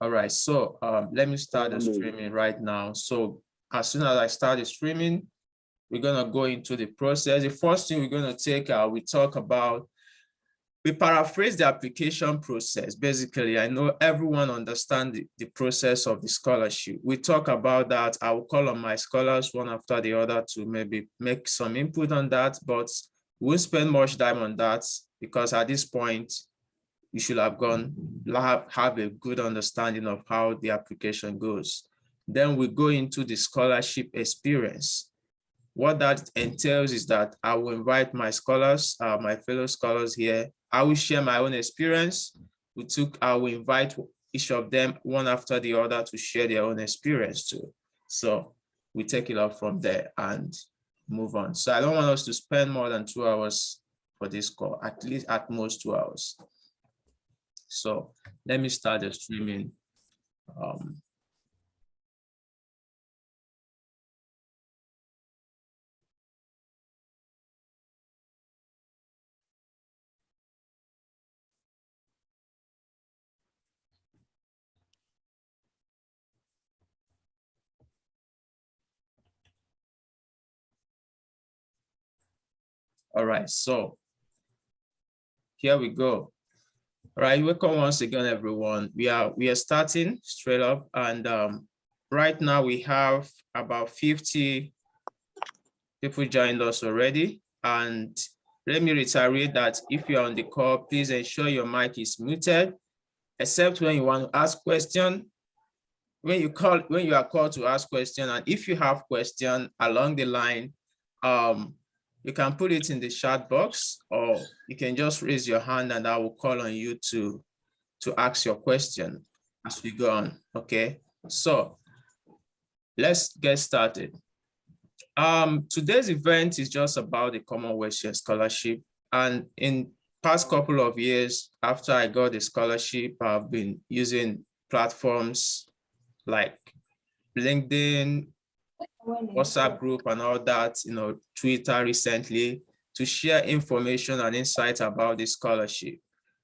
All right, so let me start the streaming right now. So as soon as I start the streaming, we're gonna go into the process. The first thing we're gonna take, we paraphrase the application process. Basically, I know everyone understands the process of the scholarship. We talk about that. I will call on my scholars one after the other to maybe make some input on that, but we won't spend much time on that because at this point, you should have have a good understanding of how the application goes. Then we go into the scholarship experience. What that entails is that I will invite my scholars, my fellow scholars here. I will share my own experience. I will invite each of them one after the other to share their own experience too. So we take it up from there and move on. So I don't want us to spend more than 2 hours for this call, at least at most 2 hours. So let me start the streaming. All right, so here we go. All right, welcome once again, everyone. We are starting straight up, and right now we have about 50 people joined us already. And let me reiterate that if you're on the call, please ensure your mic is muted, except when you want to ask question. When you are called to ask question, and if you have question along the line, you can put it in the chat box, or you can just raise your hand and I will call on you to ask your question as we go on. Okay, so let's get started. Today's event is just about the Commonwealth Scholarship, and in past couple of years after I got the scholarship, I've been using platforms like LinkedIn, WhatsApp group and all that, Twitter recently, to share information and insights about the scholarship.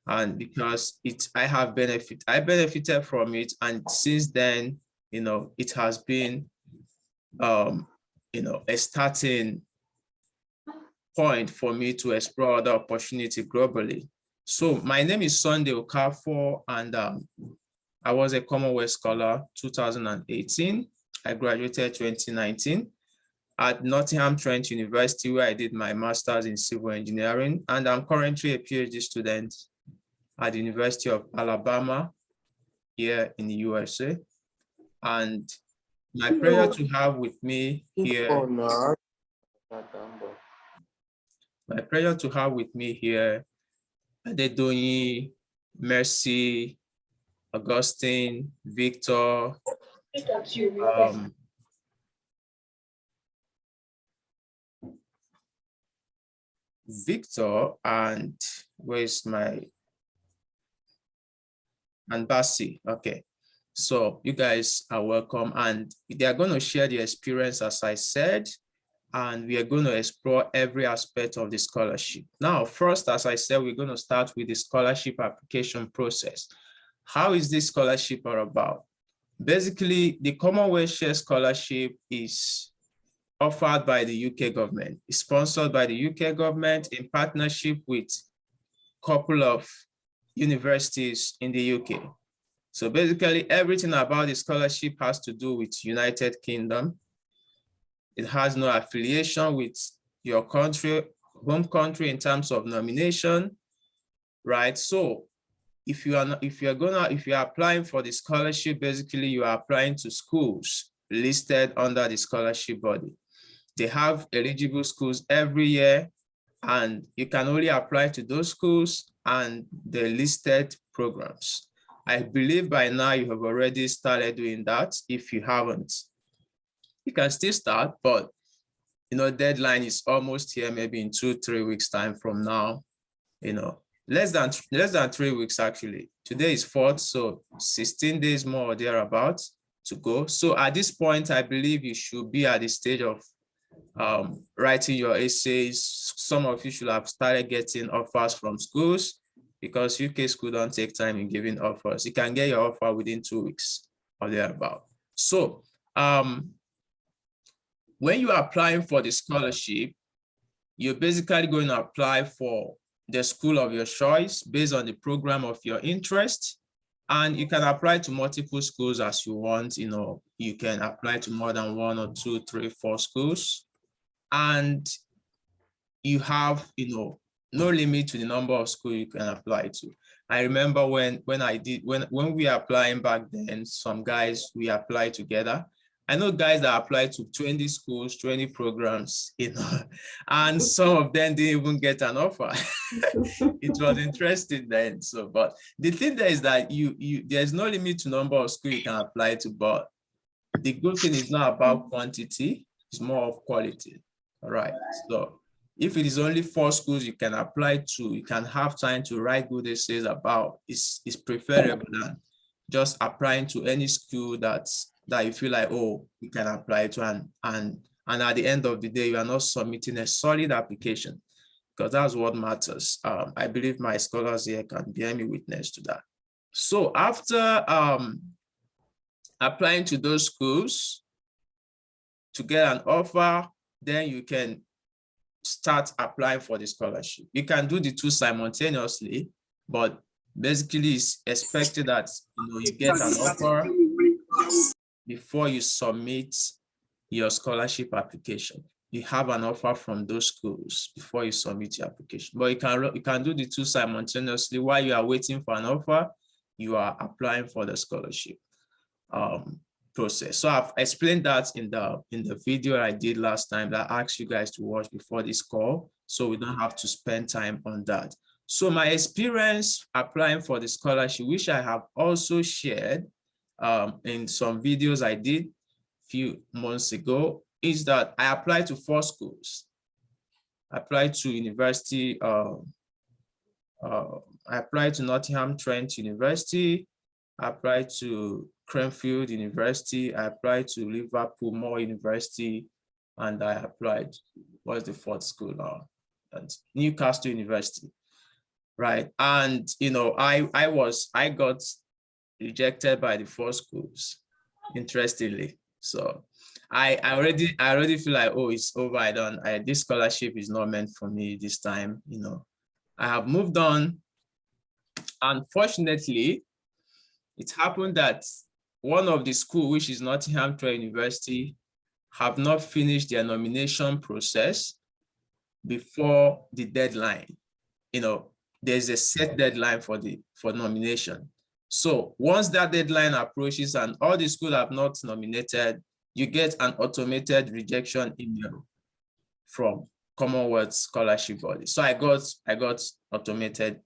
And because I benefited from it, and since then, it has been a starting point for me to explore other opportunity globally. So my name is Sunday Okafor, and I was a Commonwealth Scholar 2018. I graduated 2019 at Nottingham Trent University, where I did my master's in civil engineering, and I'm currently a PhD student at the University of Alabama here in the USA. And my pleasure to have with me here, Adedoyin, Mercy, Augustine, Victor, and where's and Bassi. Okay, so you guys are welcome, and they are going to share the experience, as I said, and we are going to explore every aspect of the scholarship. Now, first, as I said, we're going to start with the scholarship application process. How is this scholarship all about? Basically, the Commonwealth Scholarship is offered by the UK government. It's sponsored by the UK government in partnership with a couple of universities in the UK. So basically, everything about the scholarship has to do with United Kingdom. It has no affiliation with your country, home country, in terms of nomination, right? So if you are applying for the scholarship, basically you are applying to schools listed under the scholarship body. They have eligible schools every year, and you can only apply to those schools and the listed programs. I believe by now you have already started doing that. If you haven't, you can still start, but deadline is almost here, maybe in 2-3 weeks time from now, less than 3 weeks actually. Today is 4th, so 16 days more or thereabouts to go. So at this point, I believe you should be at the stage of writing your essays. Some of you should have started getting offers from schools. because UK school don't take time in giving offers. You can get your offer within 2 weeks or thereabout. So when you are applying for the scholarship, you're basically going to apply for the school of your choice based on the program of your interest. And you can apply to multiple schools as you want. You know, you can apply to more than 1 or 2, 3, 4 schools. And you have, you know, no limit to the number of schools you can apply to. I remember when we were applying back then, some guys, we applied together. I know guys that applied to 20 schools, 20 programs, you know, and some of them didn't even get an offer. It was interesting then. So, but the thing there is that there's no limit to number of schools you can apply to, but the good thing is not about quantity, it's more of quality. All right. So if it is only 4 schools you can apply to, you can have time to write good essays about, is preferable than just applying to any school that you feel like, oh, you can apply to, and at the end of the day, you are not submitting a solid application, because that's what matters. I believe my scholars here can bear me witness to that. So after applying to those schools to get an offer, then you can start applying for the scholarship. You can do the 2 simultaneously, but basically it's expected that, you know, you get an offer before you submit your scholarship application. You have an offer from those schools before you submit your application. But you can do the 2 simultaneously. While you are waiting for an offer, you are applying for the scholarship process. So I've explained that in the video I did last time that I asked you guys to watch before this call, so we don't have to spend time on that. So my experience applying for the scholarship, which I have also shared in some videos I did a few months ago, is that I applied to 4 schools. I applied to university. I applied to Nottingham Trent University. I applied to Cranfield University. I applied to Liverpool Moore University, and I applied, what's the 4th school now? That's Newcastle University, right? And you know, I got rejected by the 4 schools, interestingly. So I already feel like, oh, it's over. This scholarship is not meant for me this time. You know, I have moved on. Unfortunately, it happened that one of the schools, which is Nottingham Trent University, have not finished their nomination process before the deadline. You know, there's a set deadline for nomination. So once that deadline approaches and all the schools have not nominated, you get an automated rejection email from Commonwealth Scholarship Body. So I got 4 automated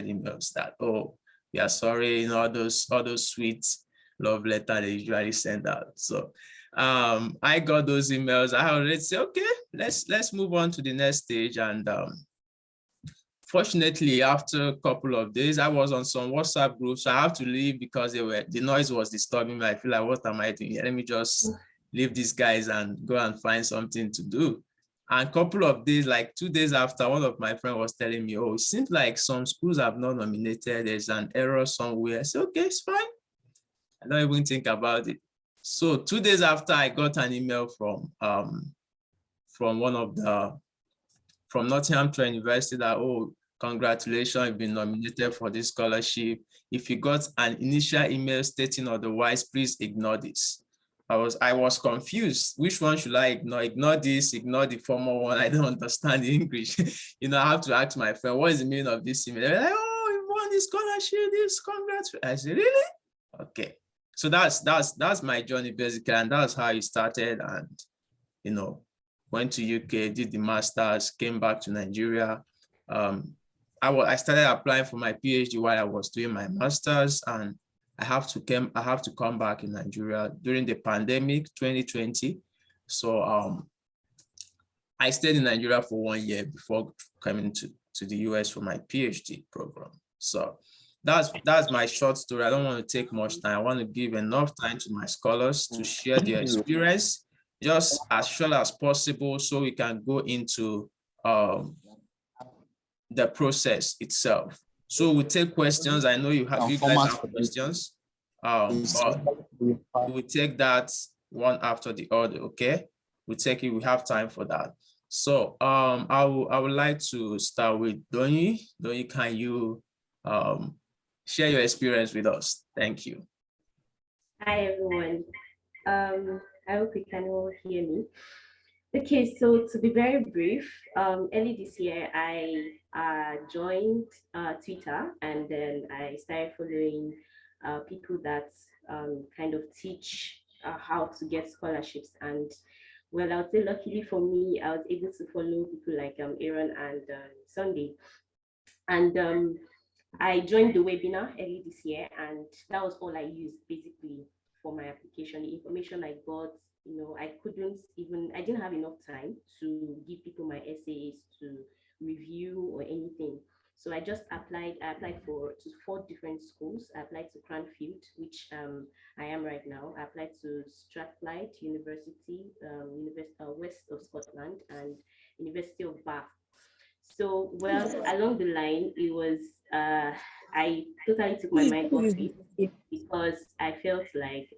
emails that, oh, we are sorry, you know, all those sweet love letter they usually send out. So I got those emails. I already said, okay, let's move on to the next stage. And fortunately, after a couple of days, I was on some WhatsApp groups. So I have to leave because the noise was disturbing me. I feel like, what am I doing here? Let me just leave these guys and go and find something to do. And a couple of days, like 2 days after, one of my friends was telling me, oh, it seems like some schools have not nominated. There's an error somewhere. I said, okay, it's fine. I don't even think about it. So 2 days after, I got an email from Nottingham Trent University that, oh, congratulations, you've been nominated for this scholarship. If you got an initial email stating otherwise, please ignore this. I was confused. Which one should I ignore? Ignore this, ignore the former one. I don't understand the English. You know, I have to ask my friend, what is the meaning of this email? They're like, oh, you won this scholarship, this, congrats. I said, really? Okay. So that's my journey basically, and that's how it started. And you know, went to UK, did the masters, came back to Nigeria. I started applying for my PhD while I was doing my masters, and I have to come back in Nigeria during the pandemic 2020. So I stayed in Nigeria for 1 year before coming to the US for my PhD program. So that's my short story. I don't want to take much time. I want to give enough time to my scholars to share their experience, just as short as possible, so we can go into the process itself. So we'll take questions. I know you guys have questions. But we'll take that one after the other, okay? We'll take it, we have time for that. So I would like to start with Donyi. Donyi, can you share your experience with us? Thank you. Hi everyone. I hope you can all hear me. Okay, so to be very brief, early this year I joined Twitter, and then I started following people that kind of teach how to get scholarships. And well, I would say luckily for me, I was able to follow people like Aaron and Sunday. And I joined the webinar early this year, and that was all I used basically for my application. The information I got, I didn't have enough time to give people my essays to review or anything. So I just applied. I applied to 4 different schools. I applied to Cranfield, which I am right now. I applied to Strathclyde University, West of Scotland, and University of Bath. So, well, along the line, it was, I totally took my mind off it because I felt like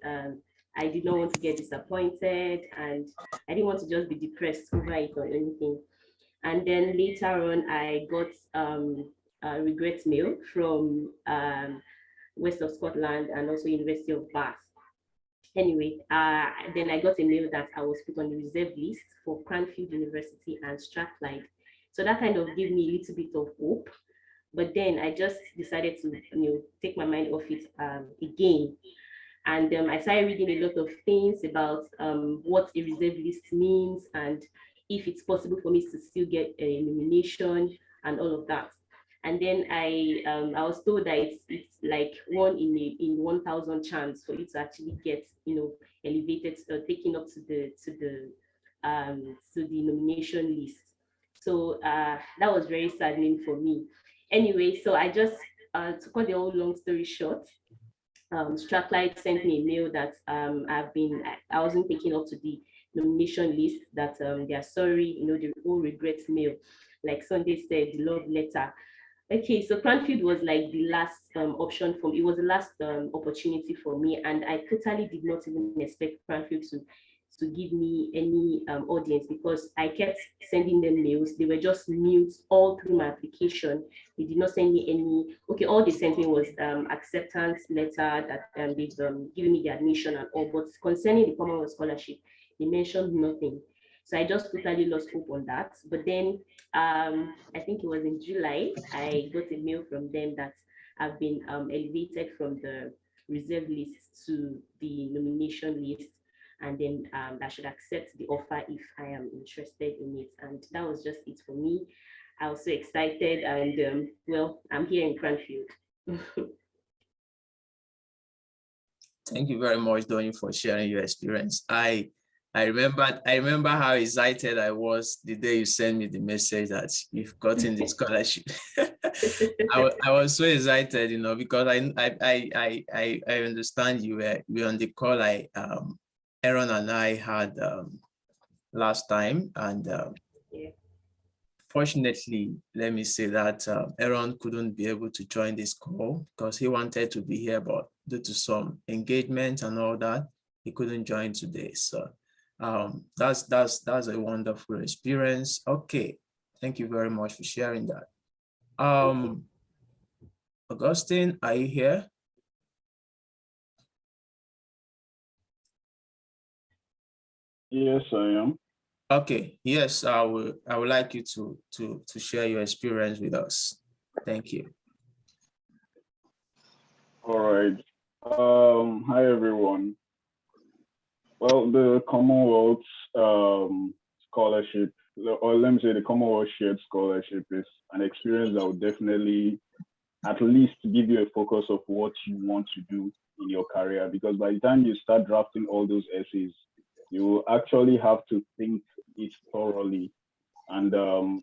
I did not want to get disappointed, and I didn't want to just be depressed over it or anything. And then later on, I got a regret mail from West of Scotland and also University of Bath. Anyway, then I got a mail that I was put on the reserve list for Cranfield University and Strathclyde. So that kind of gave me a little bit of hope. But then I just decided to, take my mind off it again. And I started reading a lot of things about what a reserve list means, and if it's possible for me to still get a nomination and all of that. And then I was told that it's like 1 in 1,000 chance for you to actually get elevated or taken up to the nomination list. So that was very saddening for me. Anyway, so I just to cut the whole long story short, Strathclyde sent me a mail that I wasn't taken up to the nomination list, that they are sorry, the whole regrets mail, like Sunday said, the love letter. Okay, so Cranfield was like the last option for me. It was the last opportunity for me, and I totally did not even expect Cranfield to give me any audience, because I kept sending them mails. They were just mute all through my application. They did not send me any. Okay, all they sent me was acceptance letter that they've given me the admission and all. But concerning the Commonwealth Scholarship, they mentioned nothing. So I just totally lost hope on that. But then I think it was in July, I got a mail from them that I've been elevated from the reserve list to the nomination list, and then I should accept the offer if I am interested in it. And that was just it for me. I was so excited, and well, I'm here in Cranfield. Thank you very much, Donny, for sharing your experience. I remember how excited I was the day you sent me the message that you've gotten the scholarship. I was so excited, because I understand you were on the call Aaron and I had last time, and Yeah. fortunately, let me say that Aaron couldn't be able to join this call because he wanted to be here, but due to some engagement and all that, he couldn't join today. So that's a wonderful experience. Okay, thank you very much for sharing that. Augustine, are you here? Yes, I am. Okay, yes, I would like you to share your experience with us. Thank you. All right. Hi everyone. Well, the Commonwealth Scholarship, or let me say the Commonwealth Shared Scholarship, is an experience that will definitely at least give you a focus of what you want to do in your career, because by the time you start drafting all those essays, you actually have to think it thoroughly. And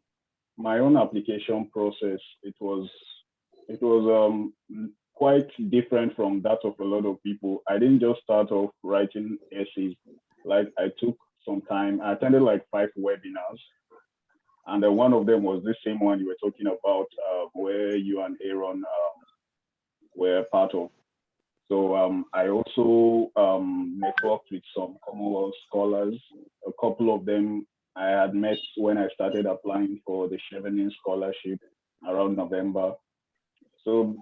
my own application process, it was quite different from that of a lot of people. I didn't just start off writing essays. Like, I took some time. I attended like 5 webinars, And then one of them was the same one you were talking about, where you and Aaron were part of. So I also networked with some Commonwealth scholars. A couple of them I had met when I started applying for the Chevening Scholarship around November. So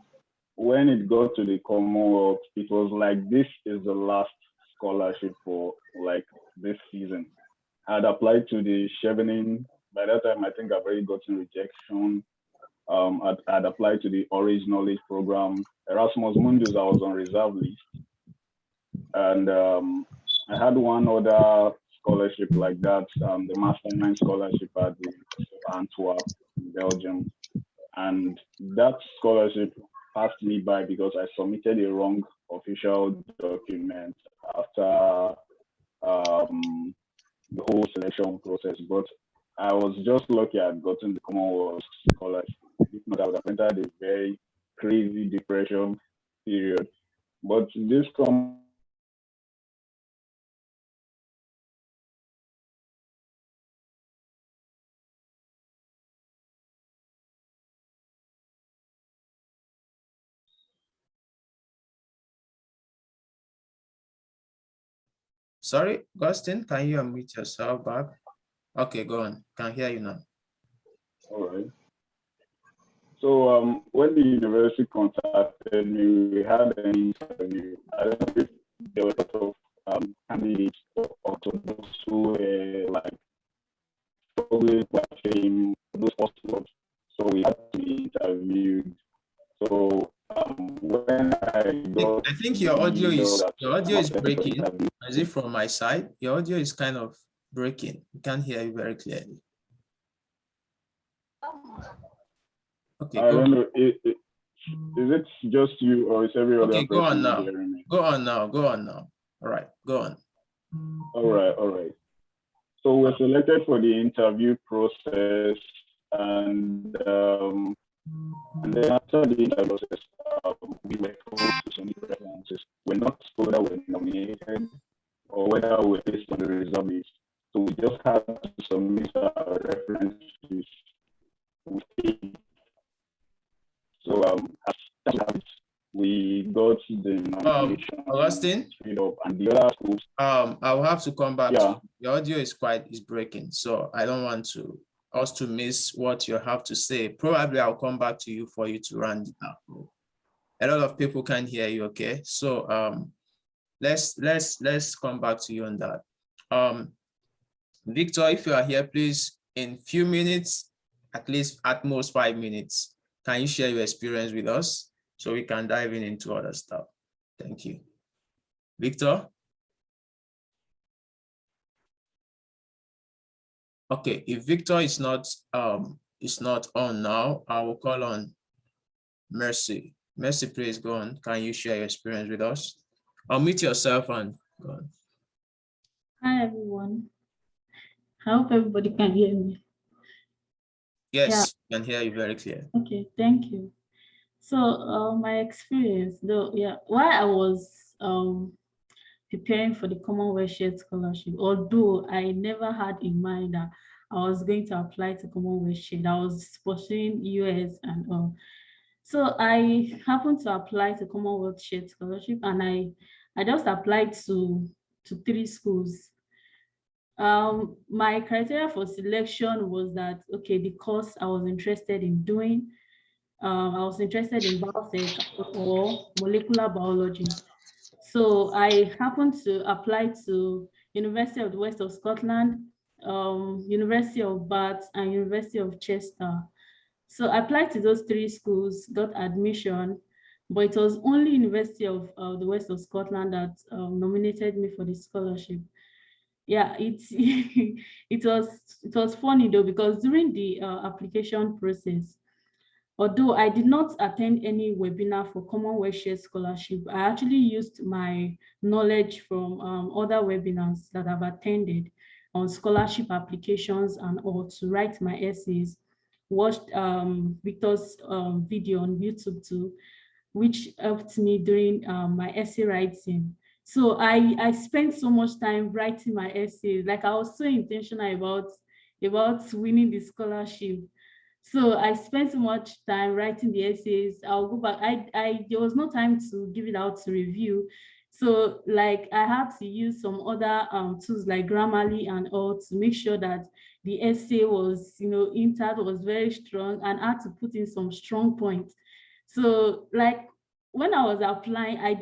when it got to the Commonwealth, it was like, this is the last scholarship for like this season. I had applied to the Chevening. By that time, I think I've already gotten rejection. I'd applied to the Orange Knowledge Program. Erasmus Mundus, I was on reserve list. And I had one other scholarship like that, the Mastermind Scholarship at the University of Antwerp in Belgium. And that scholarship passed me by because I submitted a wrong official document after the whole selection process. But I was just lucky I'd gotten the Commonwealth Scholarship. If not, I would have entered a very crazy depression period. But this Sorry, Augustine, can you unmute yourself back? Okay, go on. Can hear you now. All right. So when the university contacted me, we had an interview. I don't know if there were a lot of candidates or those who were like probably quite fame, those postdocs. So we had to be interviewed. So when I think your audio is breaking. Is it from my side? Your audio is kind of breaking. I can't hear you very clearly. Okay, I don't know. Is it just you or is every other person go on now. hearing me? Go on now. All right, go on. All right. So we're selected for the interview process, and then after the interview process, we were told to submit references. We're not told whether we're nominated or whether we're based on the result list. So we just had to submit our references. So we got the nomination. Augustine, and the other schools. I'll have to come back. Yeah. The audio is breaking, so I don't want us to miss what you have to say. Probably I'll come back to you for you to run it up. A lot of people can't hear you. Okay, so let's come back to you on that. Victor, if you are here, please, in few minutes, at least at most 5 minutes, can you share your experience with us so we can dive into other stuff? Thank you. Victor? Okay, if Victor is not on now, I will call on Mercy. Mercy, please go on. Can you share your experience with us? Unmute yourself and go on. Hi, everyone. I hope everybody can hear me. Yes, yeah. Can hear you very clear. Okay, thank you. So my experience, though, while I was preparing for the Commonwealth Shared Scholarship, although I never had in mind that I was going to apply to Commonwealth Shared, I was pursuing US and all. So I happened to apply to Commonwealth Shared Scholarship, and I just applied to 3 schools. My criteria for selection was that, okay, the course I was interested in doing, I was interested in biotech or molecular biology. So I happened to apply to University of the West of Scotland, University of Bath, and University of Chester. So I applied to those 3 schools, got admission, but it was only University of the West of Scotland that nominated me for the scholarship. Yeah, it was funny though, because during the application process, although I did not attend any webinar for Commonwealth Shared Scholarship, I actually used my knowledge from other webinars that I've attended on scholarship applications and all to write my essays. Watched Victor's video on YouTube too, which helped me during my essay writing. So I spent so much time writing my essays. Like, I was so intentional about about winning the scholarship. So I spent so much time writing the essays. I'll go back. There was no time to give it out to review. So like I had to use some other tools like Grammarly and all to make sure that the essay was, intact, was very strong, and I had to put in some strong points. So like when I was applying, I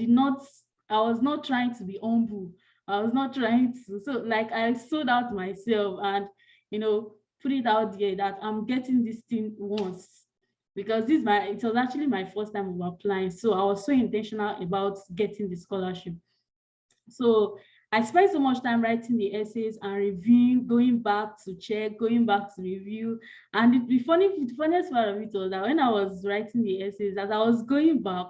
was not trying to be humble. I was not trying to, so like I sold out myself and, put it out there that I'm getting this thing once, because it was actually my first time of applying. So I was so intentional about getting the scholarship. So I spent so much time writing the essays and reviewing, going back to check, going back to review. And the funniest part of it was that when I was writing the essays, as I was going back,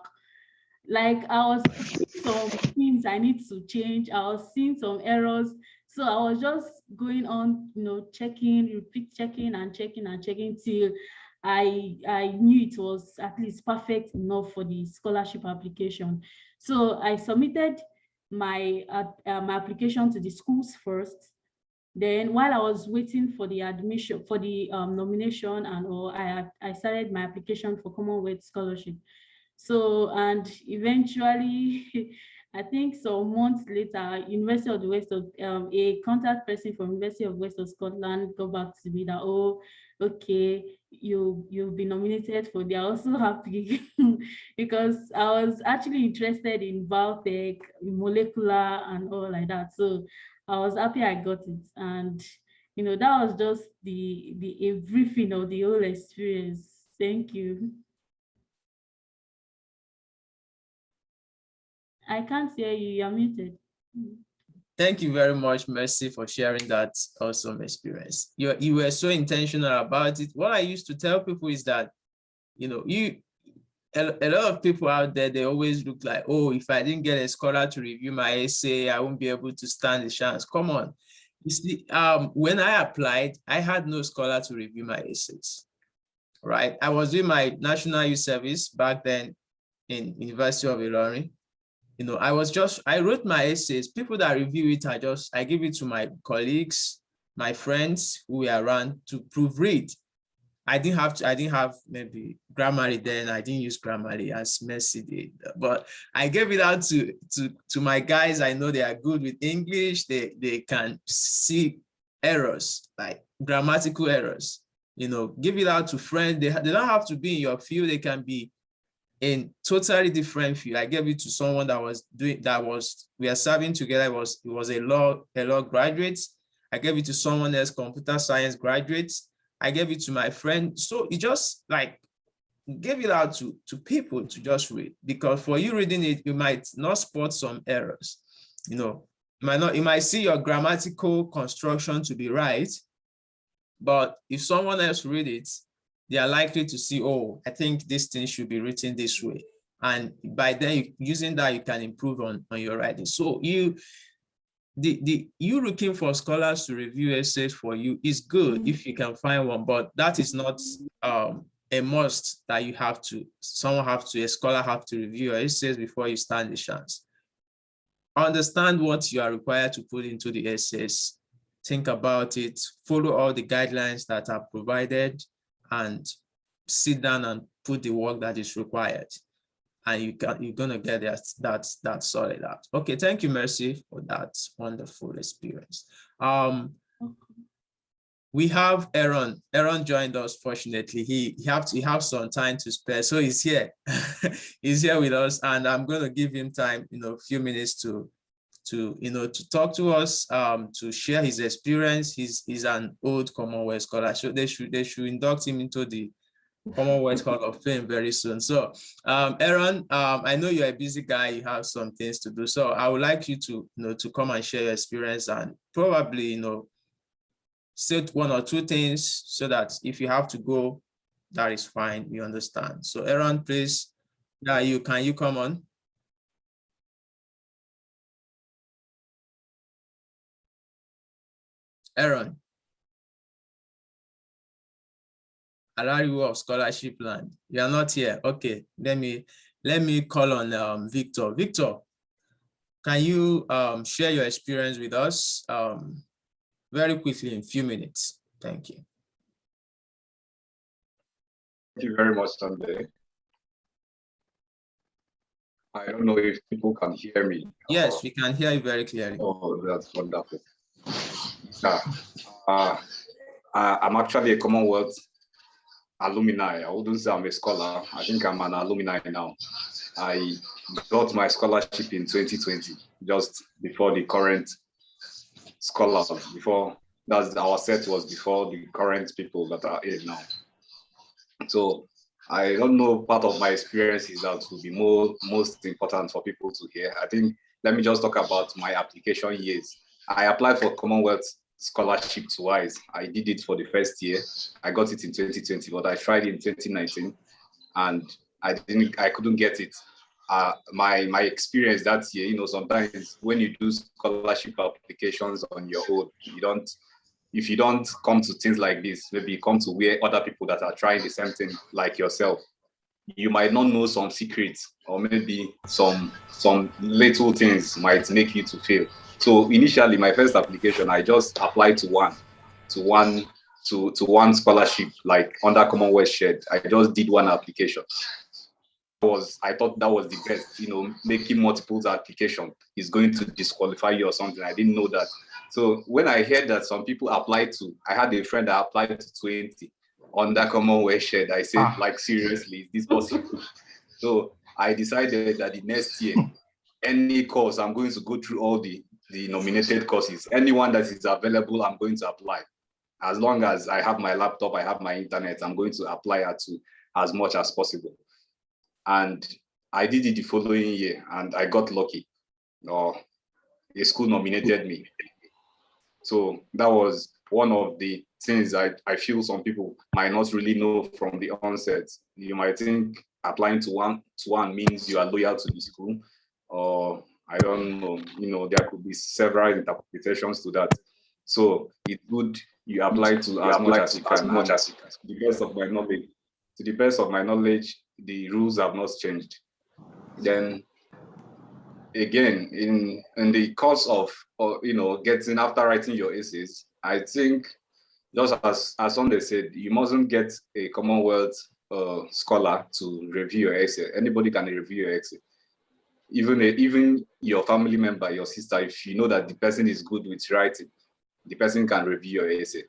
like I was seeing some things I need to change. I was seeing some errors. So I was just going on, checking, repeat checking and checking and checking till I knew it was at least perfect enough for the scholarship application. So I submitted my application to the schools first. Then while I was waiting for the admission, for the nomination and all, I started my application for Commonwealth Scholarship. So, and eventually, I think some months later, University of the West of a contact person from University of West of Scotland got back to me that, oh, okay, you've been nominated for. They're also happy because I was actually interested in biotech, molecular, and all like that. So I was happy I got it, and that was just a briefing of the whole experience. Thank you. I can't hear you. You're muted. Thank you very much, Mercy, for sharing that awesome experience. You were so intentional about it. What I used to tell people is that, a lot of people out there, they always look like, oh, if I didn't get a scholar to review my essay, I won't be able to stand the chance. Come on. You see, when I applied, I had no scholar to review my essays, right? I was doing my National Youth Service back then in University of Ilorin. I wrote my essays. People that review it, I give it to my colleagues, my friends who were around to proofread. I didn't have maybe Grammarly then. I didn't use Grammarly as Mercy did, but I gave it out to my guys. I know they are good with English. They can see errors, like grammatical errors. Give it out to friends. They don't have to be in your field. They can be in totally different field. I gave it to someone we are serving together. It was a law graduate. I gave it to someone else, computer science graduates. I gave it to my friend. So it just like gave it out to people to just read, because for you reading it, you might not spot some errors. You might see your grammatical construction to be right, but if someone else read it, they are likely to see, oh, I think this thing should be written this way. And by then, using that, you can improve on your writing. So you looking for scholars to review essays for you is good if you can find one, but that is not a must that a scholar have to review your essays before you stand the chance. Understand what you are required to put into the essays. Think about it, follow all the guidelines that are provided, and sit down and put the work that is required, and you're gonna get that solid out. Okay, thank you, Mercy, for that wonderful experience. We have Aaron. Aaron joined us. Fortunately, he has some time to spare, so he's here. He's here with us, and I'm gonna give him time, a few minutes to talk to us, to share his experience. He's an old Commonwealth scholar, so they should induct him into the Commonwealth Hall of Fame very soon. So, Aaron, I know you're a busy guy. You have some things to do, so I would like you to to come and share your experience, and probably say one or two things, so that if you have to go, that is fine. We understand. So, Aaron, please, can you come on? Aaron, Alariwo of Scholarship Land. You are not here. Okay, let me call on Victor. Victor, can you share your experience with us very quickly in a few minutes? Thank you. Thank you very much, Sunday. I don't know if people can hear me. Yes, we can hear you very clearly. Oh, that's wonderful. I'm actually a Commonwealth alumni. I wouldn't say I'm a scholar. I think I'm an alumni now. I got my scholarship in 2020, just before the current scholars, before that's our set was before the current people that are in now. So I don't know, part of my experiences that will be most important for people to hear. I think, let me just talk about my application years. I applied for Commonwealth Scholarship twice. I did it for the first year. I got it in 2020, but I tried in 2019 and I couldn't get it. My experience that year, you know, sometimes when you do scholarship applications on your own, if you don't come to things like this, maybe you come to where other people that are trying the same thing like yourself, you might not know some secrets, or maybe some little things might make you to fail. So initially, my first application, I just applied to one scholarship, like under Commonwealth Shared. I just did one application. I thought that was the best, you know, making multiple application is going to disqualify you or something. I didn't know that. So when I heard that some people applied to, I had a friend that applied to 20 on that Commonwealth Shared. I said, like, seriously, is this possible? So I decided that the next year, any course, I'm going to go through all the nominated courses. Anyone that is available, I'm going to apply. As long as I have my laptop, I have my internet, I'm going to apply to as much as possible. And I did it the following year, and I got lucky. A school nominated me. So that was one of the things I feel some people might not really know from the onset. You might think applying to one means you are loyal to the school, or I don't know, you know, there could be several interpretations to that. So it's good you apply to as much as you can. To the best of my knowledge, the rules have not changed. Then again, in the course of you know, getting after writing your essays, I think just as Sunday said, you mustn't get a Commonwealth scholar to review your essay. Anybody can review your essay. Even your family member, your sister, if you know that the person is good with writing, the person can review your essay.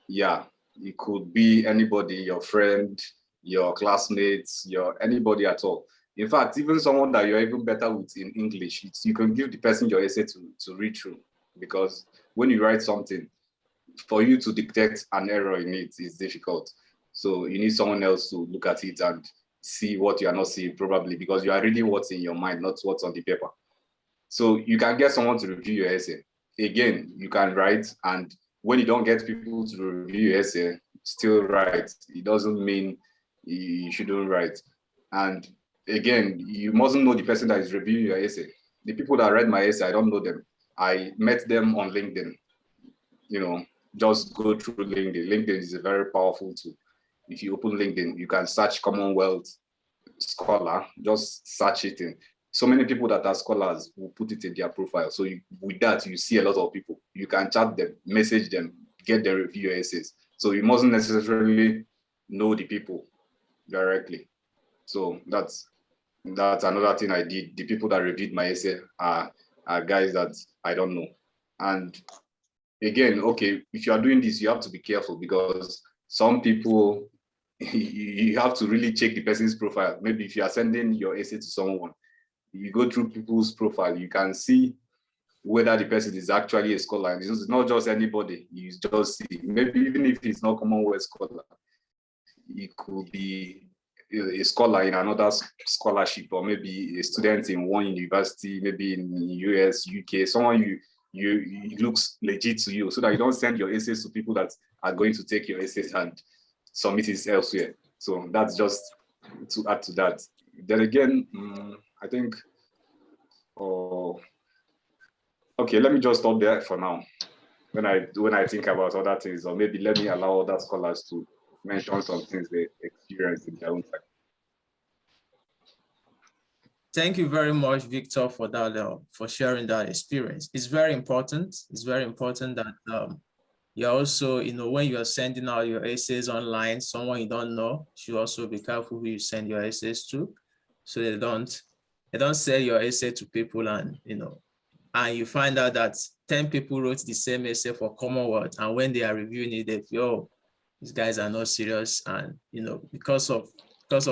Yeah, it could be anybody, your friend, your classmates, anybody at all. In fact, even someone that you're even better with in English, you can give the person your essay to read through, because when you write something, for you to detect an error in it is difficult. So you need someone else to look at it and see what you are not seeing, probably because you are reading what's in your mind, not what's on the paper. So you can get someone to review your essay. Again, you can write, and when you don't get people to review your essay, still write. It doesn't mean you shouldn't write. And again, you mustn't know the person that is reviewing your essay. The people that read my essay, I don't know them. I met them on LinkedIn. You know, just go through LinkedIn. LinkedIn is a very powerful tool. If you open LinkedIn, you can search Commonwealth Scholar, just search it in. So many people that are scholars will put it in their profile. So with that, you see a lot of people. You can chat them, message them, get their review essays. So you mustn't necessarily know the people directly. So that's another thing I did. The people that reviewed my essay are guys that I don't know. And again, okay, if you are doing this, you have to be careful, because some people, you have to really check the person's profile. Maybe if you are sending your essay to someone, you go through people's profile, you can see whether the person is actually a scholar. It's not just anybody. You just see, maybe even if it's not Commonwealth scholar, it could be a scholar in another scholarship, or maybe a student in one university, maybe in US, UK, someone you looks legit to you, so that you don't send your essays to people that are going to take your essays and submit it elsewhere. So that's just to add to that. Then again, I think, okay, let me just stop there for now. When I think about other things, or maybe let me allow other scholars to mention some things they experience in their own time. Thank you very much, Victor, for that, for sharing that experience. It's very important. It's very important that You also, when you are sending out your essays online, someone you don't know, should also be careful who you send your essays to, so they don't sell your essay to people and you find out that 10 people wrote the same essay for Commonwealth, and when they are reviewing it, they feel, oh, these guys are not serious, and because of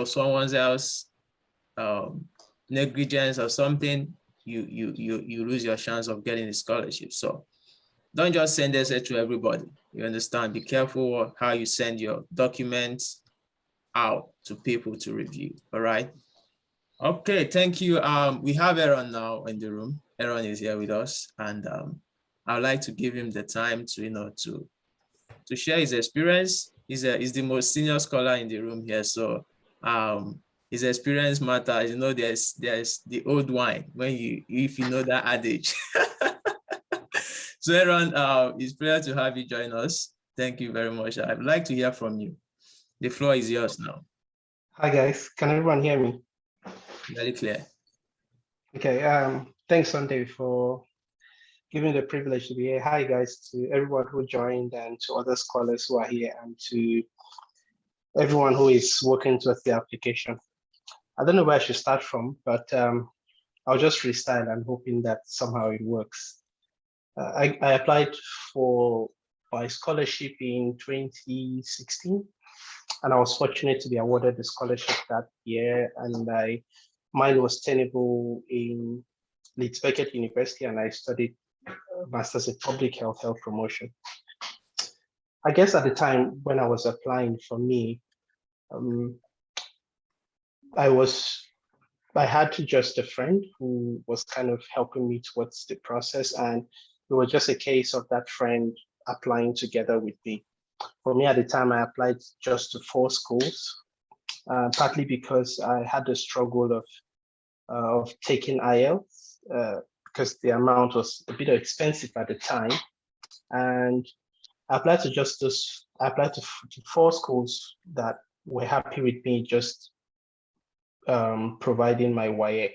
someone else negligence or something, you lose your chance of getting a scholarship. So don't just send essay to everybody. You understand? Be careful how you send your documents out to people to review. All right. Okay, thank you. We have Aaron now in the room. Aaron is here with us, and I would like to give him the time to to share his experience. He's the most senior scholar in the room here, so his experience matters. There's the old wine if you know that adage. So Aaron, it's a pleasure to have you join us. Thank you very much. I'd like to hear from you. The floor is yours now. Hi guys, can everyone hear me? Very clear. Okay, thanks Sunday for giving me the privilege to be here. Hi guys, to everyone who joined and to other scholars who are here and to everyone who is working towards the application. I don't know where I should start from, but I'll just freestyle and hoping that somehow it works. I applied for my scholarship in 2016, and I was fortunate to be awarded the scholarship that year, and mine was tenable in Leeds Beckett University, and I studied Masters in Public Health Promotion. I guess at the time when I was applying, for me, I had just a friend who was kind of helping me towards the process, and it was just a case of that friend applying together with me. For me at the time, I applied just to 4 schools, partly because I had the struggle of taking IELTS because the amount was a bit expensive at the time, and I applied to 4 schools that were happy with me just providing my WIEC.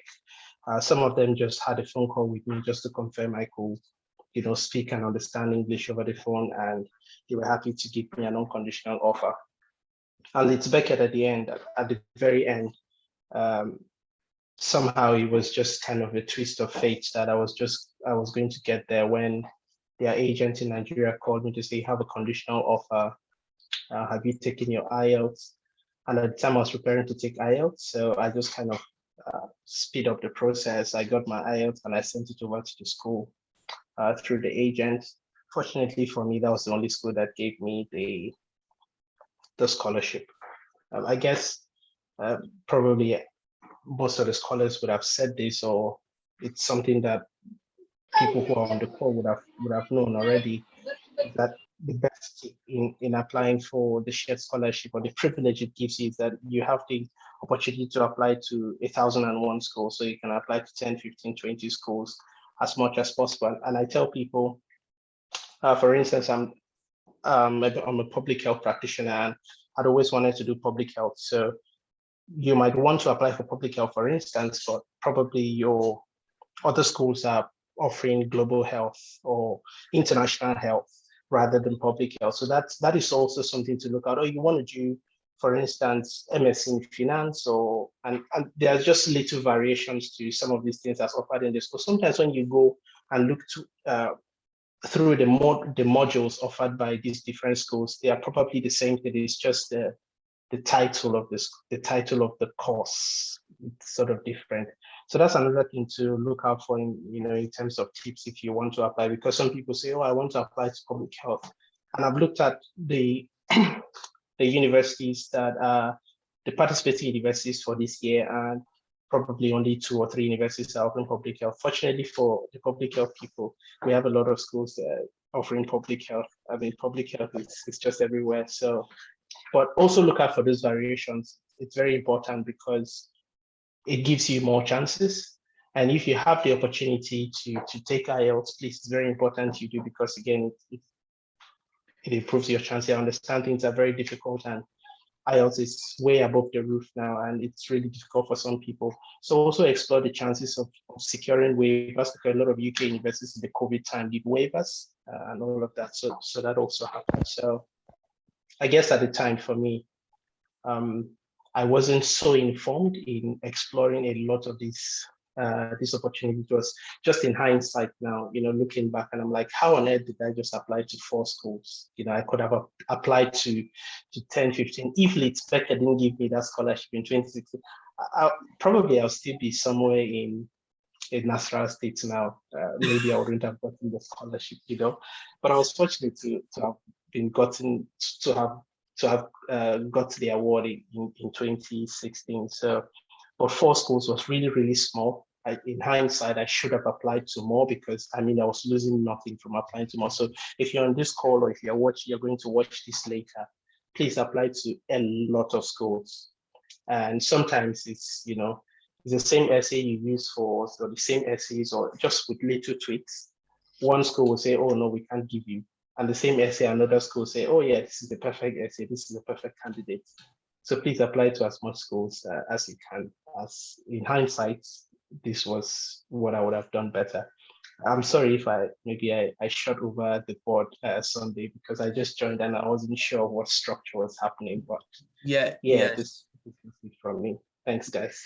Some of them just had a phone call with me just to confirm I could, speak and understand English over the phone, and they were happy to give me an unconditional offer. And it's Beckett at the end, at the very end. Somehow it was just kind of a twist of fate that I was going to get there when their agent in Nigeria called me to say, have a conditional offer. Have you taken your IELTS? And at the time I was preparing to take IELTS, so I just kind of speed up the process. I got my IELTS and I sent it over to the school through the agent. Fortunately for me, that was the only school that gave me the scholarship. I guess probably most of the scholars would have said this, or it's something that people who are on the call would have known already, that the best tip in applying for the shared scholarship, or the privilege it gives you, is that you have the opportunity to apply to 1,001 schools. So you can apply to 10, 15, 20 schools as much as possible. And I tell people, for instance, I'm a public health practitioner, and I'd always wanted to do public health. So you might want to apply for public health, for instance, but probably your other schools are offering global health or international health rather than public health. So that is also something to look at. Or you want to do, for instance, MS in finance, and there are just little variations to some of these things that's offered in the school. Sometimes when you go and look through the modules offered by these different schools, they are probably the same thing. It's just the title of the course. It's sort of different. So that's another thing to look out for in terms of tips if you want to apply, because some people say, oh, I want to apply to public health. And I've looked at the universities that are the participating universities for this year, and probably only 2 or 3 universities are offering public health. Fortunately for the public health people, we have a lot of schools offering public health. I mean, public health is just everywhere. So, but also look out for those variations. It's very important because it gives you more chances. And if you have the opportunity to take IELTS, please, it's very important you do, because again, it improves your chances. I understand things are very difficult, and IELTS is way above the roof now, and it's really difficult for some people. So also explore the chances of securing waivers, because a lot of UK universities in the COVID time did waivers, and all of that. So that also happened. So I guess at the time for me, I wasn't so informed in exploring a lot of this opportunity. It was just in hindsight now, looking back, and I'm like, how on earth did I just apply to 4 schools? I could have applied to 10, 15. If Leeds Becker didn't give me that scholarship in 2016, probably I'll still be somewhere in Nasarawa State now. Maybe I wouldn't have gotten the scholarship, But I was fortunate to have been gotten to have got the award in 2016. So, but 4 schools was really, really small. In hindsight, I should have applied to more because I was losing nothing from applying to more. So if you're on this call or if you're going to watch this later, please apply to a lot of schools. And sometimes it's the same essay you use or the same essays or just with little tweaks. One school will say, oh no, we can't give you. And the same essay, another school say, oh yeah, this is the perfect essay, this is the perfect candidate. So please apply to as much schools as you can. As in hindsight, this was what I would have done better. I'm sorry if I shot over the board Sunday because I just joined and I wasn't sure what structure was happening. But this is it from me. Thanks, guys.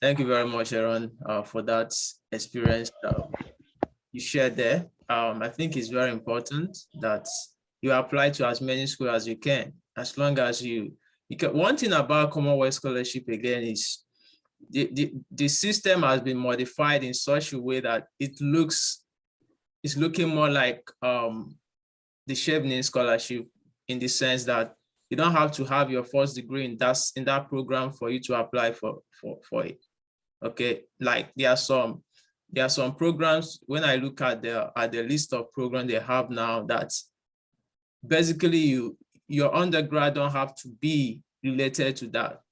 Thank you very much, Aaron, for that experience you shared there. I think it's very important that you apply to as many schools as you can, as long as you can. One thing about Commonwealth Scholarship again is the system has been modified in such a way that it's looking more like the Chevening Scholarship, in the sense that you don't have to have your first degree in that program for you to apply for it. Okay, like there are some programs, when I look at the list of programs they have now, that basically your undergrad don't have to be related to that.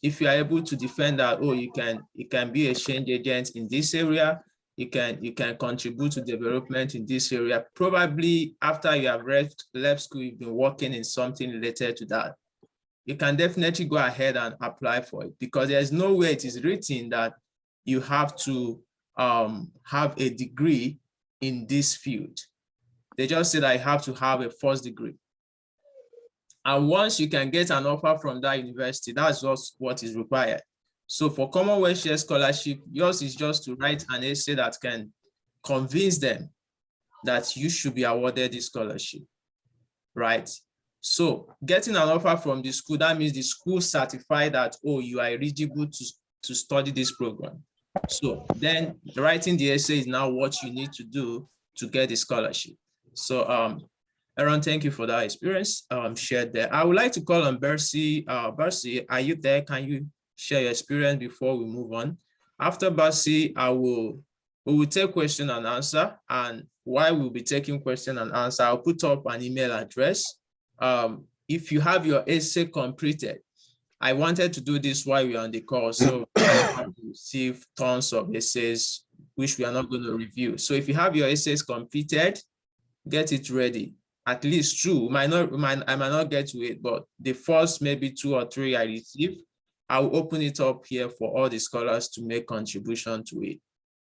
If you are able to defend that, oh, you can be a change agent in this area, you can contribute to development in this area. Probably after you have left school, you've been working in something related to that. You can definitely go ahead and apply for it, because there's no way it is written that you have to have a degree in this field. They just say that you have to have a first degree. And once you can get an offer from that university, that's just what is required. So for Commonwealth Share Scholarship, yours is just to write an essay that can convince them that you should be awarded this scholarship, right? So getting an offer from the school, that means the school certified that, oh, you are eligible to study this program. So then writing the essay is now what you need to do to get the scholarship. So Aaron, thank you for that experience shared there. I would like to call on Bercy. Bercy, are you there? Can you share your experience before we move on? After Bercy, we will take question and answer. And while we'll be taking question and answer, I'll put up an email address. If you have your essay completed, I wanted to do this while we're on the call, so I have to receive tons of essays, which we are not going to review. So if you have your essays completed, get it ready. At least 2. I might not get to it, but the first maybe 2 or 3 I receive, I'll open it up here for all the scholars to make contribution to it,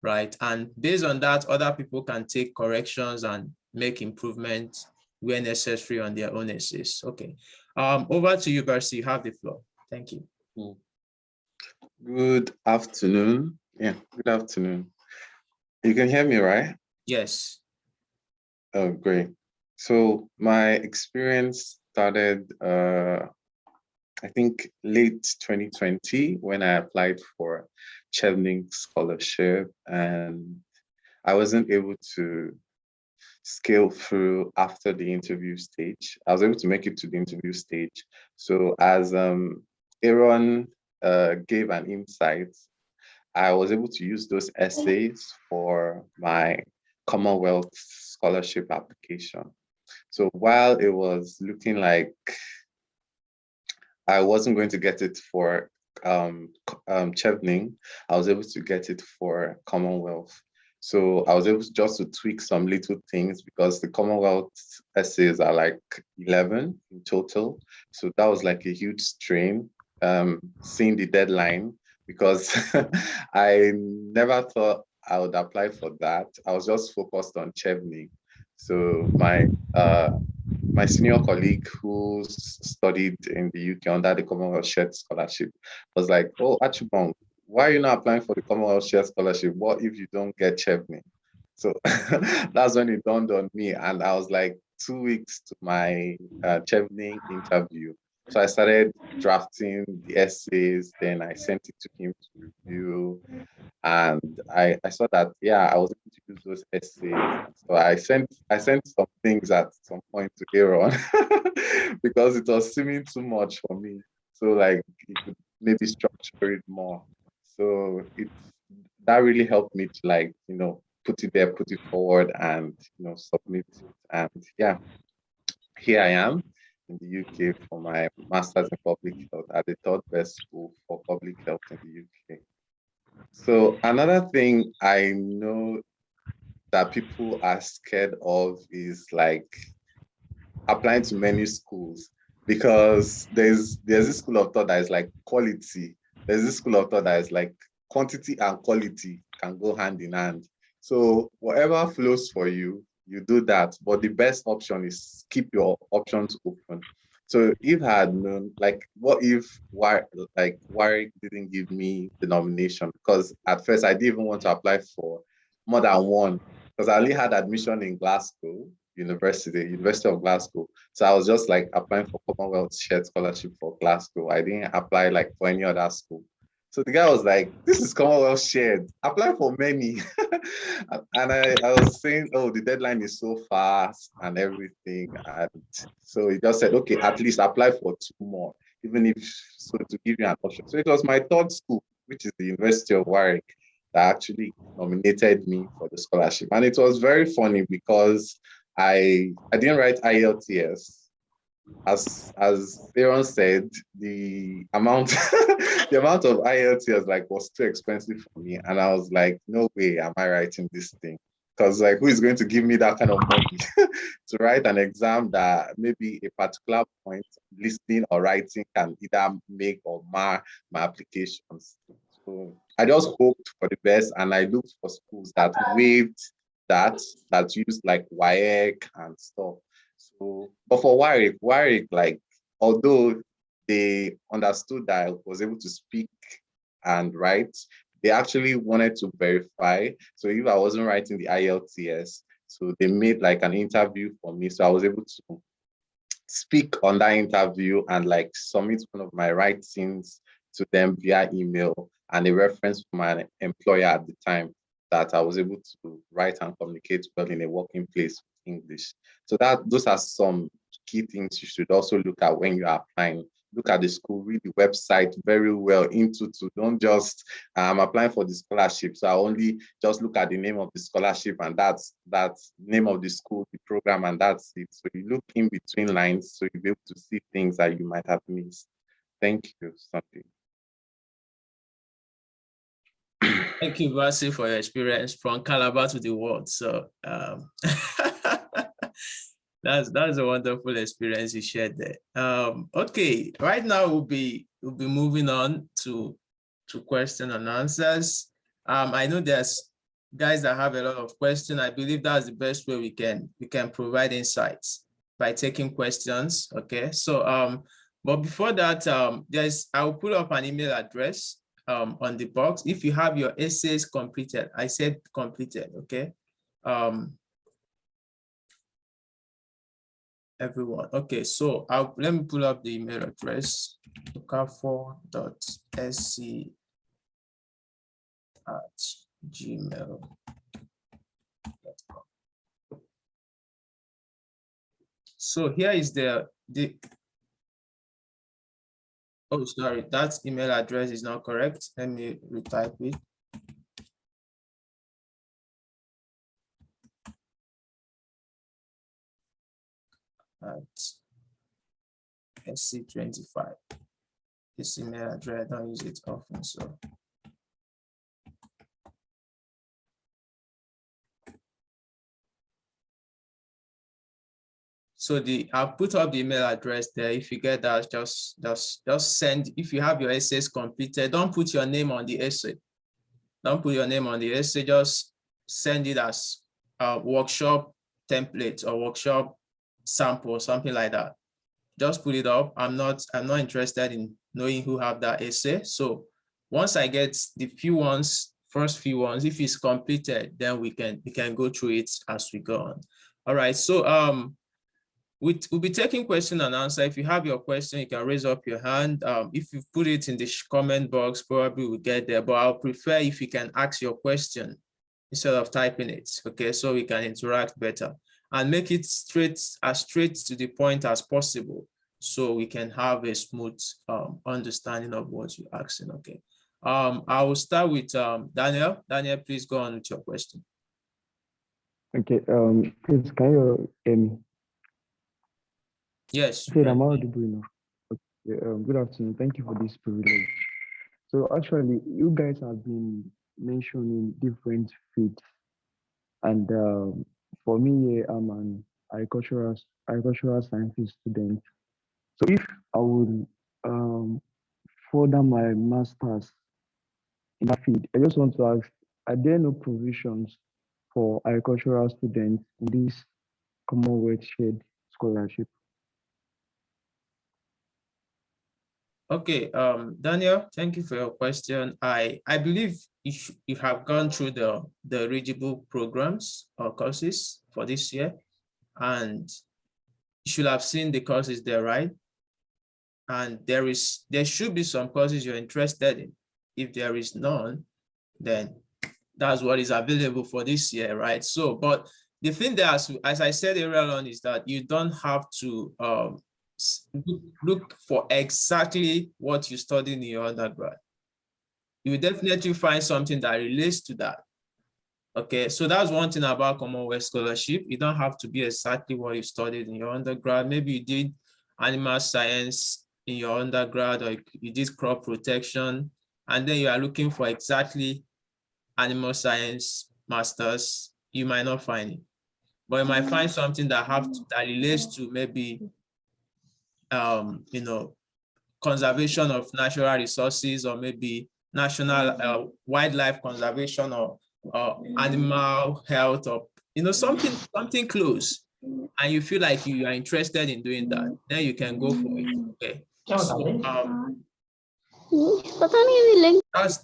right? And based on that, other people can take corrections and make improvements where necessary on their own essays. Okay. Over to you, Bercy. You have the floor. Thank you. Good afternoon. Yeah, good afternoon. You can hear me, right? Yes. Oh, great. So my experience started, I think, late 2020 when I applied for Chevening Scholarship, and I wasn't able to scale through after the interview stage. I was able to make it to the interview stage. So as Aaron gave an insight, I was able to use those essays for my Commonwealth Scholarship application. So while it was looking like I wasn't going to get it for Chevening, I was able to get it for Commonwealth. So I was able to tweak some little things because the Commonwealth essays are like 11 in total. So that was like a huge strain, seeing the deadline, because I never thought I would apply for that. I was just focused on Chevening. So my senior colleague who studied in the UK under the Commonwealth Shared Scholarship was like, "Oh, Achubong, why are you not applying for the Commonwealth Shared Scholarship? What if you don't get Chevney?" So that's when it dawned on me, and I was like 2 weeks to my Chevney interview. So I started drafting the essays, then I sent it to him to review. And I saw that, yeah, I was able to use those essays. So I sent some things at some point to Aaron because it was seeming too much for me. So like he could maybe structure it more. So that really helped me to like, put it there, put it forward, and submit it. And yeah, here I am in the UK for my master's in public health at the third best school for public health in the UK. So another thing I know that people are scared of is like applying to many schools, because there's this school of thought that is like quality. There's this school of thought that is like quantity and quality can go hand in hand. So whatever flows for you, you do that. But the best option is keep your options open. So if I had known, like, what if Warwick didn't give me the nomination? Because at first I didn't even want to apply for more than one, because I only had admission in Glasgow University of Glasgow. So I was just like applying for Commonwealth Shared Scholarship for Glasgow. I didn't apply like for any other school. So the guy was like, "This is Commonwealth Shared. Apply for many." And I was saying, "Oh, the deadline is so fast and everything." And so he just said, "Okay, at least apply for 2 more, even if so, to give you an option." So it was my third school, which is the University of Warwick, that actually nominated me for the scholarship. And it was very funny because I didn't write IELTS. As Aaron said, the amount the amount of IELTS like was too expensive for me, and I was like, "No way am I writing this thing." Because like, who is going to give me that kind of money to write an exam that maybe a particular point, listening or writing, can either make or mar my applications. So I just hoped for the best, and I looked for schools that waived that used like WAEC and stuff. So, but for Warwick, like, although they understood that I was able to speak and write, they actually wanted to verify. So if I wasn't writing the IELTS, so they made like an interview for me. So I was able to speak on that interview and like submit one of my writings to them via email, and a reference from my employer at the time that I was able to write and communicate well in a working place with English. So those are some key things you should also look at when you are applying. Look at the school, read the website very well don't just applying for the scholarship. So I only just look at the name of the scholarship, and that's name of the school, the program, and that's it. So you look in between lines, so you'll be able to see things that you might have missed. Thank you, Sandy. Thank you, Vasi, for your experience from Calabar to the world. So that's a wonderful experience you shared there. Okay, right now we'll be moving on to question and answers. I know there's guys that have a lot of questions. I believe that's the best way we can provide insights by taking questions. Okay, so but before that, I will put up an email address on the box. If you have your essays completed, I said completed, okay? Everyone, okay, so let me pull up the email address, okafor.sc@gmail.com. So here is oh, sorry, that email address is not correct. Let me retype it. At SC25. This email address, I don't use it often, so. So I'll put up the email address there. If you get that, just send. If you have your essays completed, don't put your name on the essay. Don't put your name on the essay. Just send it as workshop template or workshop sample or something like that, just put it up. I'm not interested in knowing who have that essay. So once I get the first few ones, if it's completed, then we can go through it as we go on. All right. So we'll be taking question and answer. If you have your question, you can raise up your hand. If you put it in the comment box, probably we'll get there. But I'll prefer if you can ask your question instead of typing it. Okay, so we can interact better and make it as straight to the point as possible, so we can have a smooth understanding of what you're asking. Okay. I will start with Daniel. Daniel, please go on with your question. Okay. Please, can you hear me? Yes. Okay, I'm audible enough. Okay. Good afternoon. Thank you for this privilege. So actually, you guys have been mentioning different fields, and for me, I'm an agricultural sciences student. So if I would further my master's in that field, I just want to ask: are there no provisions for agricultural students in this Commonwealth Shared Scholarship? Okay, Daniel, thank you for your question. I believe you have gone through the eligible programs or courses for this year, and you should have seen the courses there, right? And there should be some courses you're interested in. If there is none, then that's what is available for this year, right? So, but the thing that, as I said earlier on, is that you don't have to look for exactly what you studied in your undergrad. You will definitely find something that relates to that. Okay, so that's one thing about Commonwealth Scholarship. You don't have to be exactly what you studied in your undergrad. Maybe you did animal science in your undergrad, or you did crop protection, and then you are looking for exactly animal science masters. You might not find it, but you might find something that relates to maybe conservation of natural resources, or maybe national wildlife conservation, or animal health, or something close, and you feel like you are interested in doing that, then you can go for it. Okay. So,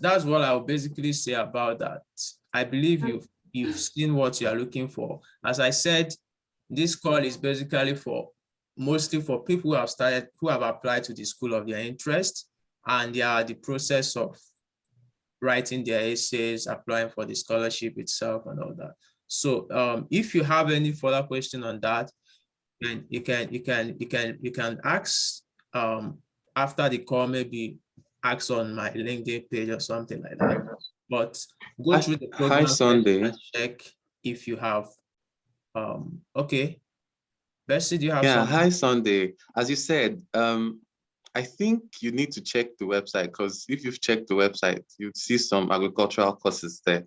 that's what I'll basically say about that. I believe you've seen what you are looking for. As I said, this call is basically mostly for people who have applied to the school of their interest, and they are the process of writing their essays, applying for the scholarship itself, and all that. So if you have any further question on that, then you can ask after the call, maybe ask on my LinkedIn page or something like that. But go through the program. Hi, Sunday. And check if you have okay. Bessie, do you have something? Hi, Sunday. As you said, I think you need to check the website, because if you've checked the website, you'd see some agricultural courses there.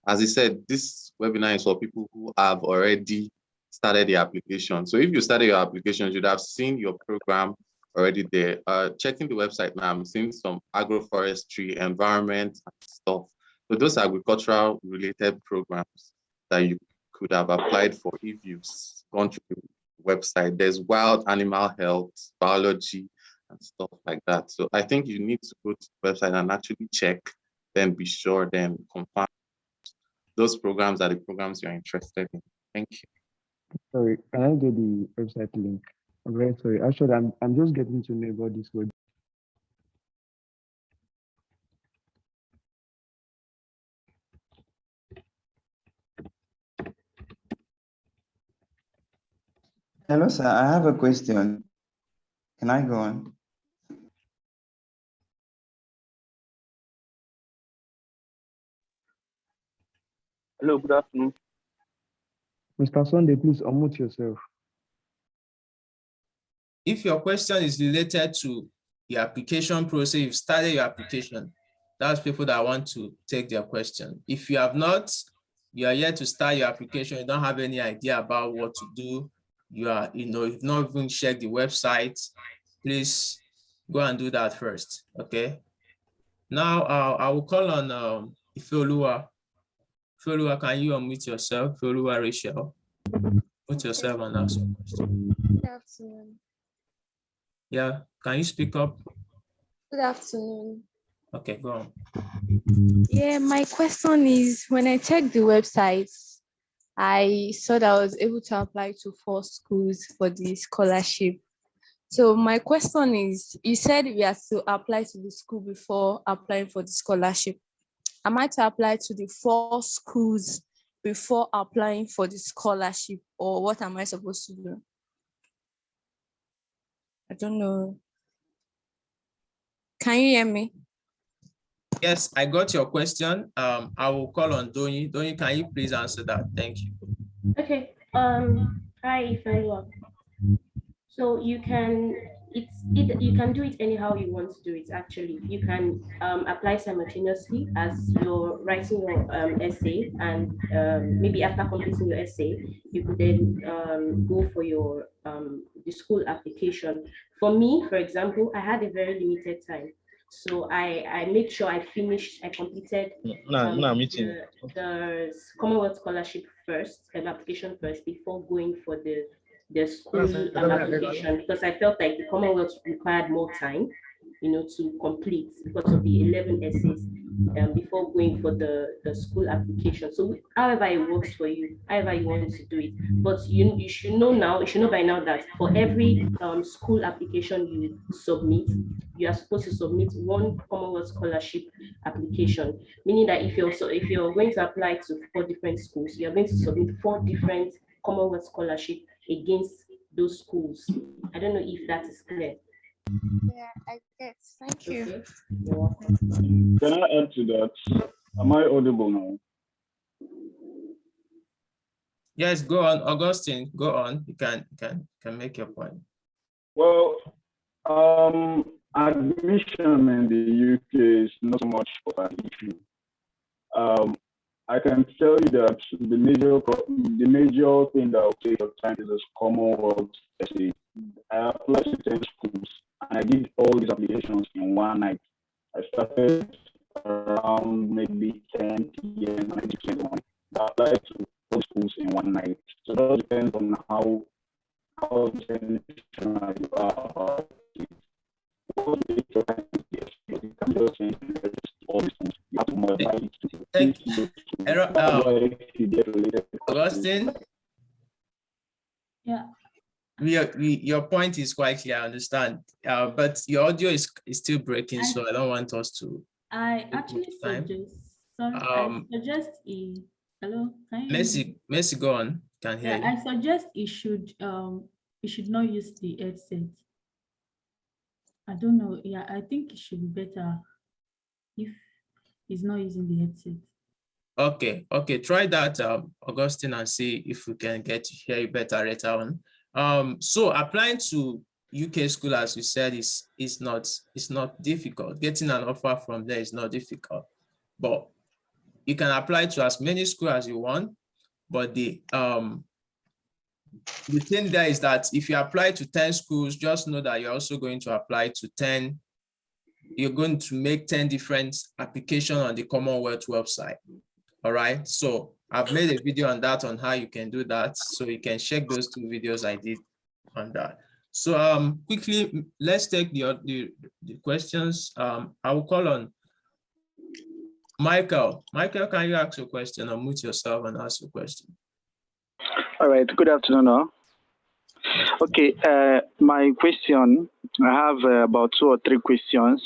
As you said, this webinar is for people who have already started the application. So if you started your application, you'd have seen your program already there. Checking the website now, I'm seeing some agroforestry, environment, and stuff. So those agricultural related programs that you could have applied for if you've gone to the website. There's wild animal health, biology, and stuff like that. So I think you need to go to the website and actually check, then be sure, then confirm those programs are the programs you're interested in. Thank you. Sorry, can I get the website link? I'm very sorry. Actually, I'm just getting to know about this web. Hello, sir. I have a question. Can I go on? Hello, good afternoon. Mr. Sunday, please unmute yourself. If your question is related to the application process, you've started your application, that's people that want to take their question. If you have not, you are yet to start your application, you don't have any idea about what to do, you've not even checked the website, please go and do that first, okay? Now, I will call on Ifeoluwa. Ifeoluwa, can you unmute yourself? Ifeoluwa Rachel. Put yourself and ask your question. Good afternoon. Yeah, can you speak up? Good afternoon. Okay, go on. Yeah, my question is, when I checked the website, I saw that I was able to apply to 4 schools for the scholarship. So my question is, you said we have to apply to the school before applying for the scholarship. Am I to apply to the 4 schools before applying for the scholarship, or what am I supposed to do? I don't know. Can you hear me? Yes, I got your question. I will call on Doni. Doni, can you please answer that? Thank you. Okay. Hi, Ifeanyi. So you can you can do it anyhow you want to do it. Actually, you can apply simultaneously as you're writing your essay, and maybe after completing your essay, you could then go for your the school application. For me, for example, I had a very limited time, so I made sure I completed the Commonwealth Scholarship first, application first, before going for the school application, because I felt like the Commonwealth required more time, to complete because of the 11 essays before going for the school application. So however it works for you, however you want to do it. But you should know now, you should know by now that for every school application you submit, you are supposed to submit 1 Commonwealth Scholarship application, meaning that if you're going to apply to 4 different schools, you're going to submit 4 different Commonwealth Scholarship against those schools. I don't know if that is clear. Yeah, I get. Thank you. Okay. You're welcome. Can I add to that? Am I audible now? Yes, go on, Augustine. Go on. You can make your point. Well, admission in the UK is not so much of an issue. I can tell you that the major thing that will take your time is this Commonwealth essay. I applied to 10 schools and I did all these applications in one night. I started around maybe 10 p.m. and I did one. I applied to all schools in one night. So that depends on how intentional you are about it. Thank you. Augustine? Yeah. Your point is quite clear, I understand. But your audio is still breaking, so I don't want us to. I actually suggest hello, can you Messi, go on. Can hear you. I suggest you should not use the headset. I don't know. Yeah, I think it should be better if he's not using the headset. Okay. Try that, Augustine, and see if we can get to hear you better later on. So applying to UK school, as you said, is not difficult. Getting an offer from there is not difficult, but you can apply to as many schools as you want. But the thing there is that if you apply to 10 schools, just know that you're also going to apply to 10. You're going to make 10 different applications on the Commonwealth website. All right. So I've made a video on that, on how you can do that. So you can check those 2 videos I did on that. So quickly, let's take the questions. I will call on Michael. Michael, can you ask your question, or mute yourself and ask your question? All right. Good afternoon, all. Okay. My question, I have about 2 or 3 questions,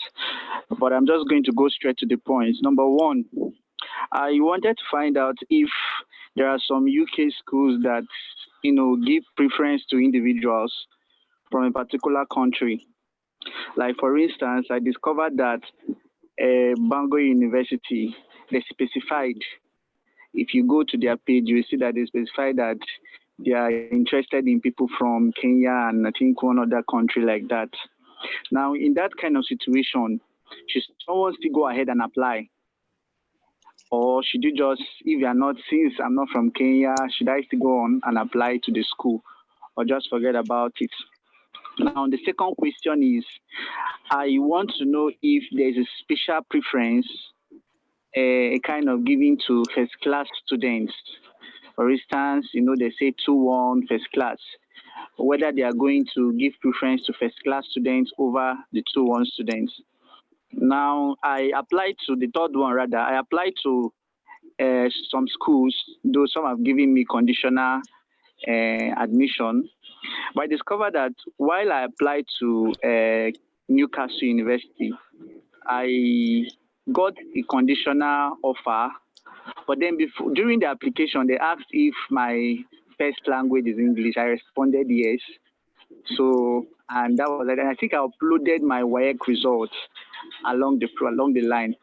but I'm just going to go straight to the point. Number 1, I wanted to find out if there are some UK schools that, give preference to individuals from a particular country. Like, for instance, I discovered that Bangor University, they specified, if you go to their page, you will see that they specify that they are interested in people from Kenya and I think one other country like that. Now, in that kind of situation, should someone still go ahead and apply? Or should you just, if you are not, since I'm not from Kenya, should I still go on and apply to the school or just forget about it? Now, the second question is, I want to know if there's a special preference, a kind of giving to first class students. For instance, they say 2-1 first class, whether they are going to give preference to first class students over the 2-1 students. Now, I applied to the third one, rather. I applied to some schools, though some have given me conditional admission. But I discovered that while I applied to Newcastle University, I got a conditional offer. But then during the application, they asked if my first language is English. I responded yes. So, and that was it. And I think I uploaded my WAEC results along the line.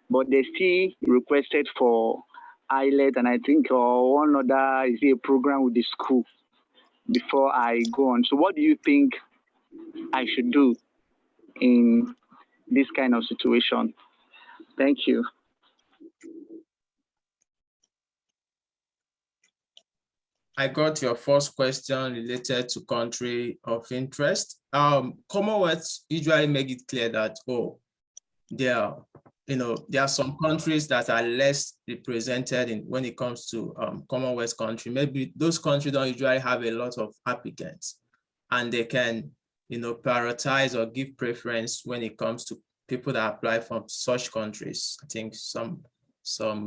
But they still requested for IELTS, and I think one other is a program with the school before I go on. So what do you think I should do in this kind of situation? Thank you. I got your first question related to country of interest. Commonwealth usually make it clear that, there are some countries that are less represented when it comes to Commonwealth country. Maybe those countries don't usually have a lot of applicants, and they can, prioritize or give preference when it comes to people that apply from such countries. I think some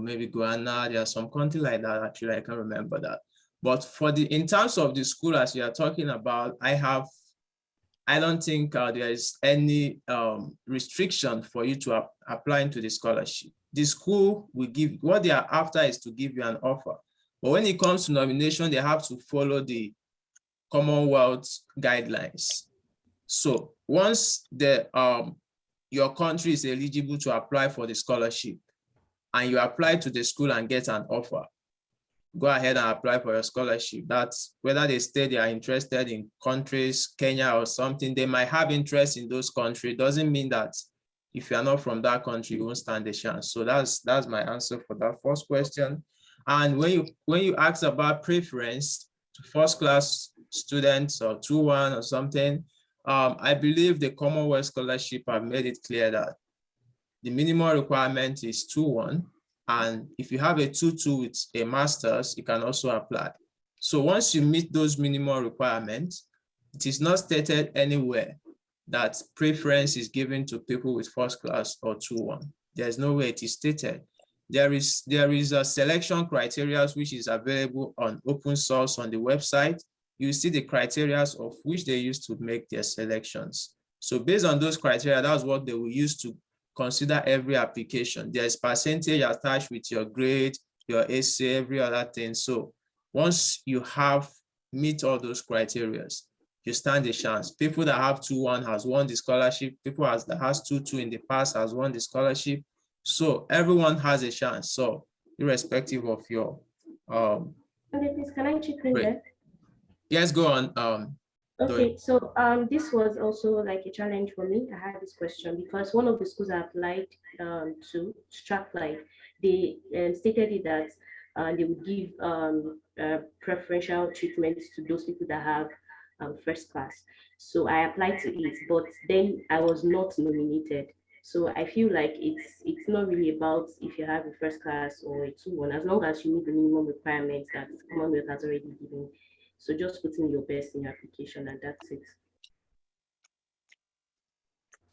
maybe Guyana, there are some countries like that. Actually, I can't remember that. But in terms of the school as you are talking about, I don't think there is any restriction for you to apply into the scholarship. The school will give, what they are after is to give you an offer. But when it comes to nomination, they have to follow the Commonwealth guidelines. So once your country is eligible to apply for the scholarship and you apply to the school and get an offer, go ahead and apply for your scholarship. That's whether they say they are interested in countries, Kenya or something, they might have interest in those countries. Doesn't mean that if you are not from that country, you won't stand a chance. So that's my answer for that first question. And when you ask about preference to first class students or 2-1 or something, I believe the Commonwealth Scholarship have made it clear that the minimum requirement is 2-1. And if you have a 2-2 with a master's, you can also apply. So once you meet those minimum requirements, it is not stated anywhere that preference is given to people with first class or 2-1. There's no way it is stated. There is a selection criteria which is available on open source on the website. You see the criteria of which they use to make their selections. So based on those criteria, that's what they will use to consider every application. There's percentage attached with your grade, your essay, every other thing. So once you meet all those criteria, you stand a chance. People that have 2-1 has won the scholarship. People that has 2-2 in the past has won the scholarship. So everyone has a chance. So irrespective of your Okay, please, can I chip in there? Yes, go on. Okay, so this was also like a challenge for me. I had this question because one of the schools I applied to, Strathclyde, they stated it that they would give preferential treatment to those people that have first class. So I applied to it, but then I was not nominated. So I feel like it's not really about if you have a first class or a 2-1, as long as you meet the minimum requirements that Commonwealth has already given. So just put in your best in your application, and that's it.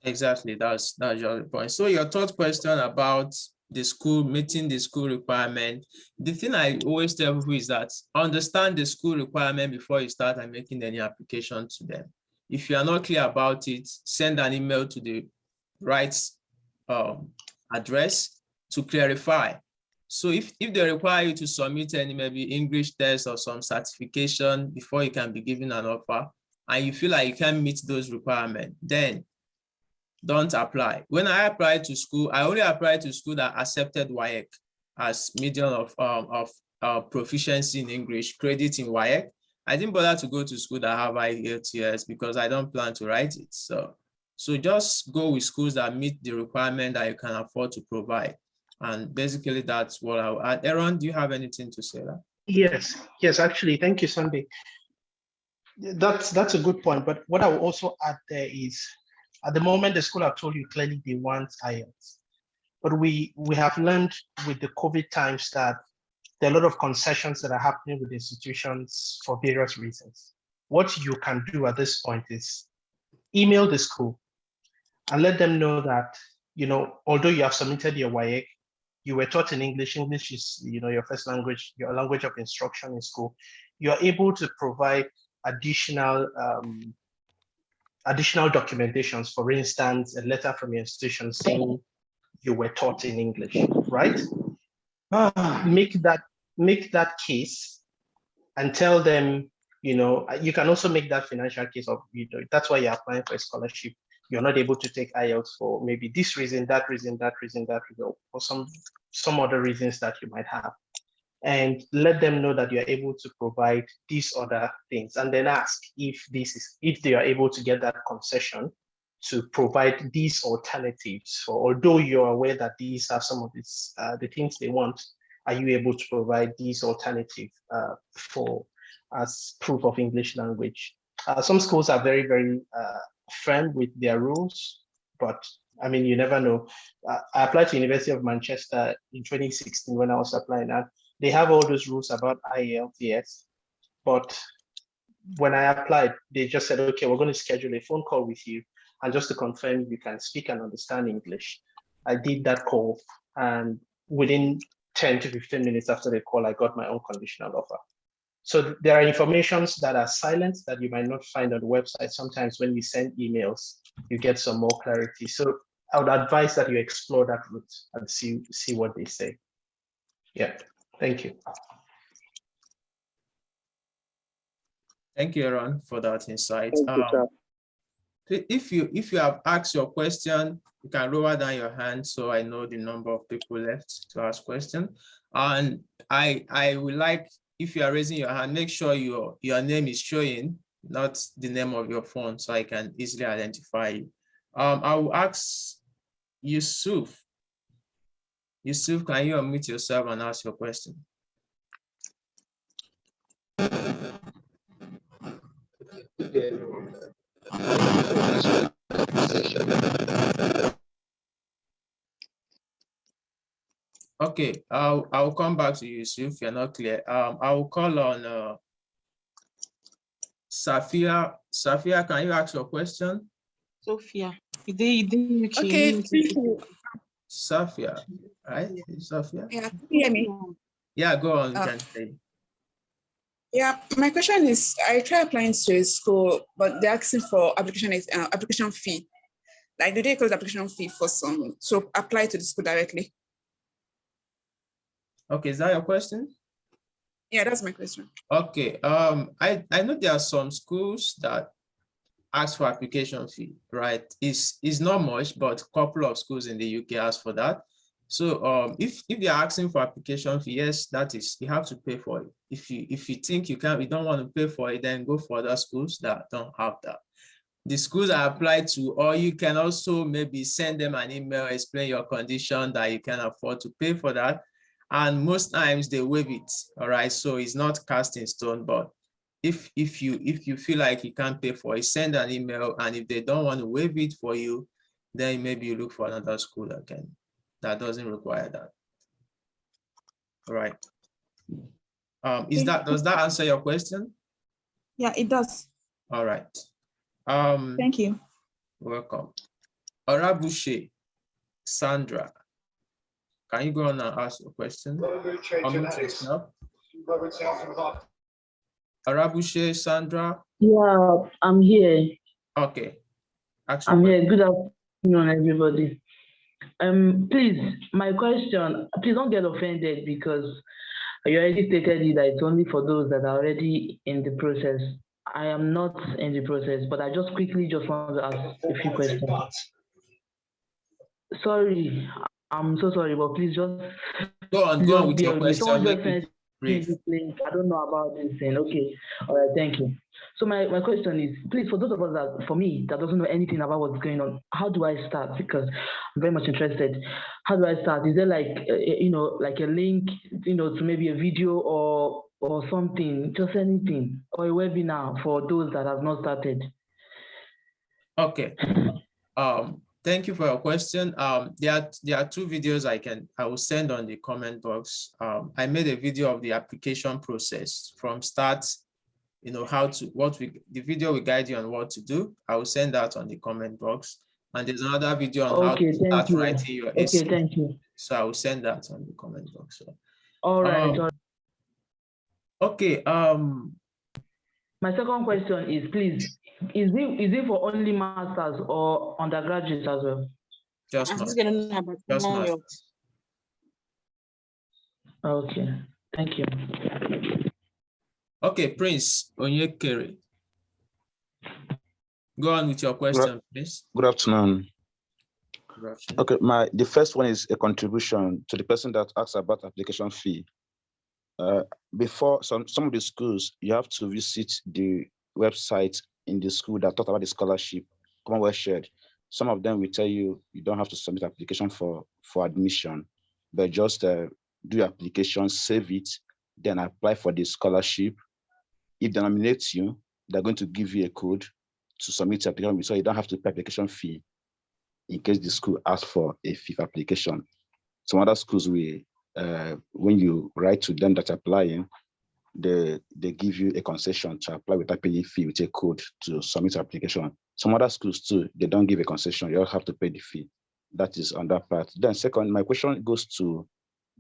Exactly, that's your point. So your third question about the school meeting the school requirement, the thing I always tell people is that understand the school requirement before you start and making any application to them. If you are not clear about it, send an email to the right address to clarify. So if they require you to submit any maybe English test or some certification before you can be given an offer, and you feel like you can't meet those requirements, then don't apply. When I applied to school, I only applied to school that accepted WAEC as medium of proficiency in English, credit in WAEC. I didn't bother to go to school that have IELTS because I don't plan to write it. So just go with schools that meet the requirement that you can afford to provide. And basically that's what I'll add. Aaron, do you have anything to say that? Yes, actually, thank you, Sunday. That's a good point. But what I will also add there is, at the moment, the school have told you clearly they want IELTS. But we have learned with the COVID times that there are a lot of concessions that are happening with institutions for various reasons. What you can do at this point is email the school and let them know that, although you have submitted your WAEC, you were taught in English. English is, your first language, your language of instruction in school. You are able to provide additional documentations. For instance, a letter from your institution saying you were taught in English, right? Make that case and tell them, you can also make that financial case of, that's why you're applying for a scholarship. You're not able to take IELTS for maybe this reason, that reason, or some other reasons that you might have. And let them know that you're able to provide these other things, and then ask if they are able to get that concession to provide these alternatives. Although you're aware that these are some of the things they want, are you able to provide these alternatives as proof of English language? Some schools are very, very firm with their rules, but I mean, you never know. I applied to University of Manchester in 2016 when I was applying, and they have all those rules about IELTS, but when I applied, they just said, okay, we're going to schedule a phone call with you, and just to confirm you can speak and understand English. I did that call, and within 10 to 15 minutes after the call, I got my own conditional offer. So there are informations that are silent that you might not find on the website. Sometimes when you send emails, you get some more clarity. So I would advise that you explore that route and see what they say. Yeah, thank you. Thank you, Aaron, for that insight. Thank you, if you have asked your question, you can lower down your hand so I know the number of people left to ask question. And I would like, if you are raising your hand, make sure your name is showing, not the name of your phone, so I can easily identify you. I will ask Yusuf. Yusuf, can you unmute yourself and ask your question? Okay, I'll come back to you, Yusuf, if you're not clear. I will call on Safia. Safia, can you ask your question? Sophia. Okay, thank you. Safia, right? Safia? Yeah, can you hear me? Yeah, go on, you can say. Yeah, my question is, I try applying to a school, but they're asking for application fee. Like, do they close application fee for some to apply to the school directly? Okay, is that your question? Yeah, that's my question. Okay, I know there are some schools that ask for application fee, right? It's not much, but a couple of schools in the UK ask for that. So if they're asking for application fee, yes, that is, you have to pay for it. If you think you don't want to pay for it, then go for other schools that don't have that. The schools I apply to, or you can also maybe send them an email, explain your condition that you can afford to pay for that. And most times they waive it, all right? So it's not cast in stone, but if you feel like you can't pay for it, send an email, and if they don't want to waive it for you, then maybe you look for another school that doesn't require that. All right. Does that answer your question? Yeah, it does. All right. Thank you. Welcome. Orabushe, Sandra, can you go on and ask your question? Orabushe, Sandra? Yeah, I'm here. Okay. I'm here. Good afternoon, everybody. Please, my question, please don't get offended because you already stated it that it's only for those that are already in the process. I am not in the process, but I just want to ask a few questions. Sorry, I'm so sorry, but please just go on with your question. I don't know about this thing. Okay, all right, thank you. So my question is, please, for those of us that, for me, that doesn't know anything about what's going on, how do I start? Because I'm very much interested. How do I start? Is there like, like a link, to maybe a video or something, just anything, or a webinar for those that have not started? Okay. Thank you for your question. There are two videos I will send on the comment box. I made a video of the application process from start, the video will guide you on what to do. I will send that on the comment box. And there's another video on how to start writing your essay. Okay, thank you. So I will send that on the comment box. So, all right. Okay. My second question is, please, is it for only masters or undergraduates as well? Just masters. Okay, thank you. Okay, Prince Onyekere. Go on with your question, please. Good afternoon. Okay, the first one is a contribution to the person that asked about application fee. Before some of the schools, you have to visit the website in the school that talk about the scholarship, Commonwealth shared. Some of them will tell you you don't have to submit application for admission, but just do your application, save it, then apply for the scholarship. If they nominate you, they're going to give you a code to submit your application, so you don't have to pay application fee in case the school asks for a fifth application. Some other schools will, when you write to them that are applying, they give you a concession to apply without paying fee with a code to submit your application. Some other schools too, they don't give a concession, you all have to pay the fee. That is on that part. Then second, my question goes to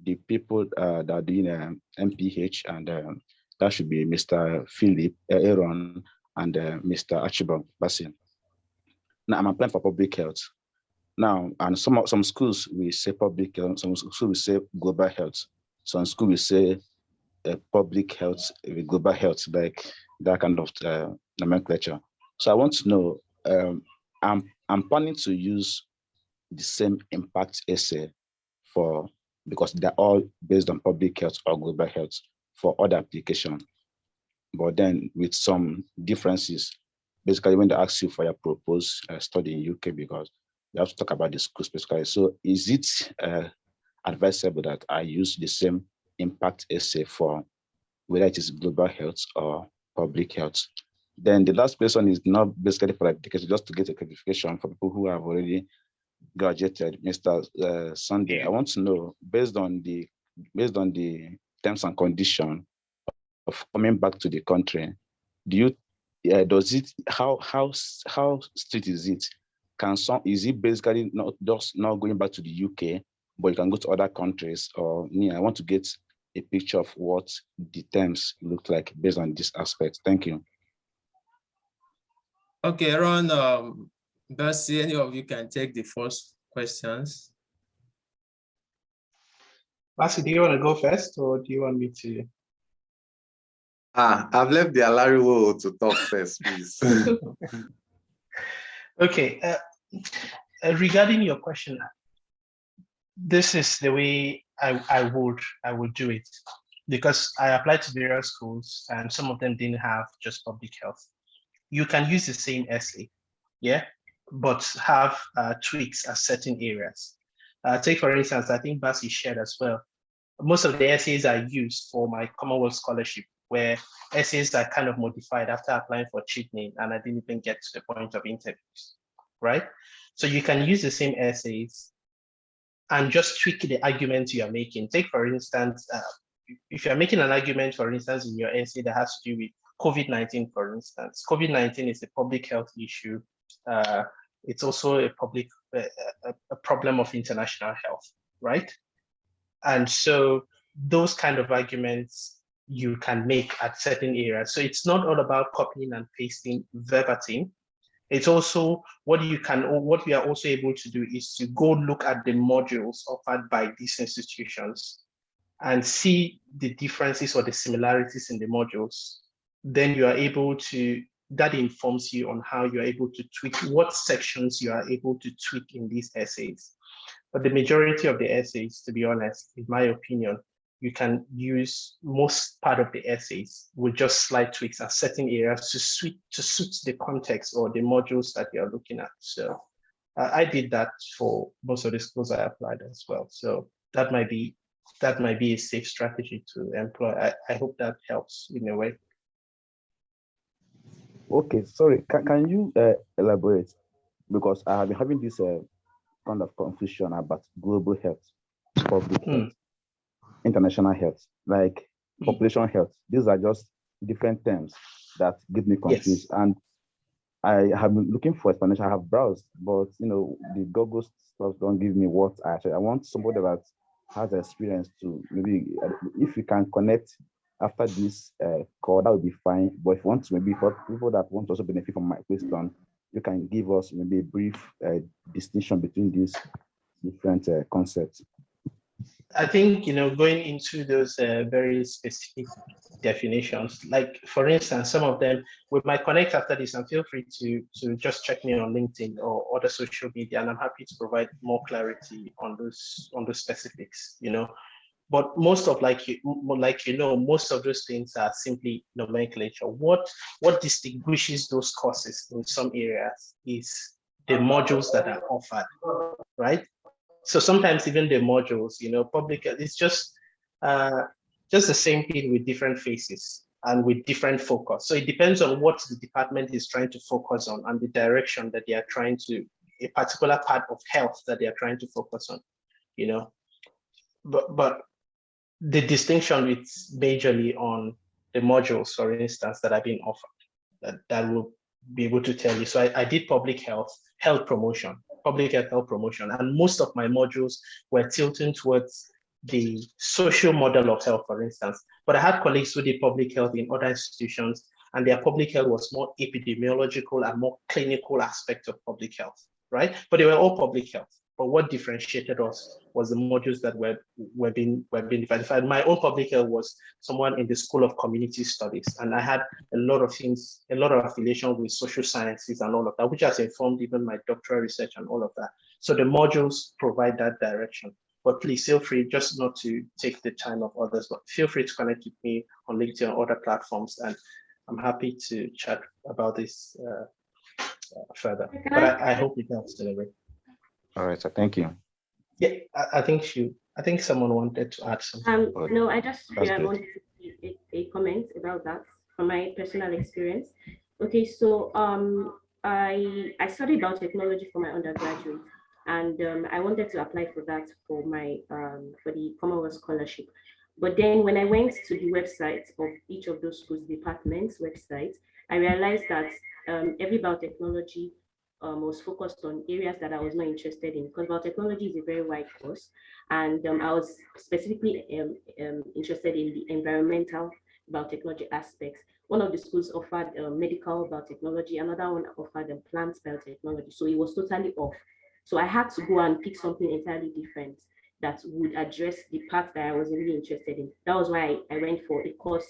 the people that are doing MPH, and that should be Mr. Philip, Aaron, and Mr. Archibald Basin. Now I'm applying for public health. Now, and some schools will say public health, some schools will say global health. Some schools will say public health with global health, like that kind of nomenclature. So I want to know, I'm planning to use the same impact essay because they're all based on public health or global health for other application, but then with some differences. Basically, when they ask you for your proposed study in UK, because you have to talk about the school specifically. So is it advisable that I use the same impact essay for whether it is global health or public health? Then the last question is not basically for application, just to get a clarification for people who have already graduated. Mr. Sunday, I want to know, based on the terms and conditions of coming back to the country, how strict is it? Is it basically not going back to the UK, but you can go to other countries? Or I want to get a picture of what the terms look like based on this aspect. Thank you. Okay, Aaron, Bessie, any of you can take the first questions. Bessie, do you want to go first, or do you want me to? I've left the Alariwo to talk first, please. Okay, regarding your question, this is the way I would do it, because I applied to various schools and some of them didn't have just public health. You can use the same essay, yeah, but have tweaks at certain areas. Take for instance, I think Basi shared as well. Most of the essays I use for my Commonwealth Scholarship, where essays are kind of modified after applying for cheating, and I didn't even get to the point of interviews, right? So you can use the same essays and just tweak the arguments you are making. Take for instance, if you're making an argument, for instance, in your essay that has to do with COVID-19, for instance, COVID-19 is a public health issue. It's also a problem of international health, right? And so those kind of arguments you can make at certain areas. So it's not all about copying and pasting verbatim. It's also what we are also able to do is to go look at the modules offered by these institutions and see the differences or the similarities in the modules. Then you are able to, that informs you on how you are able to tweak, what sections you are able to tweak in these essays. But the majority of the essays, to be honest, in my opinion, you can use most part of the essays with just slight tweaks at certain areas to suit the context or the modules that you're looking at. So I did that for most of the schools I applied as well. So that might be a safe strategy to employ. I hope that helps in a way. Okay, sorry, can you elaborate? Because I have been having this kind of confusion about global health, public health, international health, like population health. These are just different terms that get me confused. Yes. And I have been looking for explanation. I have browsed, but the Google stuff don't give me what I actually. I want somebody that has experience to maybe if we can connect after this call, that would be fine. But if you want to, maybe for people that want to also benefit from my question, you can give us maybe a brief distinction between these different concepts. I think, going into those very specific definitions, like for instance, some of them we might connect after this, and feel free to just check me on LinkedIn or other social media, and I'm happy to provide more clarity on those specifics, But most of most of those things are simply nomenclature. What distinguishes those courses in some areas is the modules that are offered, right? So sometimes even the modules, public, it's just the same thing with different faces and with different focus. So it depends on what the department is trying to focus on and the direction that they are trying to, a particular part of health that they are trying to focus on, But the distinction is majorly on the modules, for instance, that are being offered, that will be able to tell you. So I did public health promotion, and most of my modules were tilting towards the social model of health, for instance. But I had colleagues who did public health in other institutions, and their public health was more epidemiological and more clinical aspect of public health, right? But they were all public health. But what differentiated us was the modules that were being divided. My own public health was someone in the School of Community Studies, and I had a lot of affiliation with social sciences and all of that, which has informed even my doctoral research and all of that. So the modules provide that direction. But please feel free just not to take the time of others, but feel free to connect with me on LinkedIn or other platforms, and I'm happy to chat about this further. But I hope it helps anyway. All right, so thank you. Yeah, I think someone wanted to add something. No, I just wanted to give a comment about that from my personal experience. Okay, so I studied biotechnology for my undergraduate, and I wanted to apply for that for my for the Commonwealth Scholarship. But then when I went to the websites of each of those schools departments websites, I realized that every biotechnology was focused on areas that I was not interested in, because biotechnology is a very wide course, and I was specifically interested in the environmental biotechnology aspects. One of the schools offered medical biotechnology, another one offered plant biotechnology, so it was totally off. So I had to go and pick something entirely different that would address the part that I was really interested in. That was why I went for a course,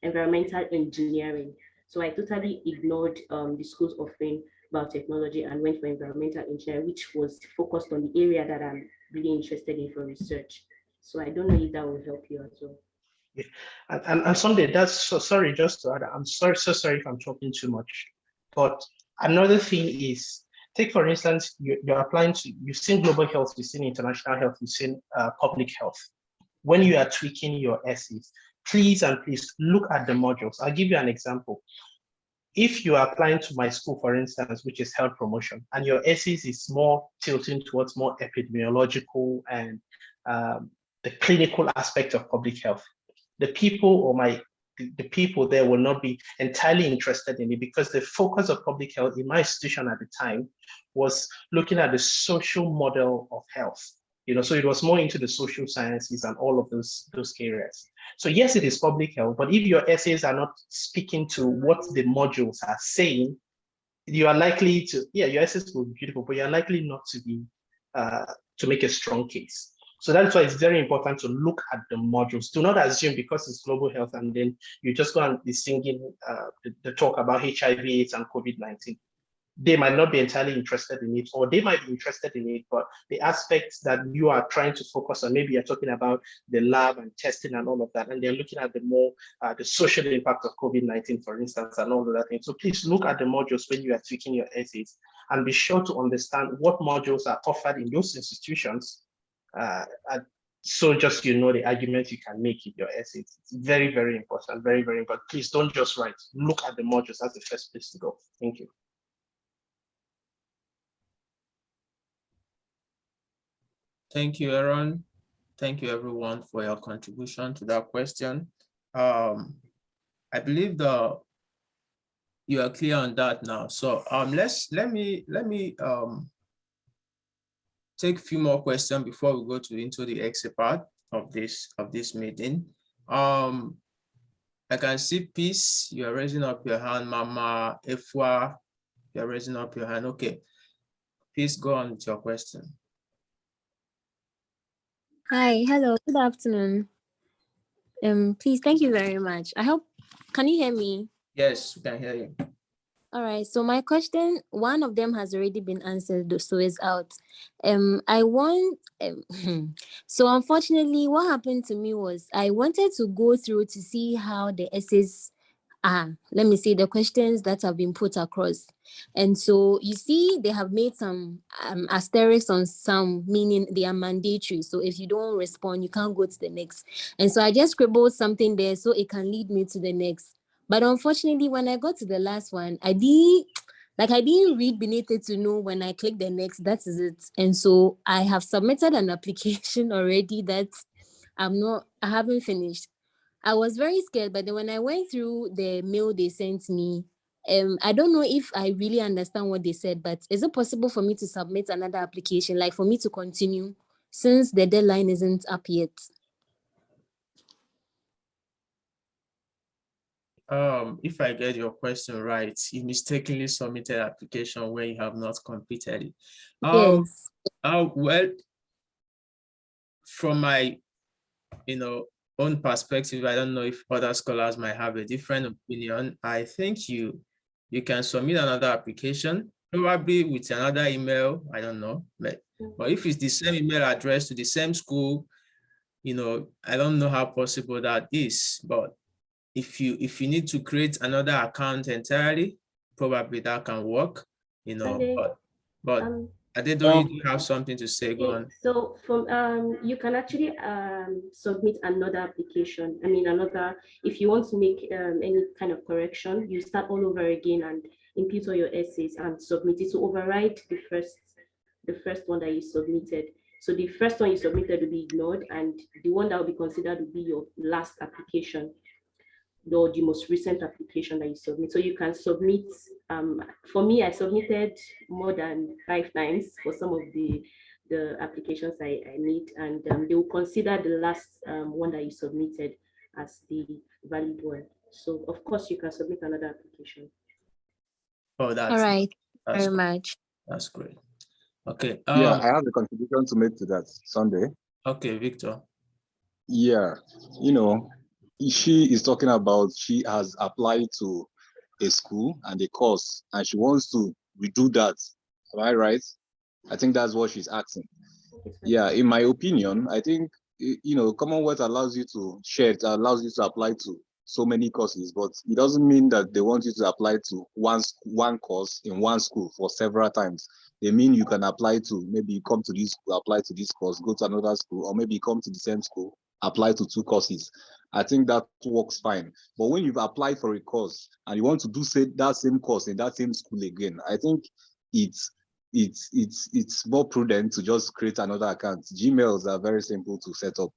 environmental engineering. So I totally ignored the schools offering biotechnology and went for environmental engineering, which was focused on the area that I'm really interested in for research. So I don't know if that will help you as well. Yeah. And Sunday, that's so sorry, just to add, I'm so sorry if I'm talking too much. But another thing is, take for instance, you're applying to, you've seen global health, you've seen international health, you've seen public health. When you are tweaking your essays, please look at the modules. I'll give you an example. If you are applying to my school, for instance, which is health promotion, and your essays is more tilting towards more epidemiological and the clinical aspect of public health, the people there will not be entirely interested in it, because the focus of public health in my institution at the time was looking at the social model of health. So it was more into the social sciences and all of those areas. So yes, it is public health, but if your essays are not speaking to what the modules are saying, you are likely to, your essays will be beautiful, but you're likely not to be, to make a strong case. So that's why it's very important to look at the modules. Do not assume because it's global health and then you just go and be singing the talk about HIV/AIDS and COVID-19. They might not be entirely interested in it, or they might be interested in it, but the aspects that you are trying to focus on, maybe you're talking about the lab and testing and all of that, and they're looking at the more, the social impact of COVID-19, for instance, and all of that thing. So please look at the modules when you are tweaking your essays, and be sure to understand what modules are offered in those institutions. So just, the argument you can make in your essays. It's very, very important, very, very important. Please don't just write, look at the modules. That's the first place to go. Thank you. Thank you, Aaron. Thank you, everyone, for your contribution to that question. I believe you are clear on that now. So let me take a few more questions before we go into the exit part of this meeting. I can see Peace, you are raising up your hand. Mama Efwa, you are raising up your hand. Okay, please go on with your question. Hi, hello, good afternoon. Please, thank you very much. Can you hear me? Yes, we can hear you. All right, so my question, one of them has already been answered, so it's out. So unfortunately, what happened to me was I wanted to go through to see how the essays let me see the questions that have been put across. And so you see, they have made some asterisks on some, meaning they are mandatory. So if you don't respond, you can't go to the next. And so I just scribbled something there so it can lead me to the next. But unfortunately, when I got to the last one, I didn't read beneath it to know when I click the next, that is it. And so I have submitted an application already that I haven't finished. I was very scared, but then when I went through the mail they sent me, I don't know if I really understand what they said, but is it possible for me to submit another application, like for me to continue, since the deadline isn't up yet? If I get your question right, you mistakenly submitted application where you have not completed it. Yes. Well, from my, own perspective, I don't know if other scholars might have a different opinion. I think you can submit another application, probably with another email. I don't know, but if it's the same email address to the same school, I don't know how possible that is. But if you need to create another account entirely, probably that can work. But don't you have something to say? Go on. So you can actually submit another application. If you want to make any kind of correction, you start all over again and input all your essays and submit it to override the first one that you submitted. So the first one you submitted will be ignored, and the one that will be considered will be your last application, or the most recent application that you submit. So you can submit, for me, I submitted more than 5 times for some of the applications I made, and they will consider the last one that you submitted as the valid one. So of course you can submit another application. Oh, that's all right. That's very great. much. That's great. Okay. Yeah, I have a contribution to make to that, Sunday. Okay, Victor. Yeah, she is talking about she has applied to a school and a course, and she wants to redo that. Am I right? I think that's what she's asking. Yeah, in my opinion, I think Commonwealth allows you to share, it allows you to apply to so many courses, but it doesn't mean that they want you to apply to one course in one school for several times. They mean you can apply to, maybe you come to this school, apply to this course, go to another school, or maybe you come to the same school, apply to 2 courses. I think that works fine. But when you've applied for a course and you want to do that same course in that same school again, I think it's more prudent to just create another account. Gmails are very simple to set up,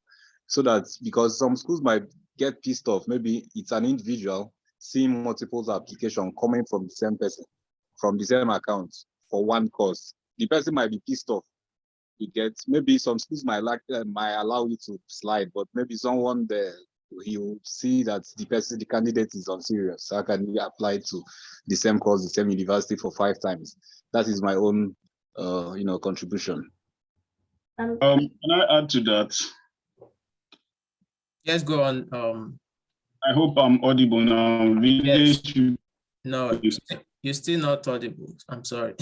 so that, because some schools might get pissed off, maybe it's an individual seeing multiple applications coming from the same person, from the same account for one course. The person might be pissed off. You get, maybe some schools might allow you to slide, but maybe someone there, he will see that the candidate is unserious. How can you apply to the same course, the same university for 5 times? That is my own, contribution. Can I add to that? Yes, go on. I hope I'm audible now. Yes. No, you're still not audible. I'm sorry.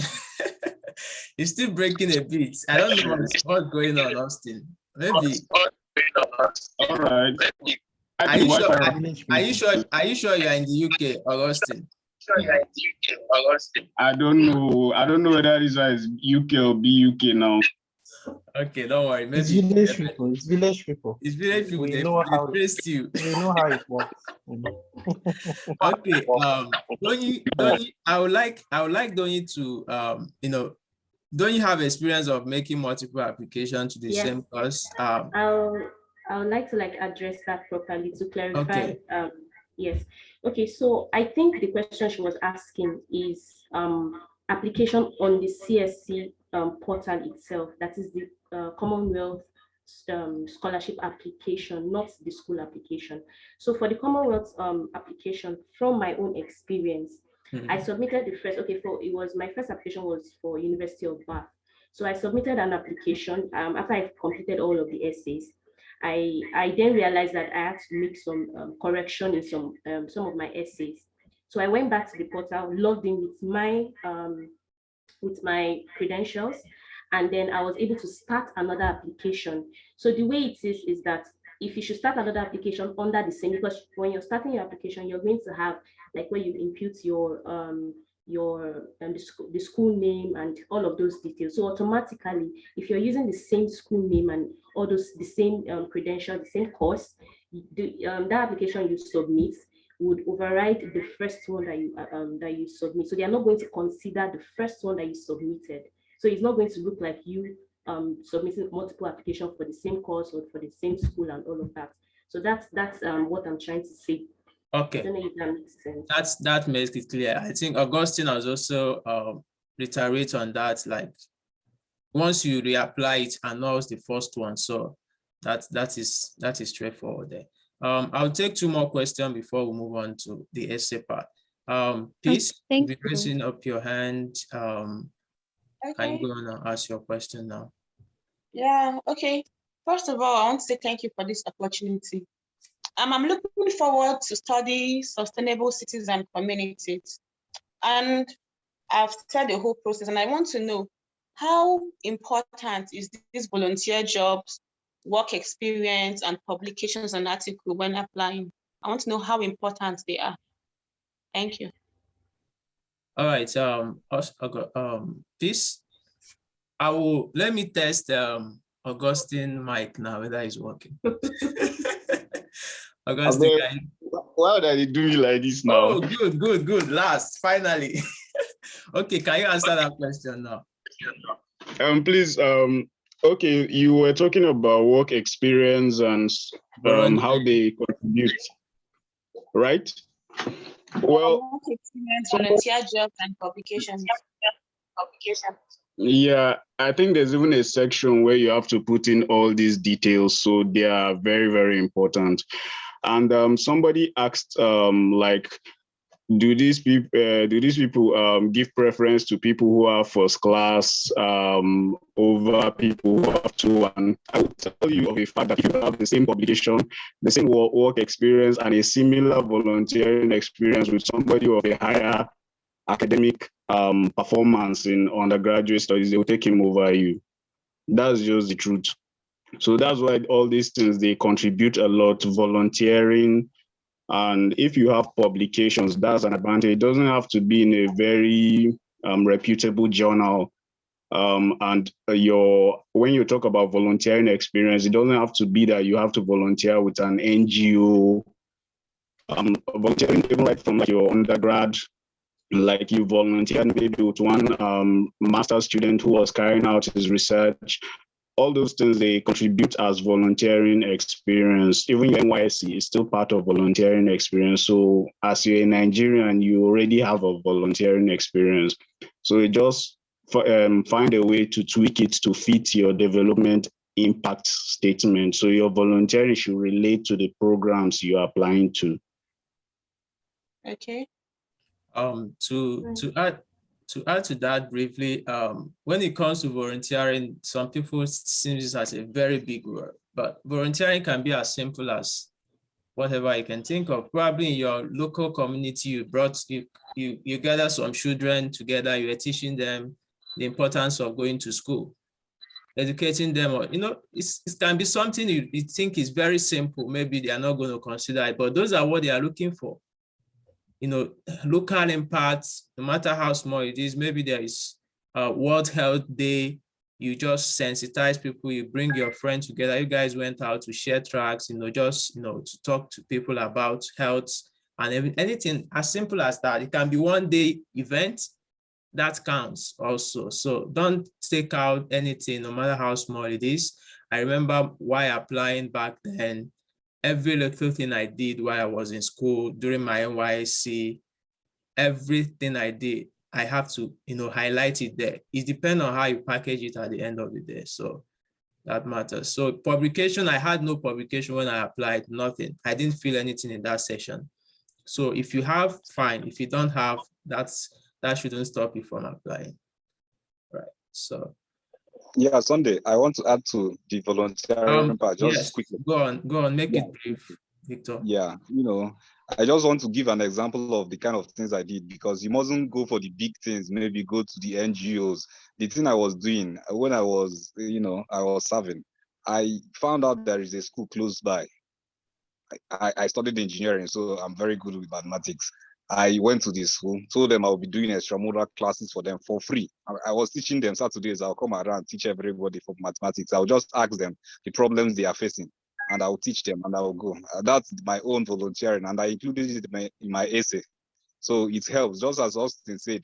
You're still breaking a bit. I don't know what's going on, Austin. Maybe. All right. Are you sure you're in the UK, Augustine? I don't know. I don't know whether this is UK or BUK now. Okay, don't worry. Maybe it's village people. It's village people. It's village people. We know how it works. Okay. Donyi, I would like Donyi to don't you have experience of making multiple applications to the Yes. same course? I would like to address that properly to clarify. Okay. Yes. Okay. So I think the question she was asking is application on the CSC portal itself. That is the Commonwealth scholarship application, not the school application. So for the Commonwealth application, from my own experience, I submitted the first. Okay, my first application was for University of Bath. So I submitted an application after I completed all of the essays. I then realized that I had to make some correction in some of my essays. So I went back to the portal, logged in with my credentials, and then I was able to start another application. So the way it is that if you should start another application under the same, because when you're starting your application, you're going to have like where you input the school name and all of those details. So automatically, if you're using the same school name and all those the same credentials, the same course, that application you submit would override the first one that you submit. So they are not going to consider the first one that you submitted. So it's not going to look like you submitting multiple applications for the same course or for the same school and all of that. So that's what I'm trying to say. Okay. I don't know if that makes sense. That makes it clear. I think Augustine has also reiterate on that. Like once you reapply, it annuls the first one. So that is straightforward there. I'll take two more questions before we move on to the essay part. Peace, Thank be you. raising up your hand. Okay. Can you go on and ask your question now? Yeah, okay. First of all, I want to say thank you for this opportunity. I'm looking forward to study sustainable cities and communities. And I've started the whole process, and I want to know how important is this volunteer jobs, work experience, and publications and articles when applying? I want to know how important they are. Thank you. All right, Peace. Let me test Augustine mic now, whether it's working. Augustine, why would you do me like this now? Oh, good. Last, finally. Okay, can you answer that question now? Please, okay, you were talking about work experience and how they contribute, right? Well, work experience, volunteer jobs, and publications. Yeah, I think there's even a section where you have to put in all these details, so they are very, very important. And somebody asked, like, do these people give preference to people who are first class over people who have 2-1? I would tell you of a fact that if you have the same publication, the same work experience, and a similar volunteering experience with somebody of a higher academic performance in undergraduate studies, they will take him over you. That's just the truth. So that's why all these things, they contribute a lot to volunteering. And if you have publications, that's an advantage. It doesn't have to be in a very reputable journal. And when you talk about volunteering experience, it doesn't have to be that you have to volunteer with an NGO. Volunteering even right from like your undergrad, like you volunteered maybe with one master's student who was carrying out his research. All those things, they contribute as volunteering experience. Even your NYSC is still part of volunteering experience. So as you're a Nigerian, you already have a volunteering experience. So you just find a way to tweak it to fit your development impact statement. So your volunteering should relate to the programs you are applying to. Okay. To add to that briefly, when it comes to volunteering, some people see this as a very big word, but volunteering can be as simple as whatever you can think of. Probably in your local community, you gather some children together, you are teaching them the importance of going to school, educating them, or it can be something you think is very simple. Maybe they are not going to consider it, but those are what they are looking for. Local impacts, no matter how small it is. Maybe there is a World Health Day, you just sensitize people, you bring your friends together, you guys went out to share tracts, to talk to people about health and anything as simple as that. It can be one day event that counts also. So don't take out anything, no matter how small it is. I remember while applying back then, every little thing I did while I was in school during my NYSC, everything I did, I have to, highlight it there. It depends on how you package it at the end of the day. So that matters. So publication, I had no publication when I applied, nothing. I didn't feel anything in that session. So if you have, fine. If you don't have, that shouldn't stop you from applying. Right. So yeah, Sunday, I want to add to the volunteering part just yes, quickly. go on, make it brief, Victor. Yeah, I just want to give an example of the kind of things I did, because you mustn't go for the big things, maybe go to the NGOs. The thing I was doing when I was, I was serving, I found out there is a school close by. I studied engineering, so I'm very good with mathematics. I went to this school, told them I'll be doing extramural classes for them for free. I was teaching them Saturdays. I'll come around, teach everybody for mathematics. I'll just ask them the problems they are facing, and I'll teach them, and I'll go. That's my own volunteering, and I included it in my essay. So it helps. Just as Austin said,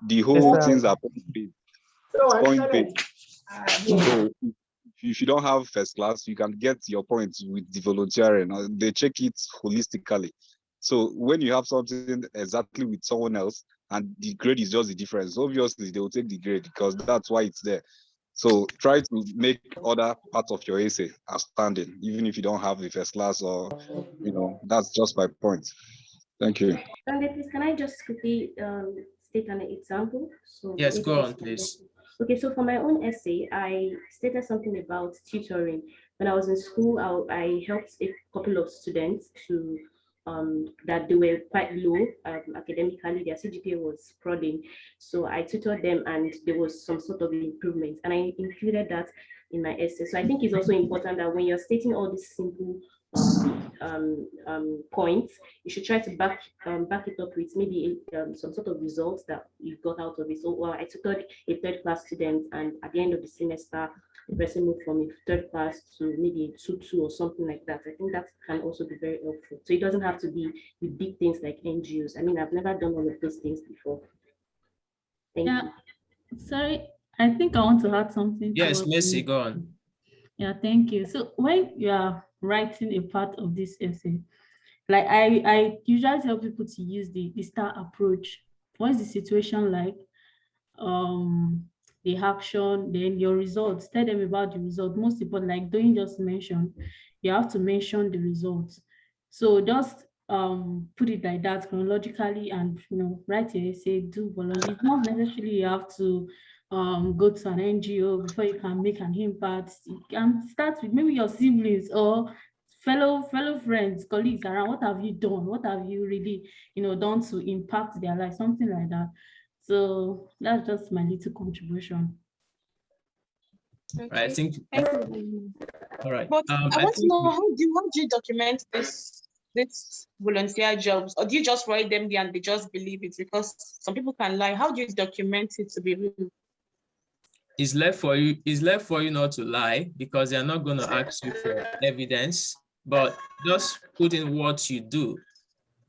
the whole things are point-based. So if you don't have first class, you can get your points with the volunteering. They check it holistically. So when you have something exactly with someone else and the grade is just the difference, obviously they will take the grade because that's why it's there. So try to make other parts of your essay outstanding, even if you don't have the first class, or that's just my point. Thank you. Sunday, please, can I just quickly state an example? So yes, go on, please. Okay, so for my own essay, I stated something about tutoring. When I was in school, I helped a couple of students to that they were quite low academically. Their CGPA was prodding, so I tutored them, and there was some sort of improvement, and I included that in my essay. So I think it's also important that when you're stating all these simple points, you should try to back it up with maybe some sort of results that you got out of it. So, I tutored a third class student, and at the end of the semester, the person moved from a third class to maybe a 2-2 or something like that. I think that can also be very helpful. So it doesn't have to be with big things like NGOs. I mean, I've never done all of those things before. Thank you. Sorry, I think I want to add something. Yes, Messi, go on. Yeah, thank you. So when you are writing a part of this essay, like I usually tell people to use the STAR approach. What is the situation like? The action, then your results. Tell them about the result. Most important, like don't just mention, you have to mention the results. So just put it like that chronologically, and write your essay, do volunteer. It's not necessarily you have to go to an NGO before you can make an impact. You can start with maybe your siblings or fellow friends, colleagues around. What have you done? What have you really done to impact their life? Something like that. So that's just my little contribution. I think. All right. But I want to know, how do you document this volunteer jobs, or do you just write them there and they just believe it? Because some people can lie. How do you document it to be real? It's left for you not to lie, because they're not going to ask you for evidence, but just put in what you do,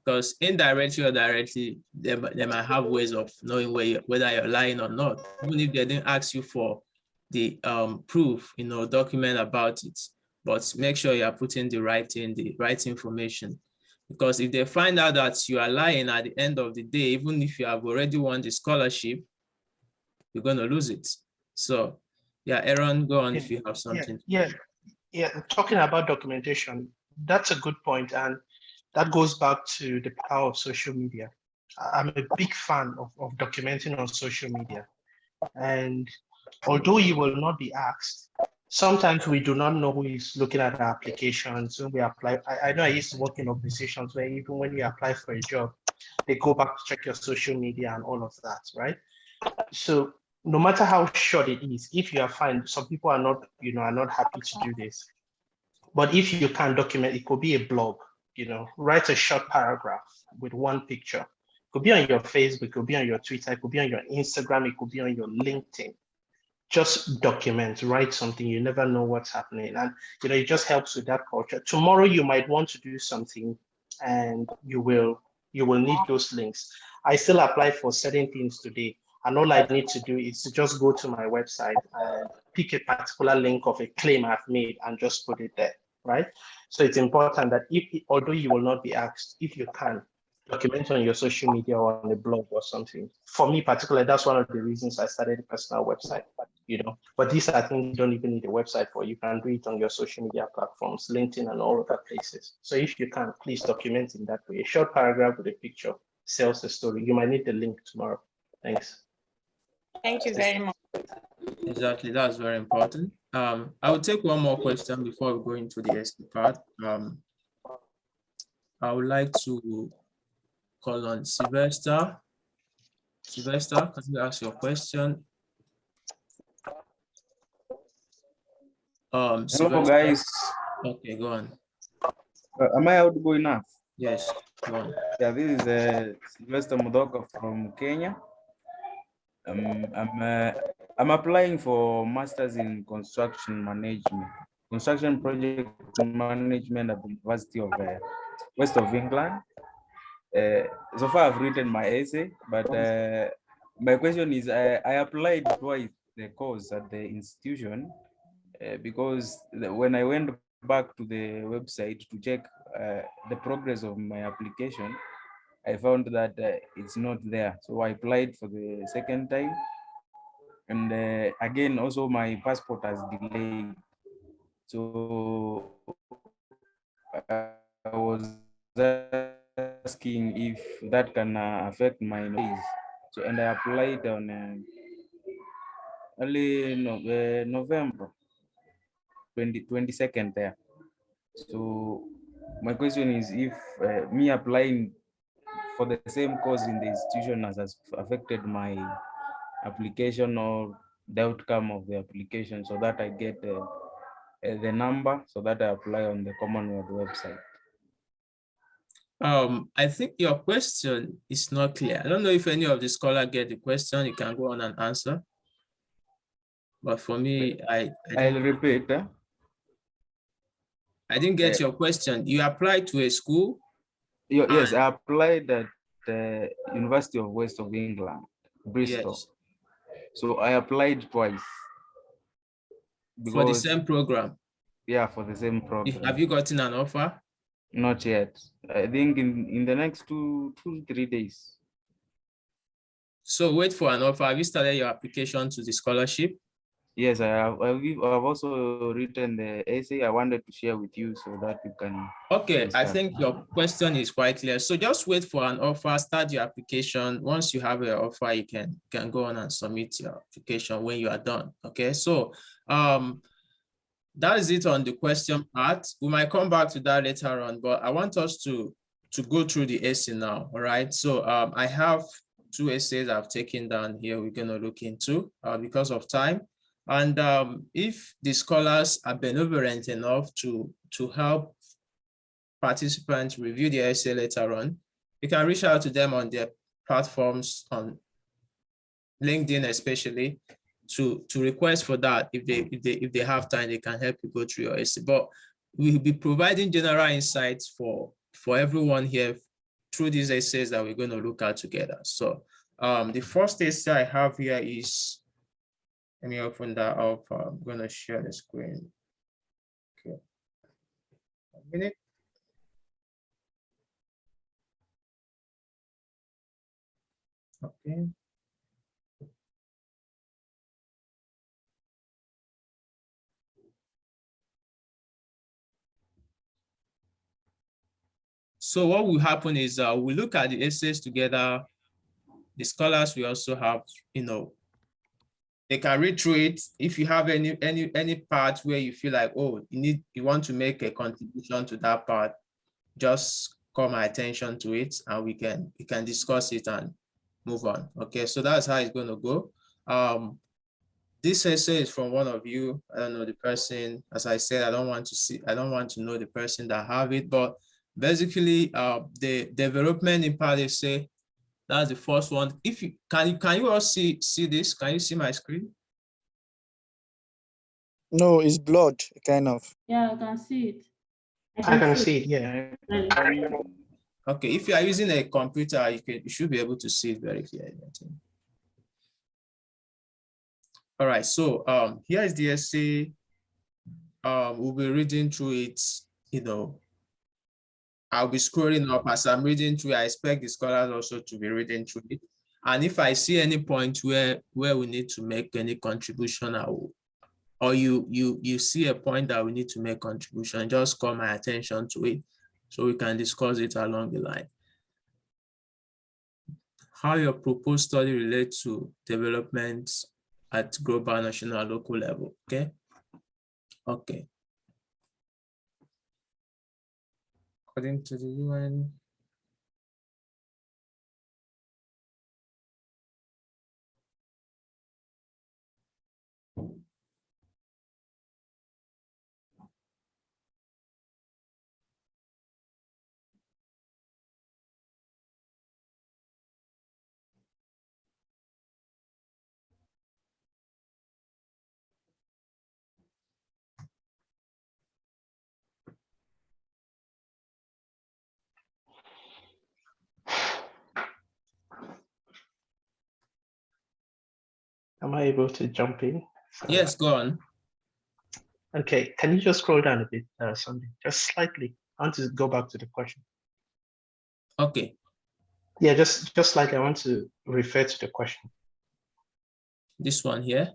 because indirectly or directly, they might have ways of knowing whether you're lying or not. Even if they didn't ask you for the proof, document about it, but make sure you are putting the right information. Because if they find out that you are lying at the end of the day, even if you have already won the scholarship, you're going to lose it. So yeah, Aaron, go on if you have something. Yeah. Talking about documentation, that's a good point, and that goes back to the power of social media. I'm a big fan of documenting on social media, and although you will not be asked, sometimes we do not know who is looking at our applications when we apply. I know I used to work in organizations where even when you apply for a job, they go back to check your social media and all of that, right? So no matter how short it is, if you are fine, some people are not happy to do this. But if you can document, it could be a blog, write a short paragraph with one picture. It could be on your Facebook, it could be on your Twitter, it could be on your Instagram, it could be on your LinkedIn. Just document, write something. You never know what's happening. And, it just helps with that culture. Tomorrow, you might want to do something and you will need those links. I still apply for certain things today. And all I need to do is to just go to my website and pick a particular link of a claim I've made and just put it there, right? So it's important that although you will not be asked, if you can, document on your social media or on a blog or something. For me particularly, that's one of the reasons I started a personal website, But these are things you don't even need a website for. You can do it on your social media platforms, LinkedIn and all other places. So if you can, please document in that way. A short paragraph with a picture sells the story. You might need the link tomorrow. Thanks. Thank you very much. Exactly, that's very important. I will take one more question before we go into the SD part. I would like to call on Sylvester. Sylvester, can you ask your question? Hello, Sylvester. guys. Okay, go on. Am I audible enough? Yes, go on. Yeah, this is Sylvester Mudoka from Kenya. I'm applying for Masters in Construction Management, Construction Project Management at the University of West of England. So far, I've written my essay, but my question is, I applied twice the course at the institution because when I went back to the website to check the progress of my application, I found that it's not there. So I applied for the second time. And again, also my passport has delayed. So I was asking if that can affect my days. So, and I applied on early November 22nd there. So my question is if me applying for the same course in the institution has affected my application or the outcome of the application, so that I get the number so that I apply on the Commonwealth website. I think your question is not clear. I don't know if any of the scholars get the question. You can go on and answer. But for me, I'll repeat. I didn't get your question. You applied to a school? Yes, I applied at the University of West of England, Bristol. Yes. So I applied twice. For the same program? Yeah, for the same program. Have you gotten an offer? Not yet. I think in the next 2-3 days. So wait for an offer. Have you started your application to the scholarship? Yes, I have. I've also written the essay I wanted to share with you so that you can. Okay, I think your question is quite clear. So just wait for an offer, start your application. Once you have an offer, you can go on and submit your application when you are done. Okay, so that is it on the question part. We might come back to that later on, but I want us to go through the essay now. All right, so I have 2 essays I've taken down here we're going to look into because of time. And if the scholars are benevolent enough to help participants review the essay later on, you can reach out to them on their platforms, on LinkedIn especially, to request for that. If they have time, they can help you go through your essay. But we'll be providing general insights for everyone here through these essays that we're going to look at together. So the first essay I have here is, let me open that up. I'm going to share the screen. Okay. A minute. Okay. So what will happen is we look at the essays together. The scholars will also have, they can read through it. If you have any part where you feel like, oh, you want to make a contribution to that part, just call my attention to it, and we can discuss it and move on. Okay, so that's how it's going to go. This essay is from one of you. I don't know the person. As I said, I don't want to know the person that have it, but basically the development in part essay, that's the first one. If you can you all see this? Can you see my screen? No, it's blurred, kind of. Yeah, I can see it. I can see it, yeah. Okay, if you are using a computer, you should be able to see it very clearly, I think. All right, so here is the essay. We'll be reading through it, I'll be scrolling up as I'm reading through. I expect the scholars also to be reading through it. And if I see any point where we need to make any contribution, I will, or you see a point that we need to make contribution, just call my attention to it so we can discuss it along the line. How your proposed study relates to developments at global, national, local level, okay? Okay. According to the UN, Am I able to jump in? yes, go on. Okay, can you just scroll down a bit, Sunday? Just slightly. I want to go back to the question. Okay. Yeah, just slightly. I want to refer to the question. This one here?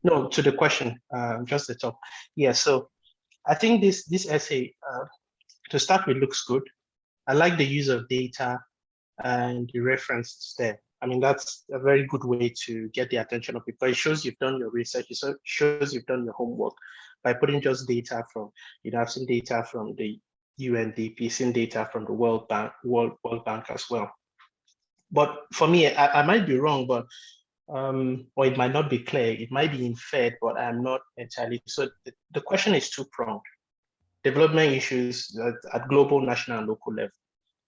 No, to the question, just the top. Yeah, so I think this essay, to start with, looks good. I like the use of data and the references there. I mean, that's a very good way to get the attention of people. It shows you've done your research. It shows you've done your homework by putting just data from, I've seen data from the UNDP, seen data from the World Bank as well. But for me, I might be wrong, but or it might not be clear. It might be inferred, but I'm not entirely. So the question is two-pronged. Development issues at global, national, and local level.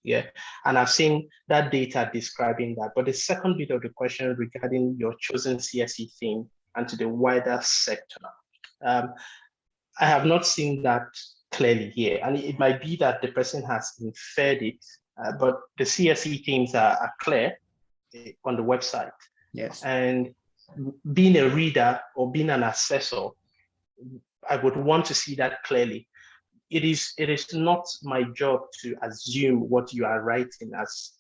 Yeah, and I've seen that data describing that. But the second bit of the question regarding your chosen CSE theme and to the wider sector, I have not seen that clearly here. And it might be that the person has inferred it, but the CSE themes are clear on the website. Yes. And being a reader or being an assessor, I would want to see that clearly. It is not my job to assume what you are writing as,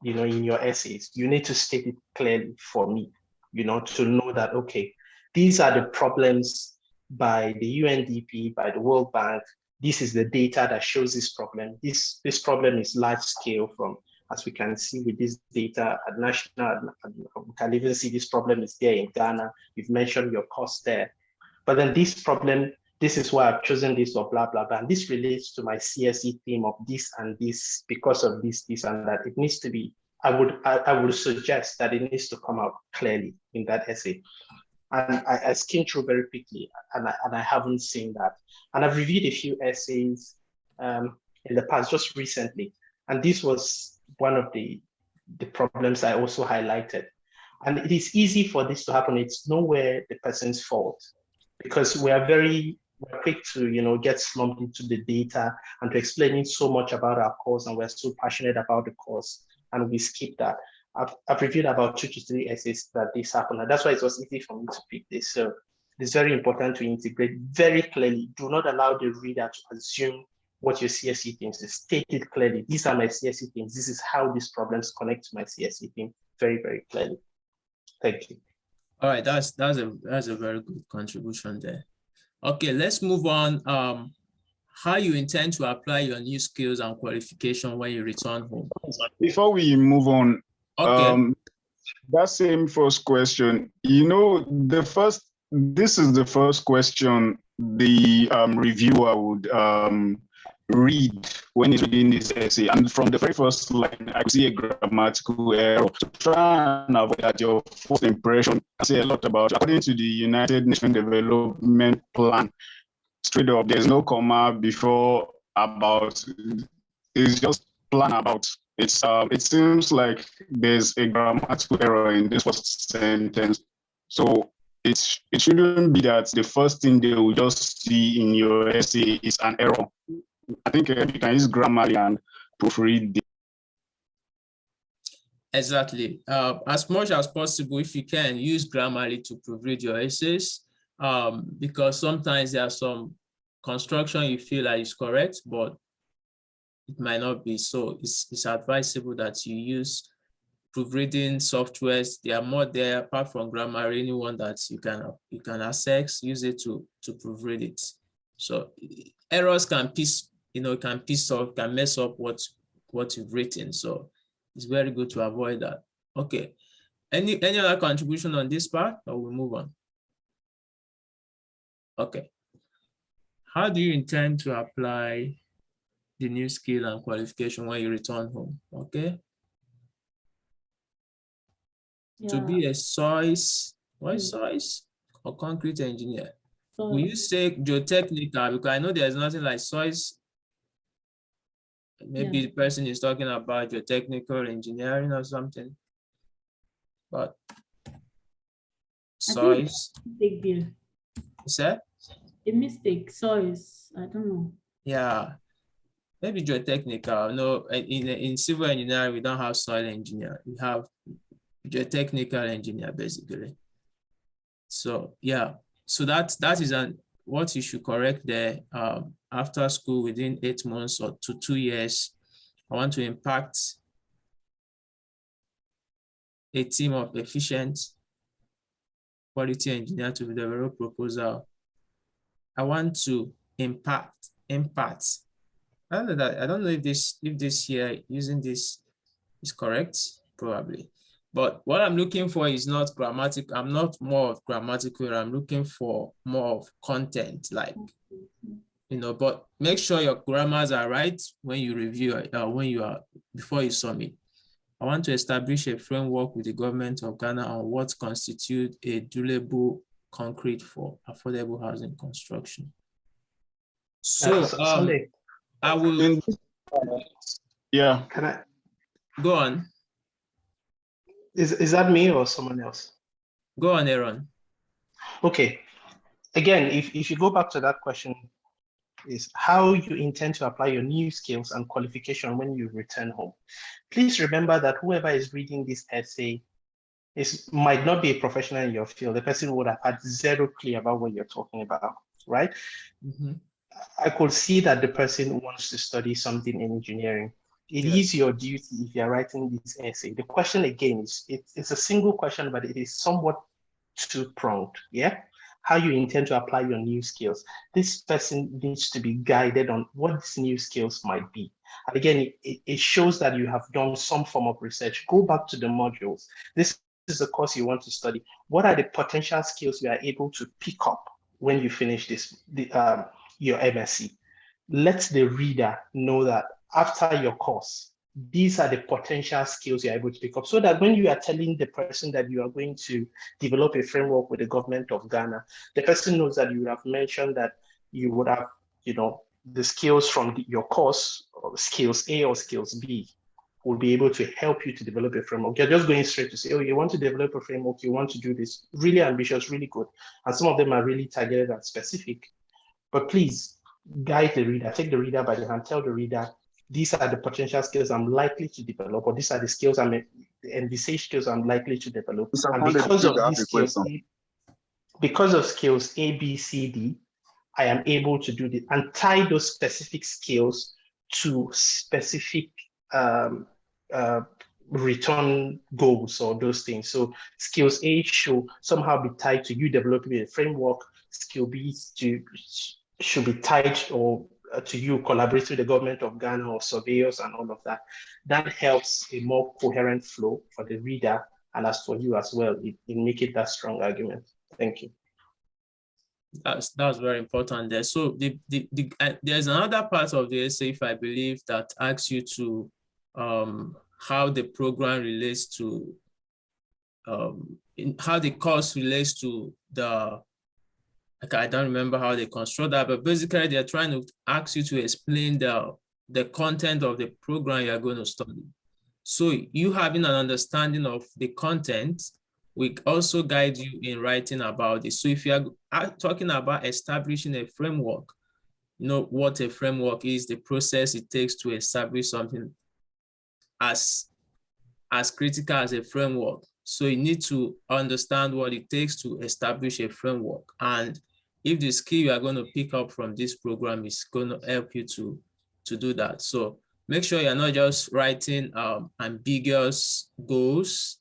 in your essays. You need to state it clearly for me, to know that, okay, these are the problems by the UNDP, by the World Bank. This is the data that shows this problem. This problem is large scale from, as we can see with this data at national, we can even see this problem is there in Ghana. You've mentioned your cost there. But then this problem, this is why I've chosen this or blah, blah, blah. And this relates to my CSE theme of this and this, because of this and that. It needs to be, I would suggest that it needs to come out clearly in that essay. And I skimmed through very quickly, and I haven't seen that. And I've reviewed a few essays in the past, just recently. And this was one of the problems I also highlighted. And it is easy for this to happen. It's nowhere the person's fault, because we're quick to get slumped into the data and to explaining so much about our course, and we're so passionate about the course, and we skip that. I've reviewed about 2 to 3 essays that this happened, and that's why it was easy for me to pick this. So it's very important to integrate very clearly. Do not allow the reader to assume what your CSE themes is. State it clearly. These are my CSE themes. This is how these problems connect to my CSE theme very, very clearly. Thank you. All right, that's a very good contribution there. Okay, let's move on. How you intend to apply your new skills and qualification when you return home? Before we move on, okay. That same first question, this is the first question the reviewer would read when he's reading this essay. And from the very first line, I see a grammatical error. So try and avoid that. Your first impression I say a lot about, according to the United Nations Development Plan, straight up, there's no comma before about. It's just plan about. It seems like there's a grammatical error in this first sentence. So it shouldn't be that the first thing they will just see in your essay is an error. I think you can use Grammarly and proofread it. Exactly. As much as possible, if you can, use Grammarly to proofread your essays, because sometimes there are some construction you feel like is correct, but it might not be. So it's advisable that you use proofreading softwares. There are more there apart from Grammarly. Anyone that you can access, use it to proofread it. So errors can can mess up what you've written. So it's very good to avoid that. Okay. Any other contribution on this part, or we move on? Okay. How do you intend to apply the new skill and qualification when you return home? Okay. To be a soils, what is soils or concrete engineer? Will you say geotechnical? Because I know there's nothing like soils. Maybe the person is talking about geotechnical engineering or something. But soils. Big deal. Is that? A mistake. Soils. I don't know. Yeah. Maybe geotechnical. No, in civil engineering, we don't have soil engineer. We have geotechnical engineer, basically. So yeah, so that is what you should correct there. After school, within 8 months or to 2 years, I want to impact a team of efficient quality engineer to develop proposal. I want to impact. I don't know if this here using this is correct, probably. But what I'm looking for is not grammatical. I'm not more of grammatical. I'm looking for more of content, like, but make sure your grammars are right when you review, before you submit. I want to establish a framework with the government of Ghana on what constitutes a durable concrete for affordable housing construction. So, Sunday, I will. Yeah. Can I go on? Is that me or someone else? Go on, Aaron. Okay. Again, if you go back to that question, is how you intend to apply your new skills and qualification when you return home. Please remember that whoever is reading this essay might not be a professional in your field. The person would have had zero clue about what you're talking about, right? Mm-hmm. I could see that the person wants to study something in engineering. It is your duty if you're writing this essay. The question again is, it's a single question, but it is somewhat two-pronged, yeah? How you intend to apply your new skills. This person needs to be guided on what these new skills might be. And again, it shows that you have done some form of research. Go back to the modules. This is the course you want to study. What are the potential skills you are able to pick up when you finish your MSc? Let the reader know that after your course, these are the potential skills you're able to pick up, so that when you are telling the person that you are going to develop a framework with the government of Ghana, the person knows that you have mentioned that you would have, the skills from your course, or skills A or skills B, will be able to help you to develop a framework. You're just going straight to say, oh, you want to develop a framework, you want to do this, really ambitious, really good. And some of them are really targeted and specific. But please guide the reader, take the reader by the hand, tell the reader, these are the potential skills I'm likely to develop, or these are the skills envisaged skills I'm likely to develop. And because of these skills, because of skills A, B, C, D, I am able to do this, and tie those specific skills to specific return goals or those things. So skills A should somehow be tied to you developing a framework. Skill B should be tied to you collaborating with the government of Ghana or surveyors and all of that. That helps a more coherent flow for the reader, and as for you as well, it make it that strong argument. Thank you. That's very important there. So there's another part of the essay, if I believe, that asks you to how the program relates to how the course relates to the, I don't remember how they construct that, but basically they're trying to ask you to explain the content of the program you're going to study. So you having an understanding of the content will also guide you in writing about it. So if you are talking about establishing a framework, you know what a framework is, the process it takes to establish something as as critical as a framework. So you need to understand what it takes to establish a framework. And if the skill you are going to pick up from this program is going to help you to do that. So make sure you're not just writing ambiguous goals.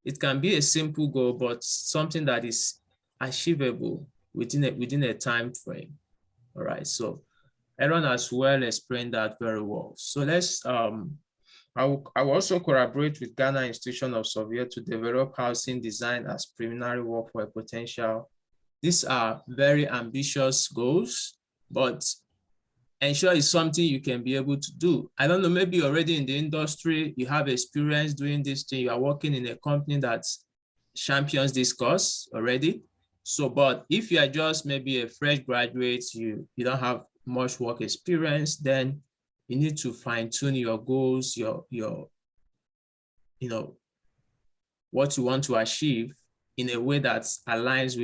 It can be a simple goal, but something that is achievable within a time frame. All right, so Aaron has well explained that very well. So let's, I will also collaborate with Ghana Institution of Survey to develop housing design as preliminary work for a potential. These are very ambitious goals, but ensure it's something you can be able to do. I don't know, maybe you're already in the industry, you have experience doing this thing, you are working in a company that champions this course already. So, but if you are just maybe a fresh graduate, you don't have much work experience, then you need to fine tune your goals, your what you want to achieve in a way that aligns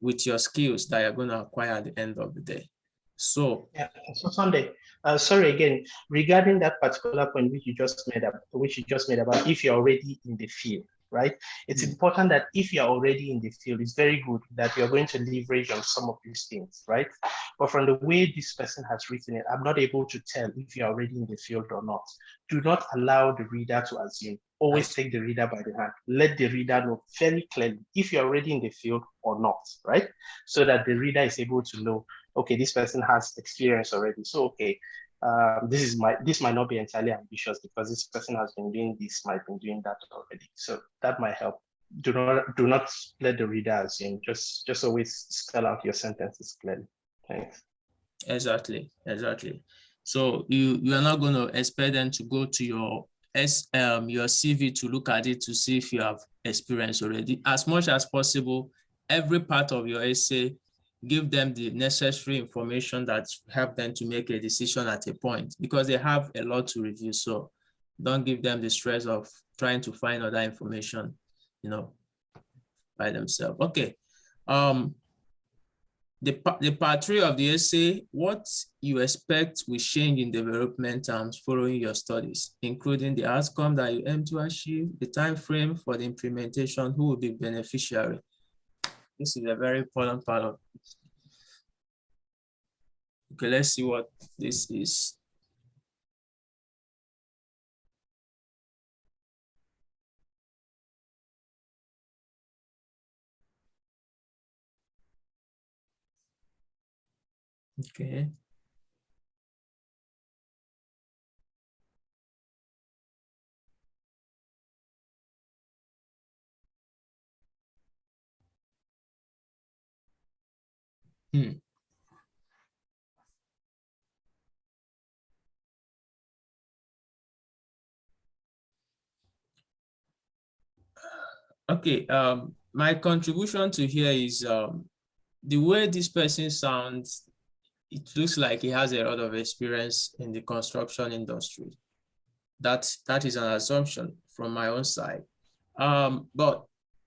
with your skills that you're going to acquire at the end of the day. So yeah, so Sunday, sorry again, regarding that particular point which you just made about if you're already in the field, right? It's important that if you're already in the field, it's very good that you're going to leverage on some of these things, right? But from the way this person has written it, I'm not able to tell if you're already in the field or not. Do not allow the reader to assume. Always take the reader by the hand. Let the reader know very clearly if you're already in the field or not, right? So that the reader is able to know, okay, this person has experience already. So, okay, this might not be entirely ambitious because this person has been doing this, might be doing that already. So that might help. Do not let the reader assume. Just always spell out your sentences clearly. Thanks. Exactly. So you are not going to expect them to go to your CV to look at it to see if you have experience already. As much as possible, every part of your essay, give them the necessary information that help them to make a decision at a point, because they have a lot to review. So don't give them the stress of trying to find other information, by themselves. Okay. The part 3 of the essay, what you expect will change in development terms following your studies, including the outcome that you aim to achieve, the time frame for the implementation, who will be beneficiary. This is a very important part of it. Okay, let's see what this is. Okay. Okay, my contribution to here is the way this person sounds, it looks like he has a lot of experience in the construction industry. That is an assumption from my own side. But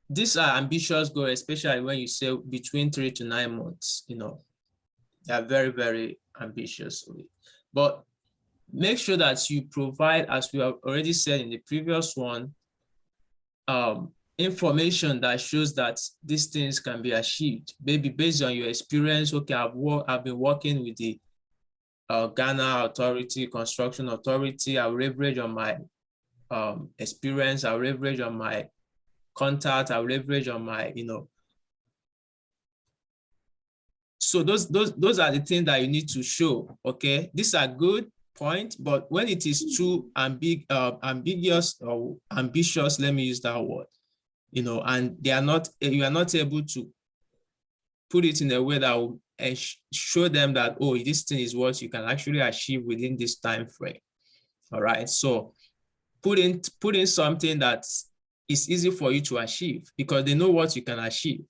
these are ambitious goals, especially when you say between 3 to 9 months, they are very, very ambitious. But make sure that you provide, as we have already said in the previous one, information that shows that these things can be achieved. Maybe based on your experience, okay, I've been working with the Ghana Authority, Construction Authority. I'll leverage on my experience. I'll leverage on my contact. I'll leverage on my, So those are the things that you need to show, okay? These are good points, but when it is too ambiguous or ambitious, let me use that word, and you are not able to put it in a way that will show them that, oh, this thing is what you can actually achieve within this time frame. All right, so put in something that is easy for you to achieve, because they know what you can achieve.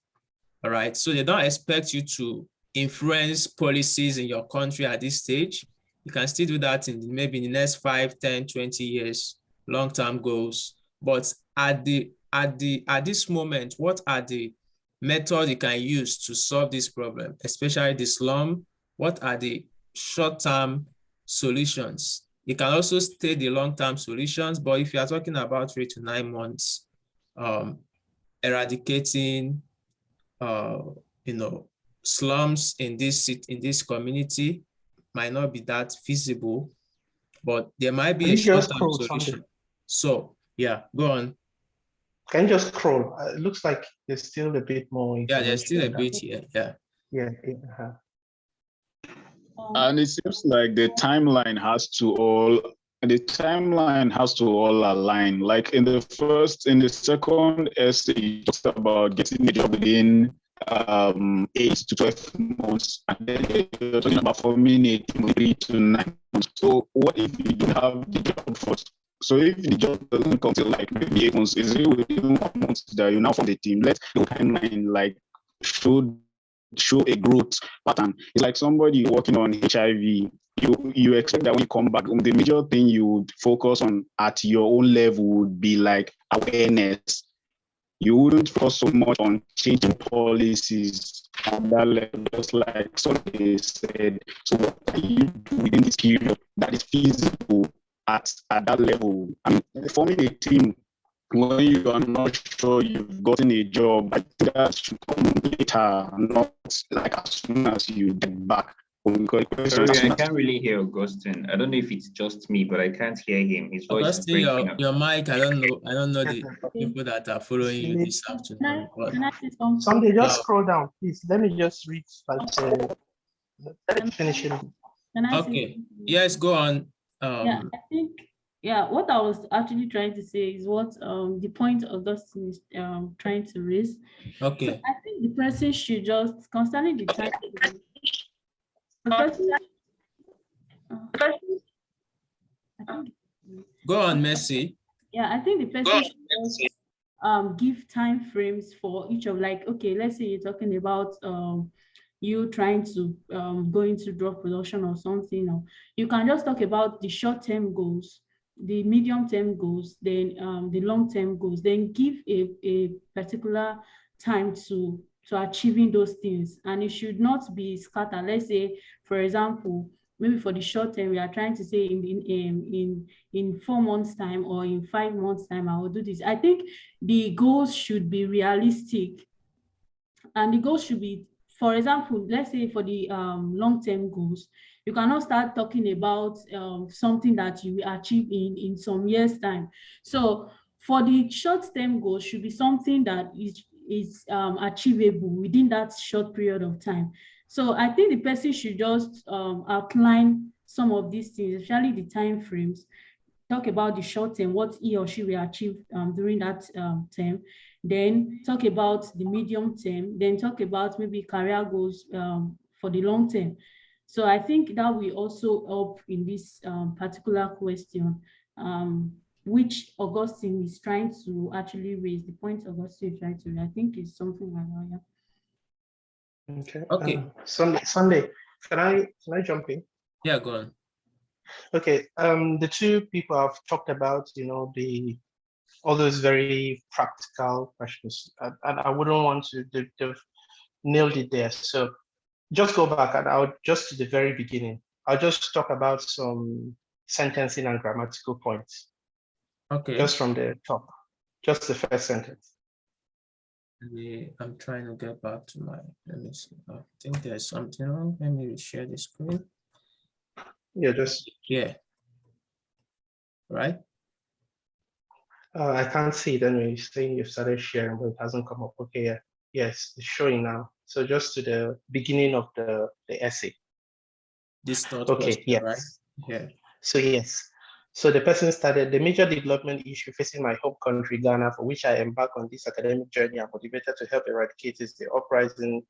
All right, so they don't expect you to influence policies in your country at this stage. You can still do that in maybe in the next 5, 10, 20 years, long-term goals. But at this moment, what are the methods you can use to solve this problem, especially the slum? What are the short-term solutions It can also state the long-term solutions, but if you are talking about 3 to 9 months, eradicating, slums in this community might not be that feasible, but there might be Can a you just short-term scroll, solution. Sunday? So yeah, go on. Can you just scroll? It looks like there's still a bit more Yeah, there's still a information. bit here. Yeah. Yeah. And it seems like the timeline has to all align. Like in the second essay, you talked about getting a job within 8 to 12 months, and then you're talking about forming a team 3 to 9 months. So what if you don't have the job first? So if the job doesn't come till like maybe 8 months, is it within 1 month that you now form the team? Let the timeline like show a growth pattern. It's like somebody working on HIV. You expect that when you come back, the major thing you would focus on at your own level would be like awareness. You wouldn't focus so much on changing policies at that level, just like somebody said. So what can you do within this period that is feasible at that level? I mean, forming a team when you are not sure you've gotten a job, I think that should come later, not like as soon as you get back. Sorry, I can't really hear Augustine. I don't know if it's just me, but I can't hear him. His voice is Augustine, breaking up. your mic, I don't know the people that are following you this afternoon. Sunday, just scroll down, please. Let me just read let me finish it. Okay. Yes, go on. Yeah, I think, what I was actually trying to say is what the point Augustine is trying to raise. Okay. So I think the person should just concerning the time. Go on, Mercy. Yeah, I think the person should just give time frames for each of, like, okay, let's say you're talking about you trying to go into drug production or something. Or you can just talk about the short-term goals, the medium-term goals, then the long-term goals, then give a particular time to achieving those things. And it should not be scattered. Let's say, for example, maybe for the short term, we are trying to say in 4 months time or in 5 months time, I will do this. I think the goals should be realistic, and the goals should be, for example, let's say for the long-term goals, you cannot start talking about something that you will achieve in some years time. So for the short-term goals should be something that is achievable within that short period of time. So I think the person should just outline some of these things, especially the time frames, talk about the short term, what he or she will achieve during that term, then talk about the medium term, then talk about maybe career goals for the long term. So I think that will also help in this particular question, which Augustine is trying to actually raise. The point Augustine is trying to raise, I think, is something like that. Yeah. Okay. Okay. Sunday, can I jump in? Yeah, go on. Okay. The two people have talked about, all those very practical questions, and I wouldn't want to they've nailed it there. So just go back and I'll just to the very beginning. I'll just talk about some sentencing and grammatical points. Okay. Just from the top, just the first sentence. I'm trying to get back to my, let me see. I think there's something wrong. Let me share the screen. Yeah, right. I can't see it anyway. You're saying you've started sharing, but it hasn't come up. Okay, yeah. Yes, it's showing now. So just to the beginning of the essay. This third okay, question, yes. right? Yeah. So yes. So the person started, the major development issue facing my home country, Ghana, for which I embark on this academic journey and motivated to help eradicate is the uprising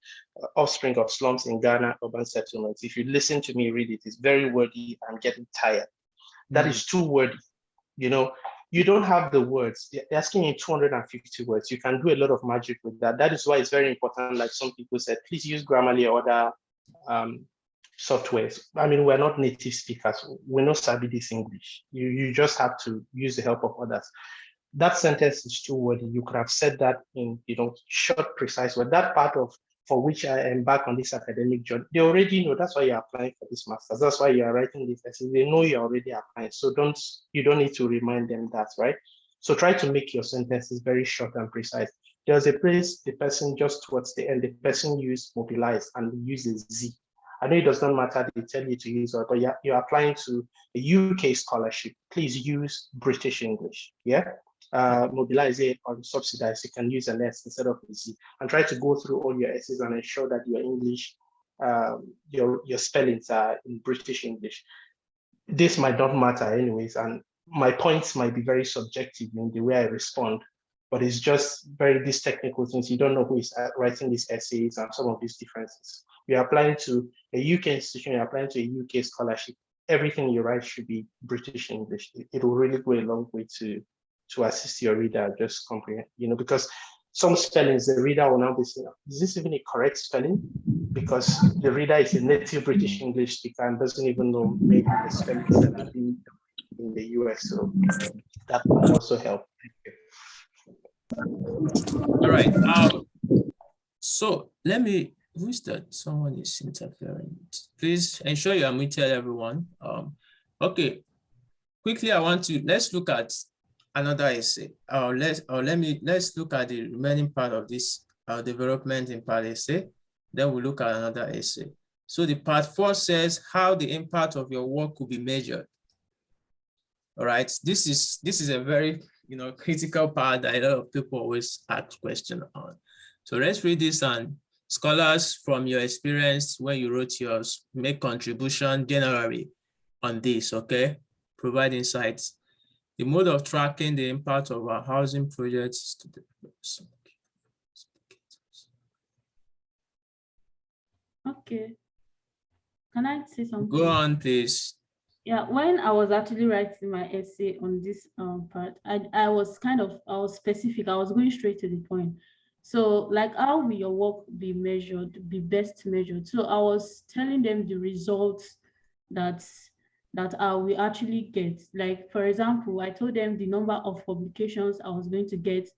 offspring of slums in Ghana, urban settlements. If you listen to me read it, it's very wordy. I'm getting tired. That is too wordy. You don't have the words. They're asking you 250 words. You can do a lot of magic with that. That is why it's very important, like some people said, please use Grammarly or other softwares. I mean, we're not native speakers. We know sabi this English. You just have to use the help of others. That sentence is too wordy. You could have said that in short, precise word. That part of for which I embark on this academic journey, they already know. That's why you're applying for this master's. That's why you're writing this essay. They know you're already applying. So you don't need to remind them that, right? So try to make your sentences very short and precise. There was a place the person just towards the end, the person used mobilize and uses Z. I know it does not matter, they tell you to use it, but you're applying to a UK scholarship. Please use British English, yeah? Mobilize it or subsidize, you can use an S instead of a Z, and try to go through all your essays and ensure that your English, your spellings are in British English. This might not matter anyways, and my points might be very subjective in the way I respond, but it's just these technical things. You don't know who is writing these essays and some of these differences. You're applying to a UK institution, you're applying to a UK scholarship. Everything you write should be British English. It will really go a long way to assist your reader just comprehend, because some spellings the reader will now be saying, is this even a correct spelling? Because the reader is a native British English speaker and doesn't even know maybe the spellings that are being in the US. So that will also help. Thank you. All right. So who's that? Someone is interfering. Please ensure you are muted, everyone. Okay. Quickly, let's look at another essay. Let's look at the remaining part of this development in part essay. Then we'll look at another essay. So the part 4 says how the impact of your work could be measured. All right. This is a very critical part that a lot of people always ask questions on. So let's read this, and scholars from your experience when you wrote yours, make contribution generally on this, okay? Provide insights. The mode of tracking the impact of our housing projects to the Okay. Can I say something? Go on, please. Yeah, when I was actually writing my essay on this part, I was specific. I was going straight to the point. So like, how will your work be best measured? So I was telling them the results that I will actually get. Like, for example, I told them the number of publications I was going to get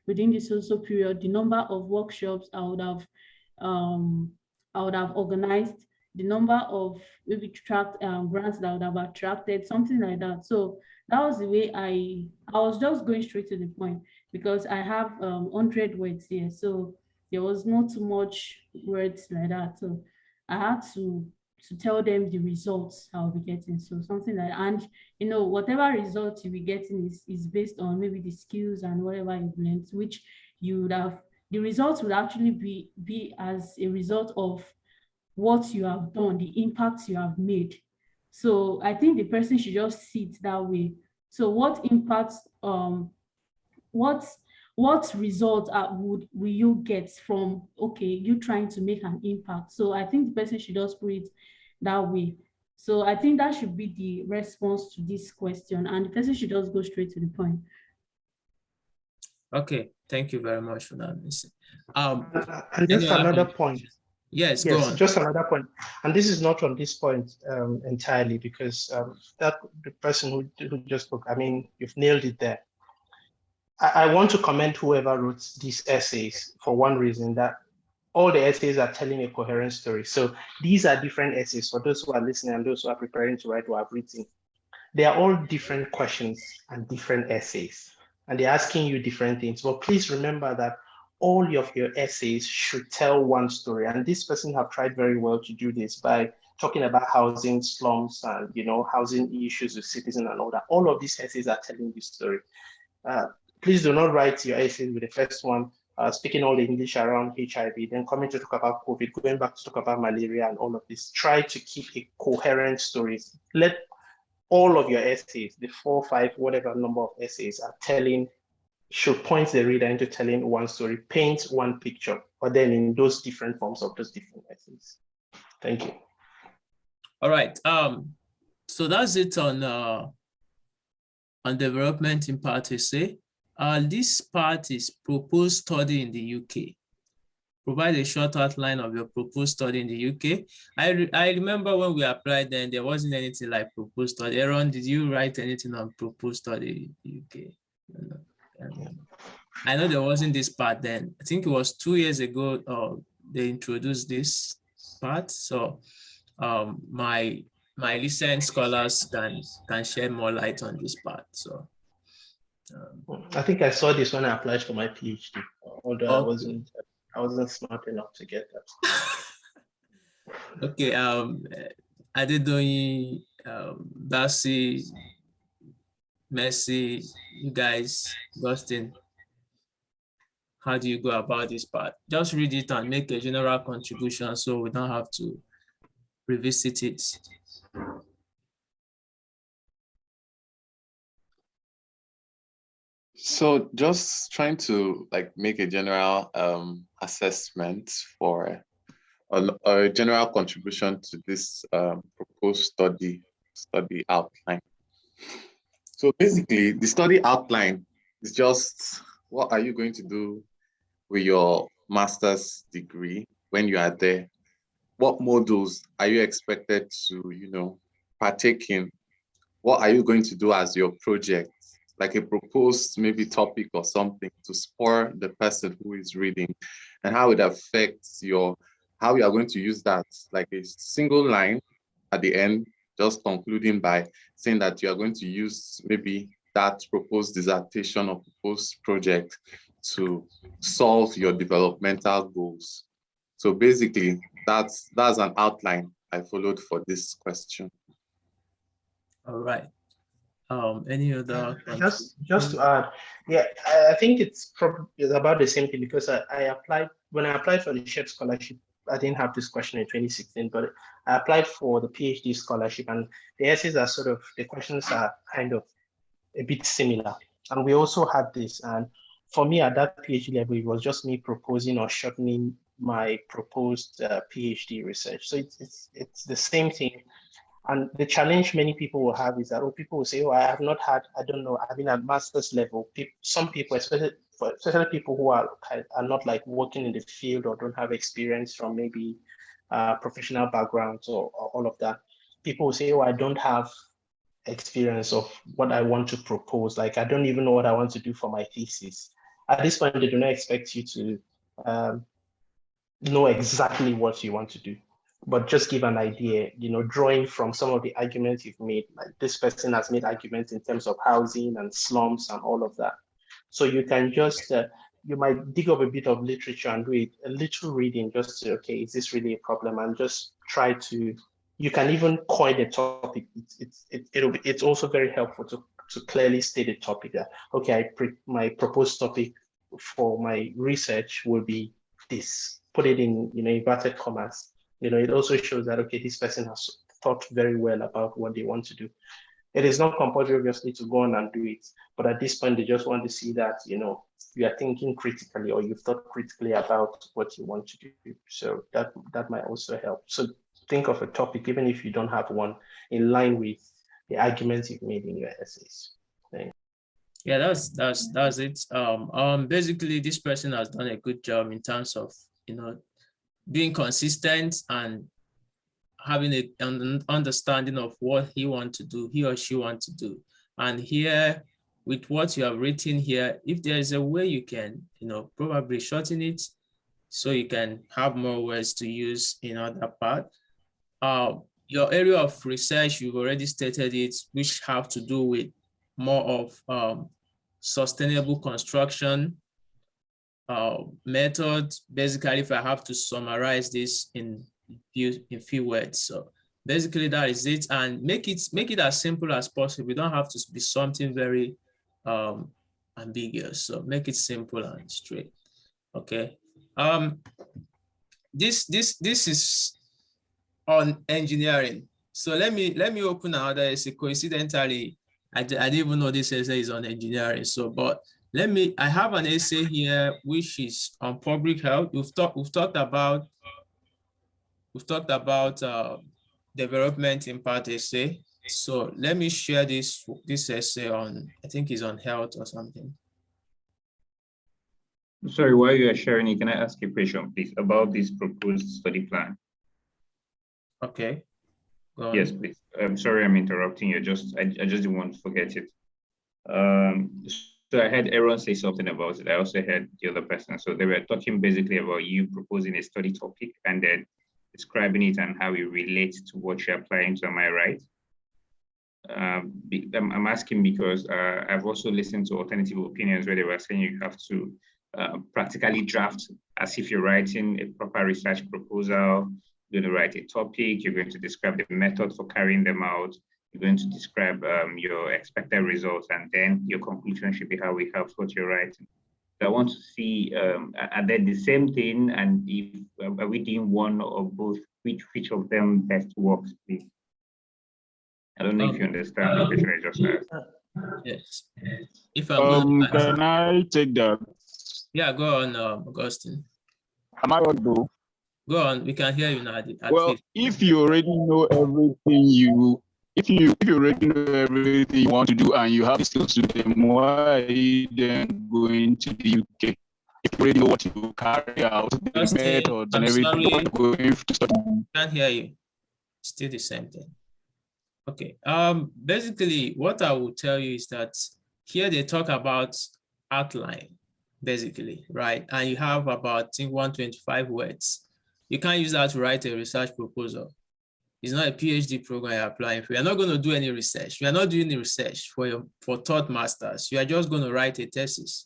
within the social period, the number of workshops I would have organized, the number of maybe grants that I would have attracted, something like that. So that was the way I was just going straight to the point, because I have 100 words here. So there was not too much words like that. So I had to tell them the results I'll be getting. So something like, and whatever results you'll be getting is based on maybe the skills and whatever you've learned, which you would have, the results would actually be as a result of what you have done, the impact you have made. So I think the person should just see it that way. So what impacts, what results will you get from, okay, you trying to make an impact? So I think the person should just put it that way. So I think that should be the response to this question, and the person should just go straight to the point. Okay, thank you very much for that, Missy. And just another point. Yes, go on. Just another point. And this is not on this point entirely, because the person who just spoke, I mean, you've nailed it there. I want to commend whoever wrote these essays for one reason, that all the essays are telling a coherent story. So these are different essays for those who are listening and those who are preparing to write or have written. They are all different questions and different essays, and they're asking you different things. But please remember that all of your essays should tell one story. And this person have tried very well to do this by talking about housing, slums, and housing issues with citizens and all that. All of these essays are telling this story. Please do not write your essays with the first one, speaking all the English around HIV, then coming to talk about COVID, going back to talk about malaria and all of this. Try to keep a coherent story. Let all of your essays, the 4, 5, whatever number of essays are should point the reader into telling one story, paint one picture, but then in those different forms of those different essays. Thank you. All right. So that's it on development in part essay. This part is proposed study in the UK. Provide a short outline of your proposed study in the UK. I remember when we applied then, there wasn't anything like proposed study. Aaron, did you write anything on proposed study in the UK? I know there wasn't this part then. I think it was 2 years ago or they introduce this part. So my recent scholars can shed more light on this part. So I think I saw this when I applied for my PhD, although okay. I wasn't smart enough to get that. Okay, Adedoyin, Darcy, Mercy, you guys, Dustin, how do you go about this part? Just read it and make a general contribution so we don't have to revisit it. So just trying to like make a general assessment for a general contribution to this proposed study outline. So basically, the study outline is just what are you going to do with your master's degree when you are there? What modules are you expected to, partake in? What are you going to do as your project? Like a proposed maybe topic or something to spur the person who is reading, and how it affects how you are going to use that, like a single line at the end, just concluding by saying that you are going to use maybe that proposed dissertation or proposed project to solve your developmental goals. So basically, that's an outline I followed for this question. All right. Any other? Just to add, yeah, I think it's about the same thing, because when I applied for the shared scholarship, I didn't have this question in 2016, but I applied for the PhD scholarship, and the essays the questions are kind of a bit similar. And we also had this, and for me at that PhD level, it was just me proposing or shortening my proposed PhD research. So it's the same thing. And the challenge many people will have is that people will say, oh, I don't know, I've been at master's level. Some people, especially people who are not like working in the field or don't have experience from maybe professional backgrounds or all of that. People will say, oh, I don't have experience of what I want to propose. Like, I don't even know what I want to do for my thesis. At this point, they do not expect you to know exactly what you want to do, but just give an idea, drawing from some of the arguments you've made. Like, this person has made arguments in terms of housing and slums and all of that. So you can just, you might dig up a bit of literature and do a little reading, just to, okay, is this really a problem? And just try to, you can even coin a topic. It's also very helpful to clearly state a topic that, okay, my proposed topic for my research will be this. Put it in, inverted commas. It also shows that, okay, this person has thought very well about what they want to do. It is not compulsory, obviously, to go on and do it, but at this point, they just want to see that, you are thinking critically, or you've thought critically about what you want to do. So that might also help. So think of a topic, even if you don't have one, in line with the arguments you've made in your essays. Thanks. Yeah, that's it. Basically, this person has done a good job in terms of, being consistent and having an understanding of what he or she wants to do. And here, with what you have written here, if there is a way you can, probably shorten it so you can have more words to use in other part. Your area of research, you've already stated it, which have to do with more of sustainable construction method. Basically, if I have to summarize this in few words, so basically that is it. And make it as simple as possible. We don't have to be something very ambiguous. So make it simple and straight. Okay. This is on engineering. So let me open another essay. Coincidentally, I didn't even know this essay is on engineering. So, but I have an essay here which is on public health. We've talked about development impact essay. So let me share this essay on, I think it's on health or something. Sorry, while you are sharing it, can I ask a question, please, about this proposed study plan? Okay. Yes, please. I'm sorry I'm interrupting you. I just didn't want to forget it. So I heard Aaron say something about it. I also heard the other person. So they were talking basically about you proposing a study topic and then describing it and how it relates to what you're applying to. Am I right? I'm asking because I've also listened to alternative opinions where they were saying you have to practically draft as if you're writing a proper research proposal. You're going to write a topic, you're going to describe the method for carrying them out, you're going to describe your expected results, and then your conclusion should be how it helps what you're writing. So I want to see, are they the same thing? And if are we doing one or both, which of them best works, please? I don't know if you understand the question I just asked. Yes. If I'm gonna Can I take that? Yeah, go on, Augustine. Am I audible? Go on, we can hear you now. Well, if you already know everything if you already know everything you want to do and you have the skills to do them, why are you then going to the UK? If you already know what you carry out, the method and everything, you're going to study. Can't hear you. Still the same thing. Okay. Basically, what I will tell you is that here they talk about outline, basically, right? And you have about, I think, 125 words. You can't use that to write a research proposal. It's not a PhD program you're applying for. You're not going to do any research. You're not doing the research for third masters. You are just going to write a thesis,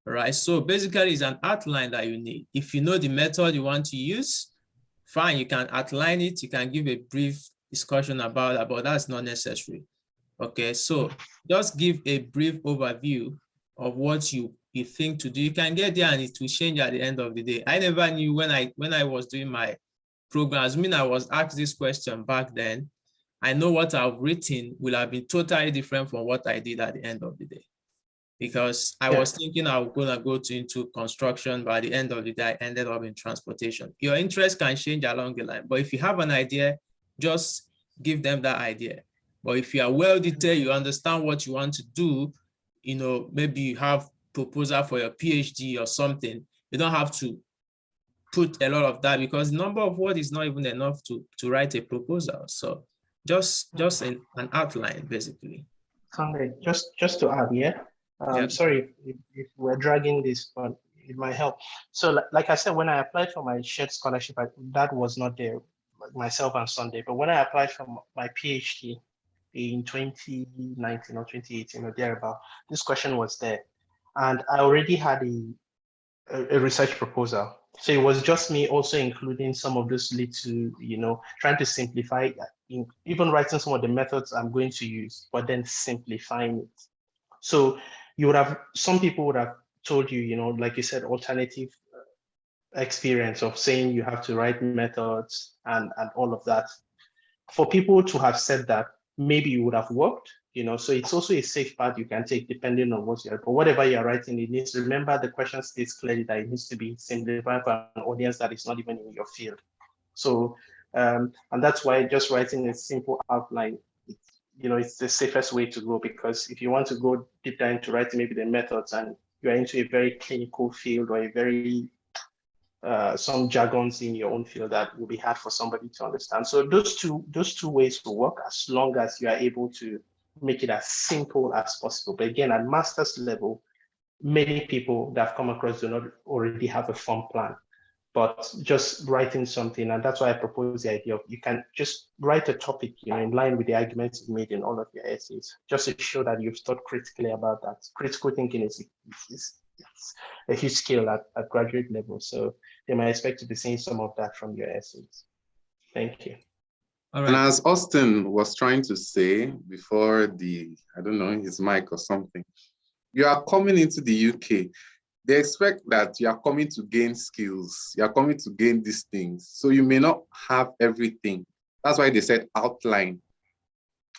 right? So basically, it's an outline that you need. If you know the method you want to use, fine, you can outline it. You can give a brief discussion about it, but that's not necessary. Okay, so just give a brief overview of what you think to do. You can get there and it will change at the end of the day. I never knew when I was doing my programs, I was asked this question back then, I know what I've written will have been totally different from what I did at the end of the day. Because I was thinking I was gonna go into construction, but at the end of the day, I ended up in transportation. Your interest can change along the line, but if you have an idea, just give them that idea. But if you are well detailed, you understand what you want to do, maybe you have proposal for your PhD or something, you don't have to put a lot of that because the number of words is not even enough to write a proposal. So just an outline, basically. Sunday, just to add, sorry if we're dragging this, but it might help. So like I said, when I applied for my shared scholarship, that was not there, myself and Sunday. But when I applied for my PhD in 2019 or 2018 or thereabout, this question was there. And I already had a research proposal. So it was just me also including some of those little, trying to simplify, even writing some of the methods I'm going to use, but then simplifying it. So some people would have told you, like you said, alternative experience of saying you have to write methods and all of that. For people to have said that, maybe it would have worked, so it's also a safe path you can take depending on what you're, but whatever you're writing, it needs to remember the question states clearly that it needs to be simplified for an audience that is not even in your field. So, and that's why just writing a simple outline, it's the safest way to go, because if you want to go deep down into writing maybe the methods and you're into a very clinical field or a very some jargons in your own field that will be hard for somebody to understand. So those two ways will work as long as you are able to make it as simple as possible. But again, at master's level, many people that I've come across do not already have a form plan, but just writing something. And that's why I propose the idea of you can just write a topic, in line with the arguments you've made in all of your essays, just to show that you've thought critically about that. Critical thinking is a huge skill at graduate level. So they might expect to be seeing some of that from your essays. Thank you. All right. And as Austin was trying to say before I don't know, his mic or something, you are coming into the UK. They expect that you are coming to gain skills. You are coming to gain these things. So you may not have everything. That's why they said outline.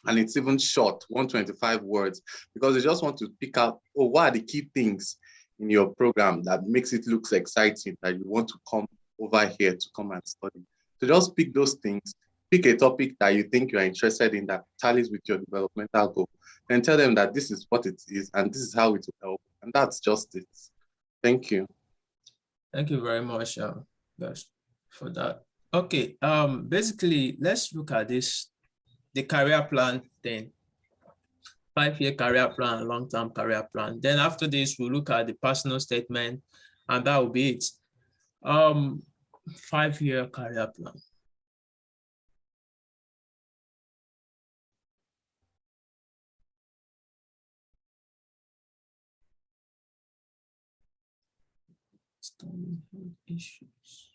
And it's even short, 125 words, because they just want to pick out, what are the key things in your program that makes it look exciting, that you want to come over here to come and study. So just pick those things, pick a topic that you think you are interested in that tallies with your developmental goal, and tell them that this is what it is and this is how it will help. And that's just it. Thank you. Thank you very much, guys, for that. Okay, basically, let's look at this, the career plan thing. 5-year career plan and long-term career plan. Then after this, we'll look at the personal statement, and that will be it. 5-year career plan. Issues.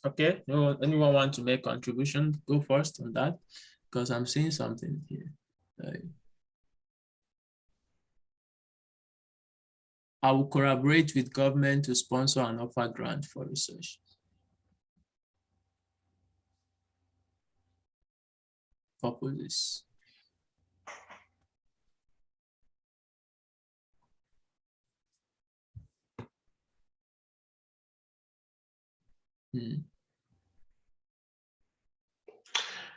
Okay, anyone want to make contribution? Go first on that, because I'm seeing something here. I will collaborate with government to sponsor and offer grant for research. Purposes.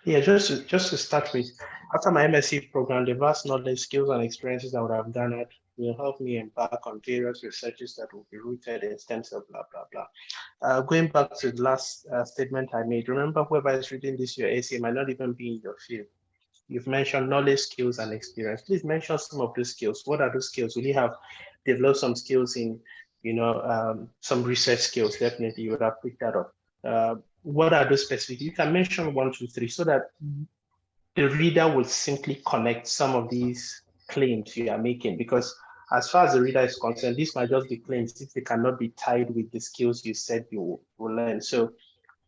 Yeah, just to start with, after my MSc program, the vast knowledge, skills, and experiences I would have garnered will help me embark on various researches that will be rooted in STEM cell, blah, blah, blah. Going back to the last statement I made, remember whoever is reading this, your essay might not even be in your field. You've mentioned knowledge, skills, and experience. Please mention some of those skills. What are those skills? Will you have developed some skills in, some research skills? Definitely, you would have picked that up. What are those specific? You can mention 1, 2, 3, so that the reader will simply connect some of these claims you are making. Because as far as the reader is concerned, these might just be claims if they cannot be tied with the skills you said you will learn. So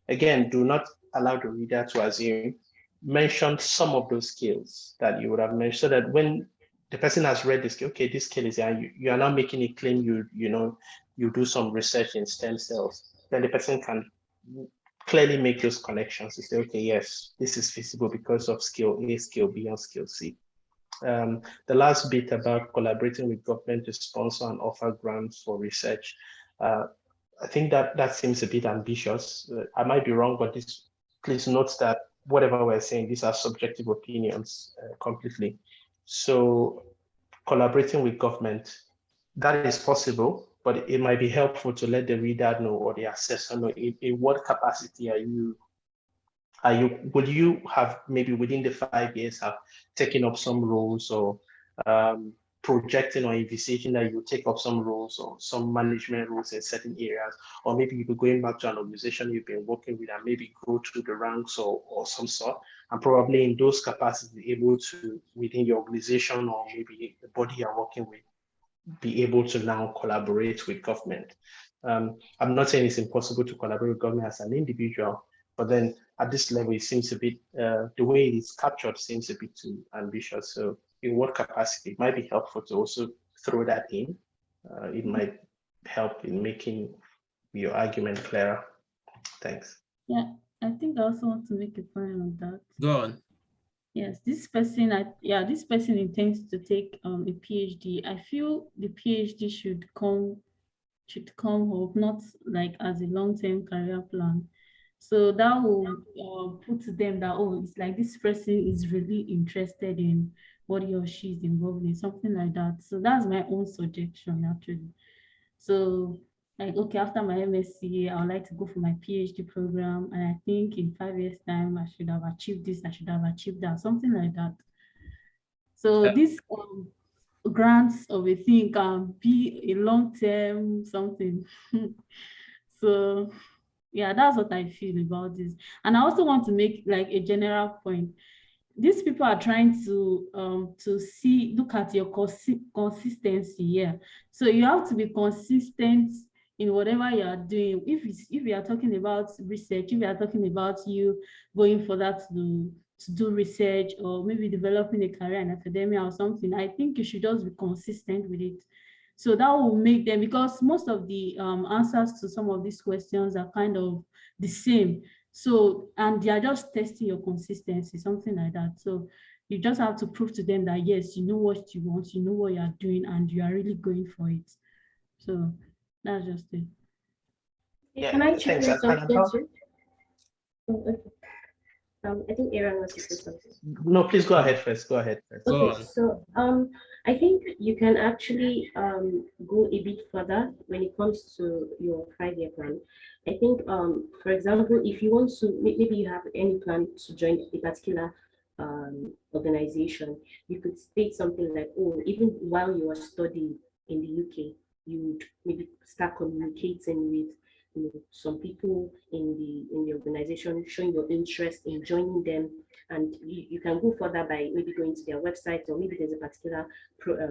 again, do not allow the reader to assume. Mention some of those skills that you would have mentioned, so that when the person has read this, okay, this skill is there, you are now making a claim, you do some research in stem cells, then the person can clearly make those connections to say, okay, yes, this is feasible because of skill A, skill B, and skill C. The last bit about collaborating with government to sponsor and offer grants for research. I think that seems a bit ambitious. I might be wrong, but please note that whatever we're saying, these are subjective opinions completely. So collaborating with government, that is possible, but it might be helpful to let the reader know or the assessor know in what capacity would you have maybe within the 5 years have taken up some roles or projecting or envisaging that you take up some roles or some management roles in certain areas, or maybe you'll be going back to an organization you've been working with and maybe grow through the ranks or some sort, and probably in those capacities able to, within your organization or maybe the body you're working with, be able to now collaborate with government. I'm not saying it's impossible to collaborate with government as an individual, but then at this level, it seems a bit, the way it is captured seems a bit too ambitious. So in what capacity? It might be helpful to also throw that in. It might help in making your argument clearer. Thanks. Yeah, I think I also want to make a point on that. Go on. Yes, this person intends to take a PhD. I feel the PhD should come up not like as a long-term career plan. So that will put to them that, oh, it's like this person is really interested in what he or she is involved in, something like that. So that's my own suggestion, actually. So like, okay, after my MSc, I would like to go for my PhD program. And I think in 5 years' time, I should have achieved this, I should have achieved that, something like that. So this grants of a thing can be a long-term something. So yeah, that's what I feel about this. And I also want to make like a general point. These people are trying to look at your consistency here. So you have to be consistent in whatever you are doing. If you are talking about research, if you are talking about you going for that to do research or maybe developing a career in academia or something, I think you should just be consistent with it. So that will make them, because most of the answers to some of these questions are kind of the same. So, and they are just testing your consistency, something like that. So you just have to prove to them that, yes, you know what you want, you know what you are doing, and you are really going for it. So that's just it. Yeah, Can I chip thanks. in And something about, too? Oh, okay. I think Aaron wants to say something. no, please go ahead first. Go ahead first. Okay, so I think you can actually go a bit further when it comes to your 5-year plan. I think, for example, if you want to, maybe you have any plan to join a particular organization, you could state something like, oh, even while you are studying in the UK, you would maybe start communicating with some people in the organization, showing your interest in joining them, and you can go further by maybe going to their website, or maybe there's a particular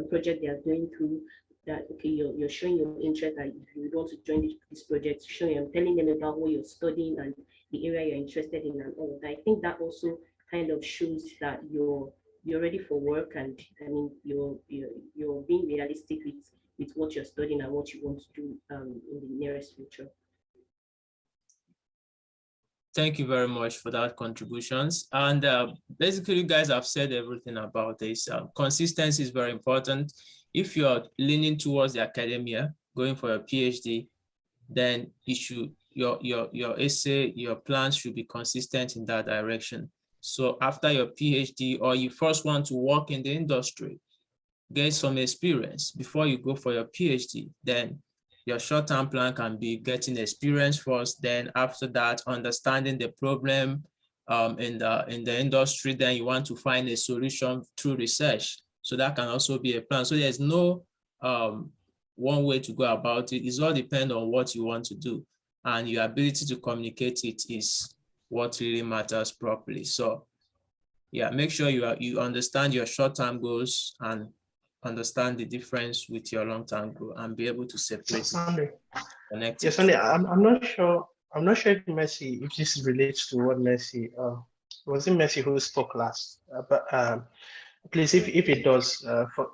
project they are going through that, okay, you're showing your interest that you want to join this project, showing and telling them about what you're studying and the area you're interested in and all of that. I think that also kind of shows that you're ready for work, and I mean you're being realistic with what you're studying and what you want to do in the nearest future. Thank you very much for that contributions. And basically, you guys have said everything about this. Consistency is very important. If you're leaning towards the academia, going for a PhD, then you should, your essay, your plans should be consistent in that direction. So after your PhD, or you first want to work in the industry, get some experience before you go for your PhD, then your short-term plan can be getting experience first. Then after that, understanding the problem in the industry, then you want to find a solution through research. So that can also be a plan. So there's no one way to go about it. It all depends on what you want to do, and your ability to communicate it is what really matters properly. So yeah, make sure you understand your short-term goals and understand the difference with your long-term goal, and be able to separate Sunday. Connect Yeah, it. Sunday. I'm not sure. I'm not sure if Messi, if this relates to what Messi. Was it Messi who spoke last? But please, if it does,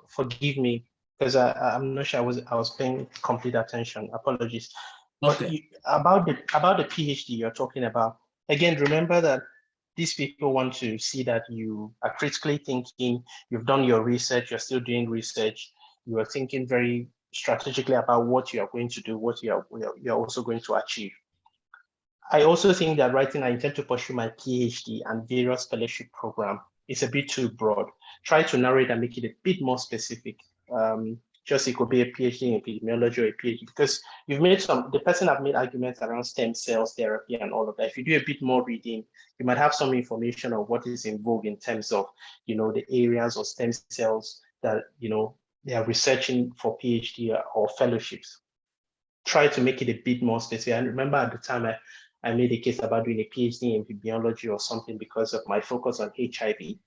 forgive me, because I'm not sure I was paying complete attention. Apologies. But Okay. About the PhD you're talking about, again, remember that these people want to see that you are critically thinking, you've done your research, you're still doing research, you are thinking very strategically about what you are going to do, what you're also going to achieve. I also think that writing, I intend to pursue my PhD and various fellowship program is a bit too broad. Try to narrow it and make it a bit more specific. Just it could be a PhD in epidemiology or a PhD, because you've made the person have made arguments around stem cells therapy and all of that. If you do a bit more reading, you might have some information on what is in vogue in terms of, the areas of stem cells that, they are researching for PhD or fellowships. Try to make it a bit more specific. And remember at the time I made a case about doing a PhD in epidemiology or something because of my focus on HIV.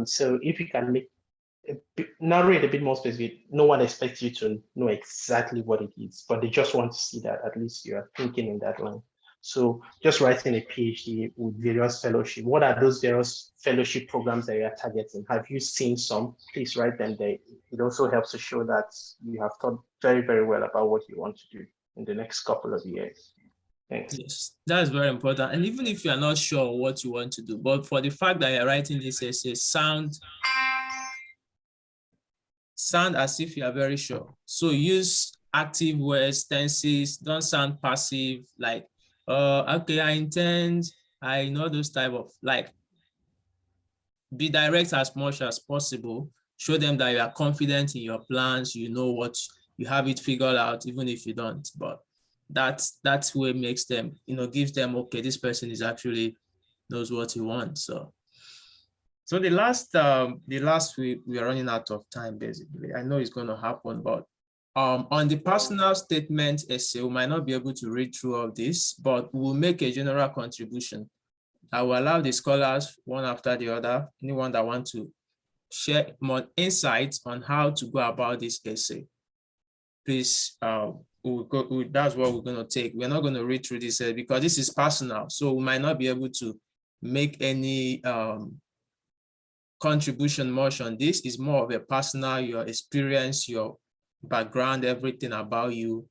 So if you can narrow it a bit more specific, no one expects you to know exactly what it is, but they just want to see that at least you are thinking in that line. So just writing a PhD with various fellowship. What are those various fellowship programs that you are targeting? Have you seen some? Please write them there. It also helps to show that you have thought very, very well about what you want to do in the next couple of years. Thanks. Yes, that's very important. And even if you're not sure what you want to do, but for the fact that you're writing this essay, sound as if you are very sure. So use active words, tenses, don't sound passive, like, okay, I intend, I know those type of, like, be direct as much as possible. Show them that you are confident in your plans, you know what, you have it figured out, even if you don't. But that's way makes them, gives them, okay, this person is actually knows what he wants. So the last we are running out of time, basically. I know it's going to happen, but on the personal statement essay, we might not be able to read through all this, but we'll make a general contribution. I will allow the scholars one after the other, anyone that want to share more insights on how to go about this essay. Please, that's what we're going to take. We're not going to read through this because this is personal, so we might not be able to make any contribution much on this. Is more of a personal, your experience, your background, everything about you,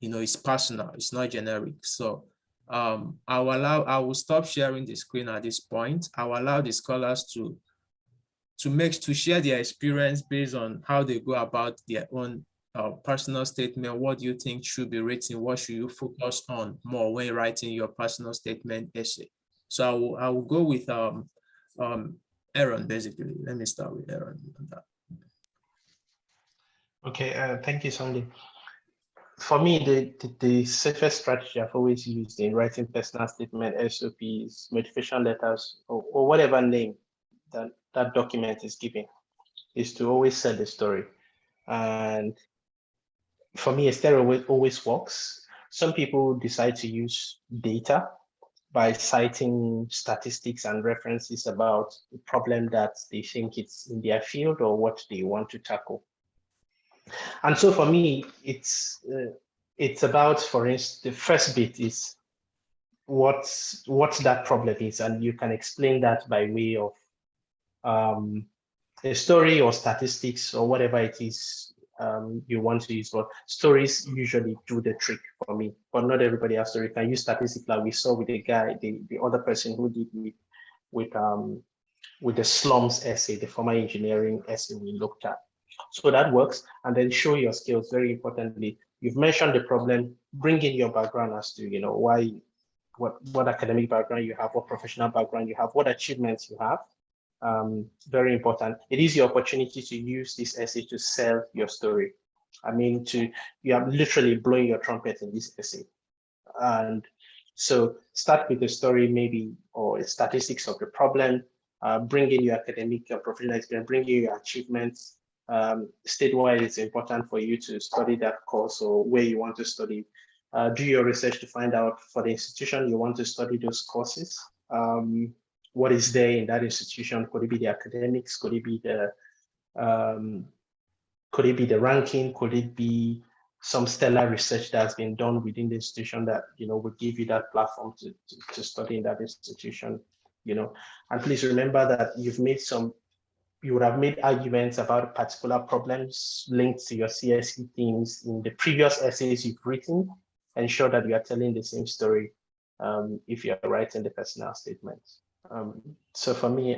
is personal, it's not generic. So I will stop sharing the screen at this point. I will allow the scholars to share their experience based on how they go about their own personal statement. What do you think should be written? What should you focus on more when writing your personal statement essay? So I will go with Aaron, basically. Let me start with Aaron on that. Okay, thank you, Sandy. For me, the safest strategy I've always used in writing personal statement, SOPs, motivation letters, or whatever name that document is given, is to always sell the story. And for me, a story always works. Some people decide to use data by citing statistics and references about the problem that they think it's in their field or what they want to tackle. And so for me, it's about, for instance, the first bit is what that problem is, and you can explain that by way of a story or statistics or whatever it is you want to use. But stories usually do the trick for me, but not everybody has story. You can use statistics like we saw with the guy, the other person who did with the slums essay, the former engineering essay we looked at. So that works. And then show your skills, very importantly. You've mentioned the problem, bring in your background as to, why, what academic background you have, what professional background you have, what achievements you have. Very important. It is your opportunity to use this essay to sell your story. I mean, you are literally blowing your trumpet in this essay. And so start with the story, maybe, or statistics of the problem, bring in your academic, your professional experience, bring in your achievements. State why it's important for you to study that course or where you want to study. Do your research to find out for the institution you want to study those courses. What is there in that institution? Could it be the academics? Could it be the ranking? Could it be some stellar research that's been done within the institution that would give you that platform to study in that institution? And please remember that you would have made arguments about particular problems linked to your CSE themes in the previous essays you've written. Ensure that you are telling the same story if you're writing the personal statement. So for me,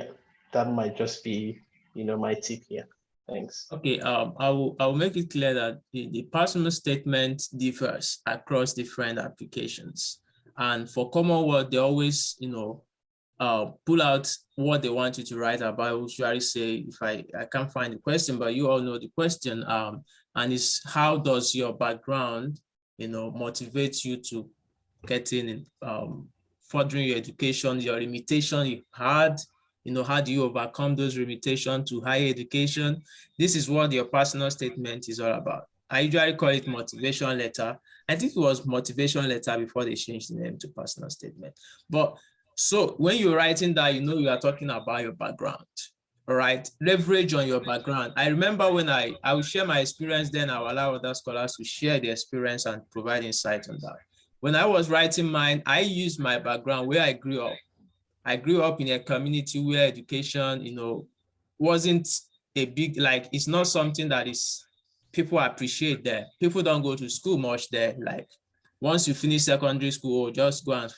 that might just be, my tip here. Thanks. Okay, I will make it clear that the personal statement differs across different applications. And for Commonwealth, they always, pull out what they want you to write about. I usually say, if I can't find the question, but you all know the question, and it's how does your background, motivate you to get in, furthering your education, your limitation you had, how do you overcome those limitations to higher education? This is what your personal statement is all about. I usually call it motivation letter. I think it was motivation letter before they changed the name to personal statement. But so when you're writing that, you are talking about your background, all right? Leverage on your background. I remember when I will share my experience, then I will allow other scholars to share their experience and provide insight on that. When I was writing mine, I used my background where I grew up. I grew up in a community where education, wasn't a big, it's not something that people appreciate there. People don't go to school much there. Like once you finish secondary school, just go and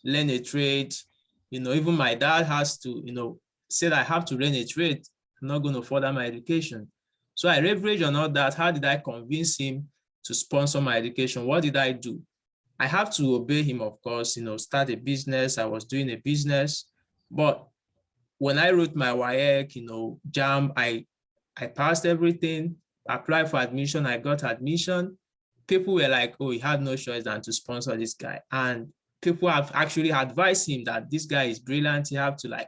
learn a trade. Even my dad has to, said I have to learn a trade. I'm not going to further my education. So I leverage on all that. How did I convince him to sponsor my education? What did I do? I have to obey him, of course, start a business. I was doing a business. But when I wrote my WAEC, JAM, I passed everything, applied for admission, I got admission. People were like, oh, he had no choice than to sponsor this guy. And people have actually advised him that this guy is brilliant. You have to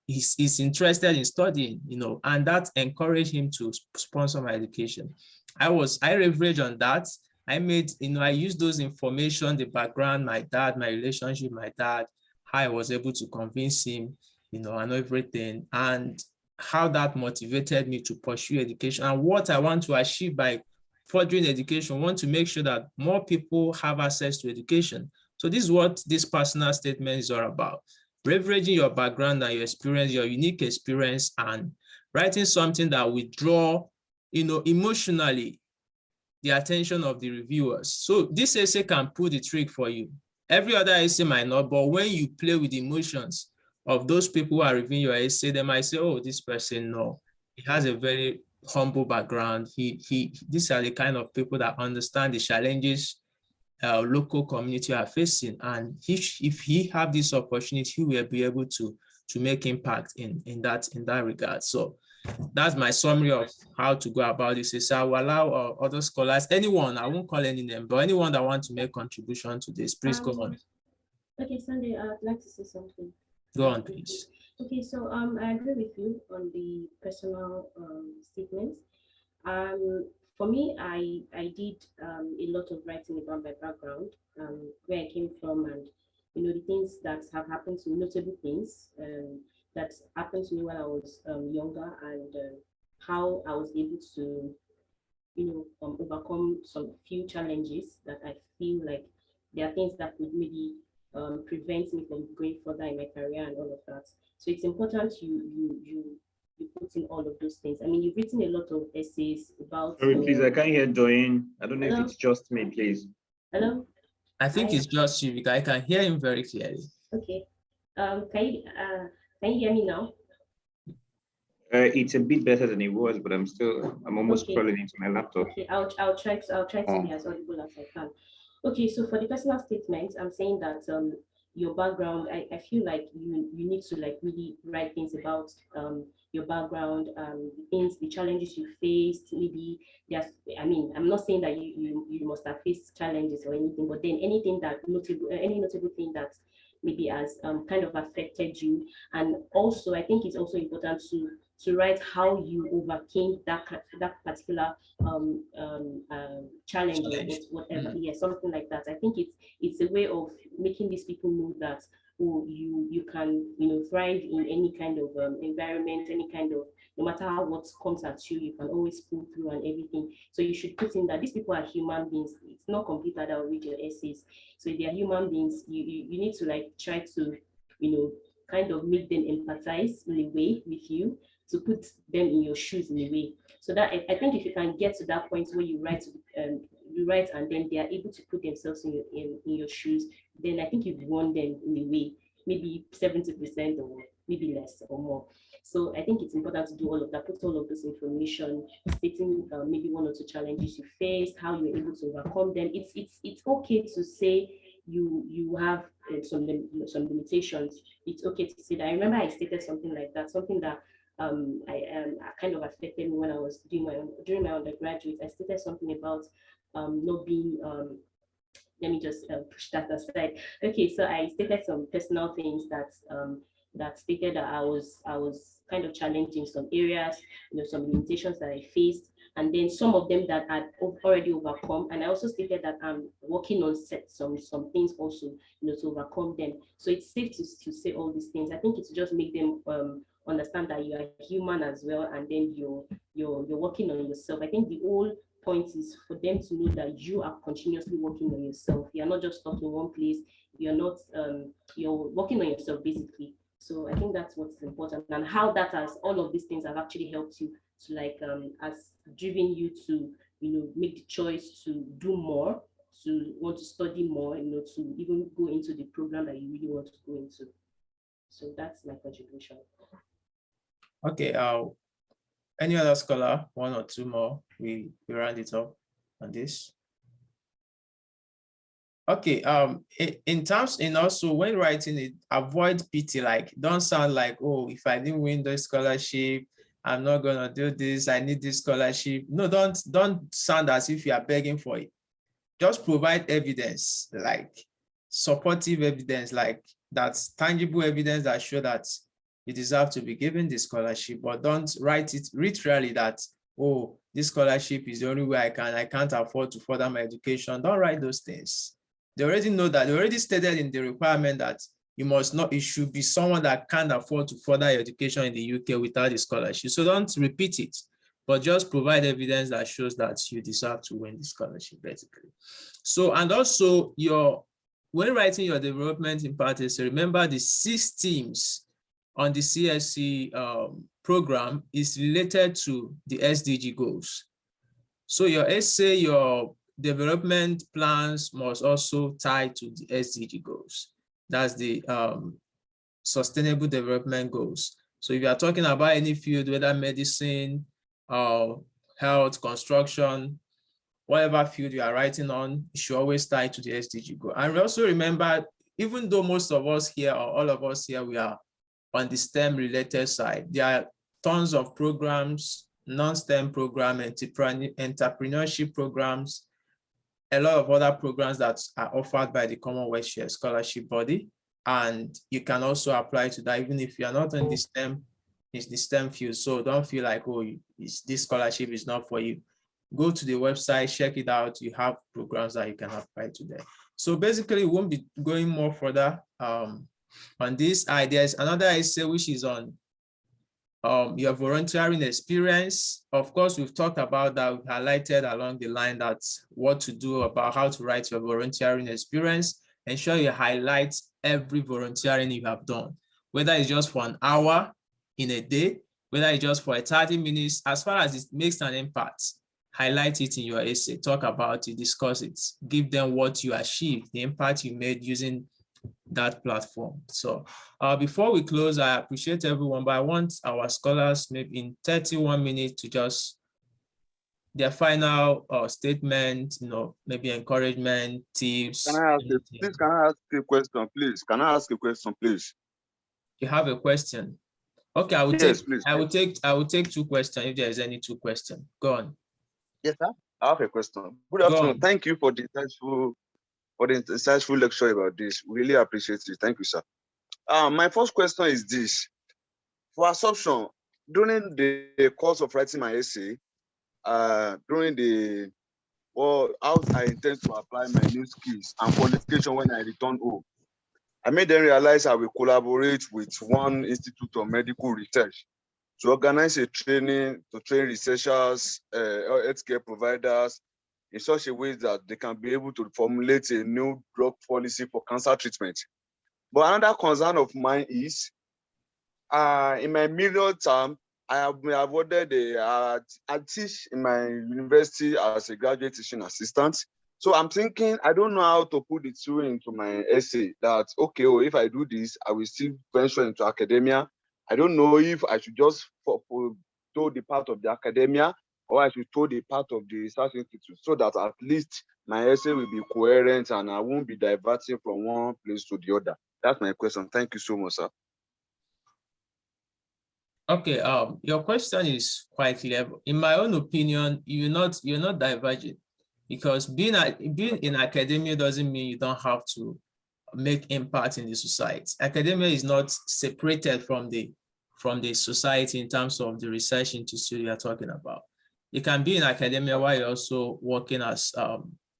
he's interested in studying, and that encouraged him to sponsor my education. I leveraged on that. I made, I used those information, the background, my dad, my relationship with my dad, how I was able to convince him, and everything, and how that motivated me to pursue education and what I want to achieve by furthering education. I want to make sure that more people have access to education. So this is what this personal statement is all about. Leveraging your background and your experience, your unique experience, and writing something that will draw emotionally the attention of the reviewers. So this essay can pull the trick for you. Every other essay might not, but when you play with the emotions of those people who are reviewing your essay, they might say, oh, this person, no, he has a very humble background. These are the kind of people that understand the challenges local community are facing. And if he have this opportunity, he will be able to make impact in that regard. So that's my summary of how to go about this. So I will allow other scholars, anyone, I won't call any name, but anyone that wants to make contribution to this, please go on. Okay, Sunday, I'd like to say something. Go on, please. Okay, so I agree with you on the personal statements. For me, I did a lot of writing about my background, where I came from, and the things that have happened to me, notable things that happened to me when I was younger, and how I was able to, overcome some few challenges that I feel like there are things that would maybe prevent me from going further in my career and all of that. So it's important you put in all of those things. I mean, you've written a lot of essays about. Sorry, please, I can't hear Join. I don't know Hello? if it's just me, please. Hello? I think it's just you, because I can hear him very clearly. Okay. Can you hear me now? It's a bit better than it was, but I'm almost Okay. crawling into my laptop. Okay, I'll try to be as audible as I can. Okay, so for the personal statement, I'm saying that your background, I feel like you need to like really write things about your background, the challenges you faced. Maybe there's, I mean, I'm not saying that you must have faced challenges or anything, but then anything that any notable thing that maybe has kind of affected you. And also, I think it's also important to write how you overcame that particular challenge or whatever. Yeah, something like that. I think it's a way of making these people know that, oh, you can thrive in any kind of environment, any kind of, no matter what comes at you, you can always pull through and everything. So you should put in that these people are human beings. It's not complete that I'll read your essays. So they are human beings. You need to like try to kind of make them empathize in a way with you, to put them in your shoes in a way. So that I think if you can get to that point where you write and then they are able to put themselves in your shoes, then I think you've won them in a way, maybe 70% or maybe less or more. So I think it's important to do all of that, put all of this information, stating maybe one or two challenges you faced, how you were able to overcome them. It's okay to say you have some limitations. It's okay to say that. I remember I stated something like that, something that I kind of affected me when I was during my undergraduate. I stated something about not being let me just push that aside. Okay, so I stated some personal things that stated that I was kind of challenged in some areas, some limitations that I faced, and then some of them that I'd already overcome. And I also stated that I'm working on some things also, to overcome them. So it's safe to say all these things. I think it's just make them understand that you are human as well, and then you're working on yourself. I think the whole point is for them to know that you are continuously working on yourself. You're not just stuck in one place. You're not you're working on yourself basically. So I think that's what's important, and how that has, all of these things have actually helped you to like has driven you to make the choice to do more, to want to study more, to even go into the program that you really want to go into. So that's my contribution. Okay, any other scholar, one or two more, we round it up on this. Okay, in terms, and also when writing it, avoid pity, like don't sound like, oh, if I didn't win the scholarship, I'm not gonna do this, I need this scholarship. No, don't sound as if you are begging for it. Just provide evidence, like supportive evidence, like that's tangible evidence that show that you deserve to be given the scholarship, but don't write it literally that, oh, this scholarship is the only way I can't afford to further my education. Don't write those things. They already know that. They already stated in the requirement that it should be someone that can't afford to further your education in the UK without the scholarship. So don't repeat it, but just provide evidence that shows that you deserve to win the scholarship, basically. So, and also when writing your development imparted, so remember the 6 themes on the CSC program is related to the SDG goals. So your essay, your development plans must also tie to the SDG goals. That's the Sustainable Development Goals. So if you are talking about any field, whether medicine, health, construction, whatever field you are writing on, it should always tie to the SDG goal. And also remember, even though most of us here, or all of us here, we are on the STEM related side, there are tons of programs, non-STEM program, entrepreneurship programs, a lot of other programs that are offered by the Commonwealth Scholarship body. And you can also apply to that, even if you are not in the STEM, it's the STEM field. So don't feel like, oh, this scholarship is not for you. Go to the website, check it out. You have programs that you can apply to there. So basically, we won't be going more further on this. There's another essay which is on your volunteering experience. Of course, we've talked about that. We've highlighted along the line that's what to do about how to write your volunteering experience. Ensure you highlight every volunteering you have done, whether it's just for an hour in a day, whether it's just for 30 minutes, as far as it makes an impact, highlight it in your essay, talk about it, discuss it, give them what you achieved, the impact you made using that platform. So before we close, I appreciate everyone, but I want our scholars maybe in 31 minutes to just their final statement, maybe encouragement, tips. Can I ask a question, please? Can I ask a question, please? You have a question? Okay, I will take 2 questions if there is any 2 questions. Go on. Yes, sir. I have a question. Good afternoon. Thank you for the insightful lecture about this. Really appreciate it. Thank you, sir. My first question is this. For assumption, during the course of writing my essay, how I intend to apply my new skills and qualification when I return home, I made them realize I will collaborate with one institute of medical research to organize a training to train researchers or healthcare providers in such a way that they can be able to formulate a new drug policy for cancer treatment. But another concern of mine is, in my middle term, I have been awarded I teach in my university as a graduate teaching assistant. So I'm thinking, I don't know how to put it through into my essay that, okay, if I do this, I will still venture into academia. I don't know if I should just toe the part of the academia or I should toe the part of the research institute so that at least my essay will be coherent and I won't be diverting from one place to the other. That's my question. Thank you so much, sir. Okay, your question is quite clear. In my own opinion, you're not diverging, because being in academia doesn't mean you don't have to make impact in the society. Academia is not separated from the society in terms of the research institute you're talking about. You can be in academia while you're also working as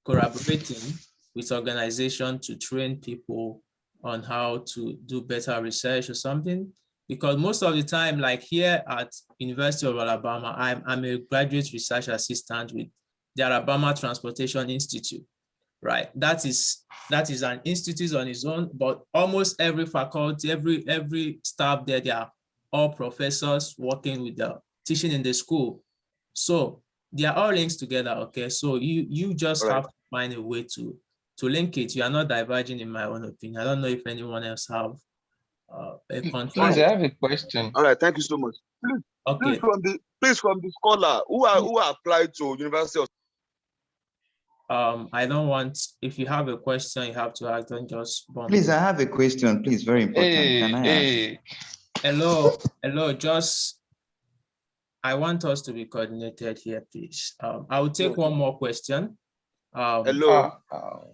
collaborating with organizations to train people on how to do better research or something. Because most of the time, like here at University of Alabama, I'm a graduate research assistant with the Alabama Transportation Institute, right? That is an institute on its own, but almost every faculty, every staff there, they are all professors working with the teaching in the school. So they are all linked together, okay? So you just have to find a way to link it. You are not diverging, in my own opinion. I don't know if anyone else have a contract. Please, I have a question. All right, thank you so much. Okay. Please from the scholar who applied to University of. I don't want, if you have a question, you have to ask, don't just bomb. Please, I have a question, please, very important. Can I ask? Hello, I want us to be coordinated here, please. I will take one more question. Hello.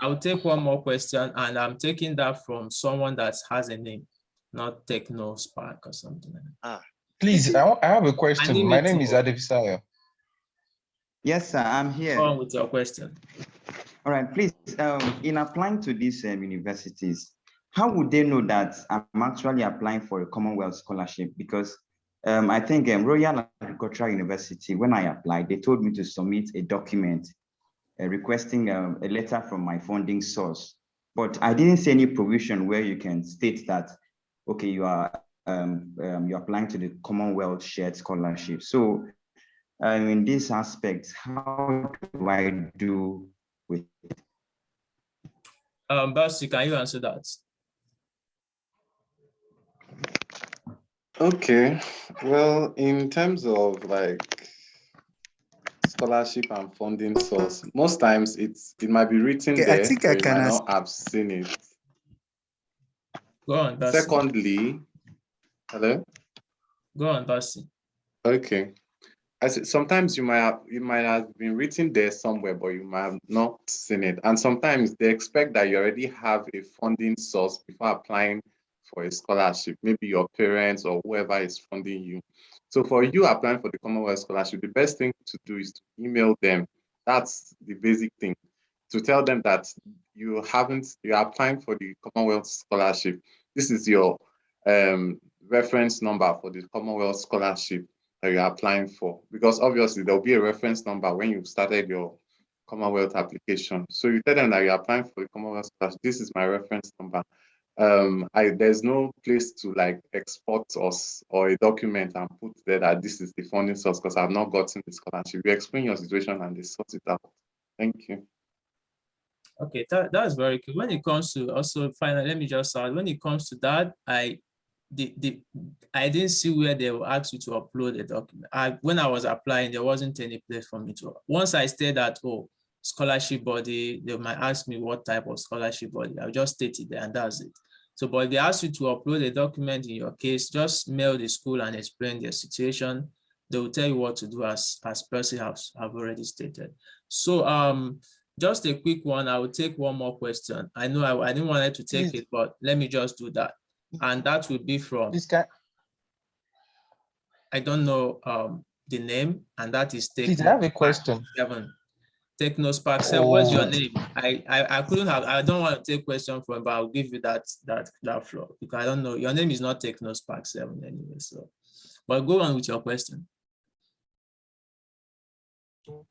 I will take one more question, and I'm taking that from someone that has a name, not Techno Spark or something like that. Please, I have a question. My name is Adefisayo. Yes, sir, I'm here. Go on with your question. All right, please, in applying to these universities, how would they know that I'm actually applying for a Commonwealth Scholarship? Because I think Royal Agricultural University, when I applied, they told me to submit a document requesting a letter from my funding source. But I didn't see any provision where you can state that, okay, you are you're applying to the Commonwealth Shared Scholarship. So in this aspect, how do I do with it? Basti, can you answer that? Okay, well, in terms of like scholarship and funding source, most times it might be written Okay, I there, think but I you can might ask. not have seen it. Go on, Basti. Secondly, hello? Go on, Basti. Okay. I said sometimes you might have been written there somewhere, but you might have not seen it. And sometimes they expect that you already have a funding source before applying for a scholarship, maybe your parents or whoever is funding you. So for you applying for the Commonwealth Scholarship, the best thing to do is to email them. That's the basic thing. To tell them that you're applying for the Commonwealth Scholarship. This is your reference number for the Commonwealth Scholarship that you're applying for, because obviously there'll be a reference number when you've started your Commonwealth application. So you tell them that you're applying for the Commonwealth Scholarship. This is my reference number. There's no place to like export or a document and put there that this is the funding source because I've not gotten the scholarship. You explain your situation and they sort it out. Thank you. Okay, that's very cool. When it comes to also finally, let me just add, when it comes to that, I didn't see where they will ask you to upload a document. When I was applying, there wasn't any place for me to. Once I stayed at scholarship body, they might ask me what type of scholarship body. I'll just state it there and that's it. So, but if they ask you to upload a document in your case, just mail the school and explain their situation. They will tell you what to do as Percy have already stated. So just a quick one. I will take one more question. I know I didn't want to take it, but let me just do that. And that will be from, I don't know the name, and that is Please, I have a question. 7. Technospark 7. What's your name? I couldn't have. I don't want to take question from, but I'll give you that floor because I don't know. Your name is not Technospark 7 anyway. So, but go on with your question.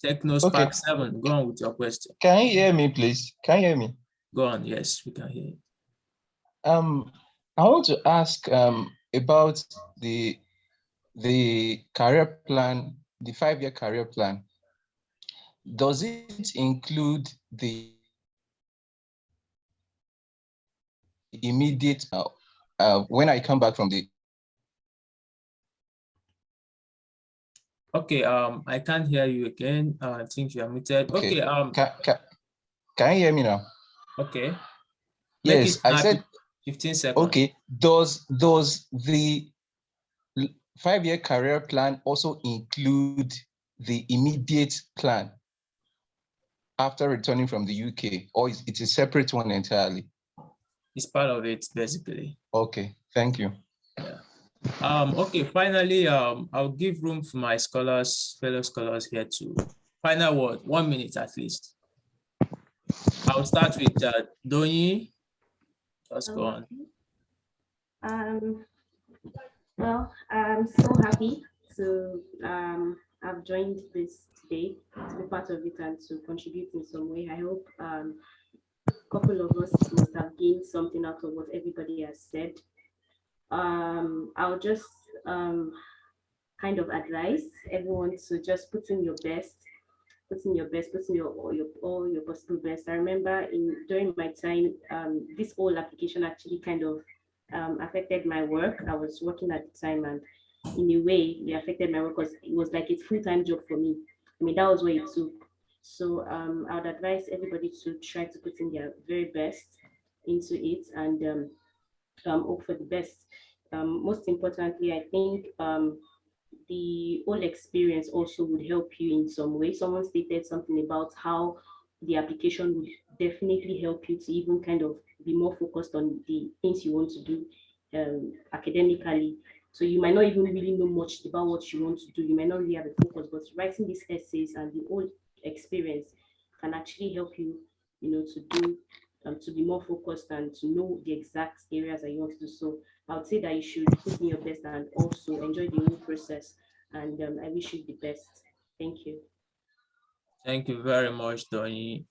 Technospark 7. Go on with your question. Can you hear me, please? Can you hear me? Go on. Yes, we can hear you. I want to ask about the career plan, the 5-year career plan. Does it include the immediate when I come back from the? Okay, I can't hear you again. I think you are muted. Okay, can you hear me now? Okay. Yes, I said 15 seconds. Okay, does the 5-year career plan also include the immediate plan after returning from the UK, or is it a separate one entirely? It's part of it, basically. Okay, thank you. Yeah. Okay, finally, I'll give room for my fellow scholars here to final word, 1 minute at least. I'll start with Donyi. Just go on. Well, I'm so happy to have joined this today, to be part of it and to contribute in some way. I hope a couple of us must have gained something out of what everybody has said. I'll just kind of advise everyone to just put in your best, put in all your possible best. I remember during my time, this whole application actually kind of affected my work. I was working at the time, and in a way, it affected my work because it was like a full-time job for me. I mean, that was what it took. So I would advise everybody to try to put in their very best into it and hope for the best. Most importantly, I think the whole experience also would help you in some way. Someone stated something about how the application would definitely help you to even kind of be more focused on the things you want to do academically. So you might not even really know much about what you want to do. You might not really have a focus, but writing these essays and the whole experience can actually help you, to do to be more focused and to know the exact areas that you want to do. So I would say that you should put in your best and also enjoy the whole process. And I wish you the best. Thank you. Thank you very much, Donny.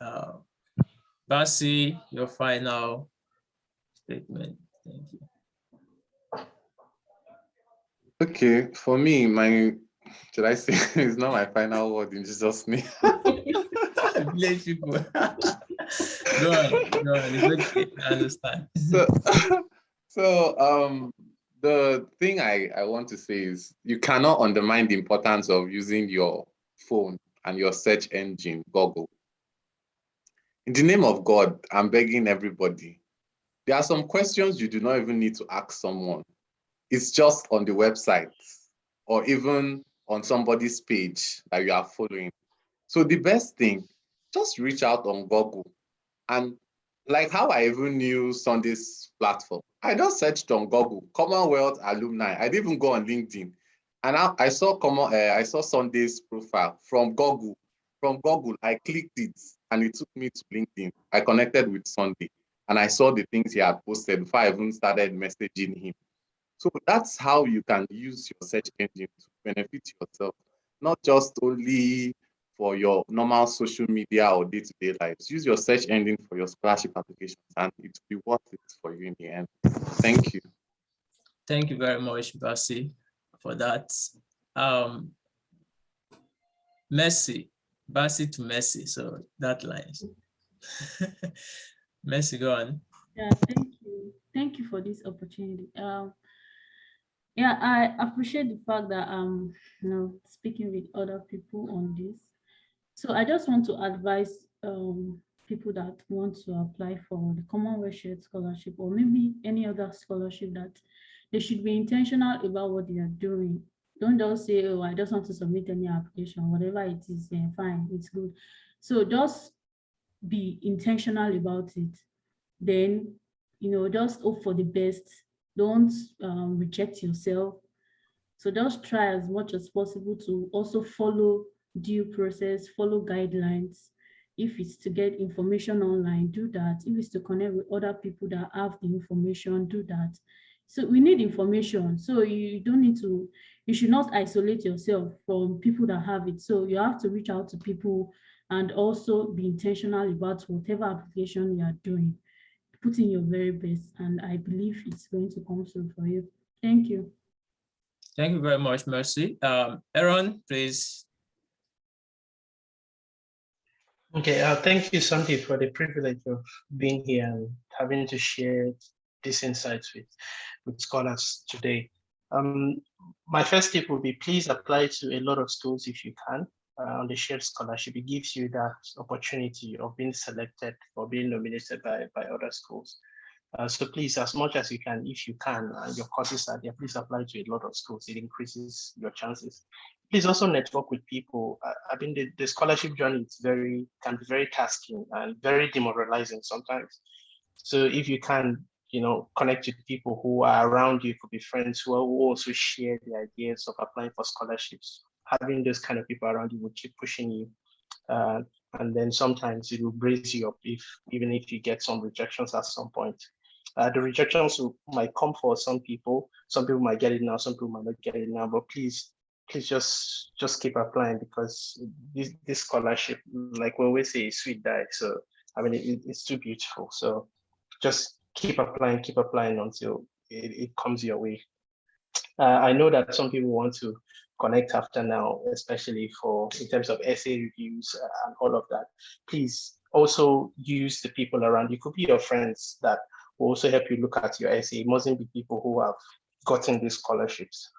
Basi, your final statement. Thank you. Okay, for me, should I say it's not my final word in Jesus' name. Village people. Go on. It's okay. I understand. So the thing I want to say is you cannot undermine the importance of using your phone and your search engine, Google. In the name of God, I'm begging everybody. There are some questions you do not even need to ask someone. It's just on the website or even on somebody's page that you are following. So the best thing, just reach out on Google. And like how I even knew Sunday's platform, I just searched on Google, Commonwealth alumni. I didn't even go on LinkedIn. And I saw Sunday's profile from Google. From Google, I clicked it and it took me to LinkedIn. I connected with Sunday and I saw the things he had posted before I even started messaging him. So that's how you can use your search engine to benefit yourself, not just only for your normal social media or day-to-day lives. Use your search engine for your scholarship applications and it will be worth it for you in the end. Thank you. Thank you very much, Basi, for that. Messi, Basi to Messi, so that line. Messi, go on. Yeah, thank you. Thank you for this opportunity. Yeah, I appreciate the fact that speaking with other people on this. So I just want to advise people that want to apply for the Commonwealth Shared Scholarship or maybe any other scholarship that they should be intentional about what they are doing. Don't just say, oh, I just want to submit any application, whatever it is, fine, it's good. So just be intentional about it. Then, just hope for the best. Don't reject yourself. So just try as much as possible to also follow due process, follow guidelines. If it's to get information online, do that. If it's to connect with other people that have the information, do that. So we need information. So you don't need to, you should not isolate yourself from people that have it. So you have to reach out to people and also be intentional about whatever application you are doing. Put in your very best, and I believe it's going to come through for you. Thank you. Thank you very much, Mercy. Aaron, please. Okay, thank you, Sandy, for the privilege of being here and having to share these insights with scholars today. My first tip would be please apply to a lot of schools if you can on the shared scholarship. It gives you that opportunity of being selected or being nominated by other schools. So please, as much as you can, if you can, your courses are there, please apply to a lot of schools. It increases your chances. Please also network with people. I mean, the scholarship journey can be very tasking and very demoralizing sometimes. So if you can, connect with people who are around you, could be friends who also share the ideas of applying for scholarships. Having those kind of people around you will keep pushing you. And then sometimes it will brace you up even if you get some rejections at some point. The rejections might come for some people. Some people might get it now, some people might not get it now, but please just keep applying, because this scholarship, like we always say, is sweet die. So I mean, it's too beautiful. So just keep applying until it comes your way. I know that some people want to connect after now, especially in terms of essay reviews and all of that. Please also use the people around you. Could be your friends that will also help you look at your essay. It mustn't be people who have gotten these scholarships,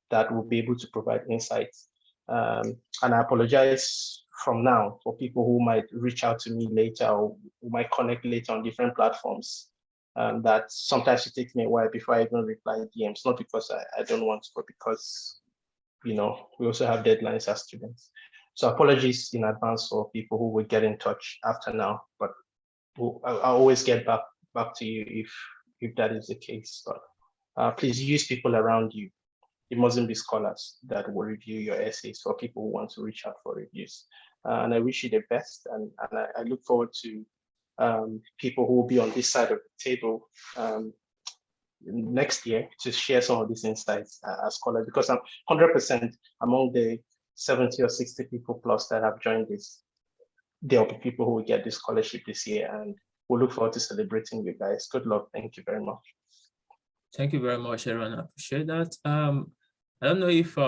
that will be able to provide insights. And I apologize from now for people who might reach out to me later or who might connect later on different platforms. That sometimes it takes me a while before I even reply DMs, not because I don't want to, but because, we also have deadlines as students. So apologies in advance for people who will get in touch after now, but I'll always get back to you if that is the case. But please use people around you. It mustn't be scholars that will review your essays, for people who want to reach out for reviews. And I wish you the best, and I look forward to people who will be on this side of the table next year to share some of these insights as scholars, because I'm 100% among the 70 or 60 people plus that have joined this. There'll be people who will get this scholarship this year, and we'll look forward to celebrating you guys. Good luck. Thank you very much. Thank you very much, Aaron. I appreciate that. I don't know if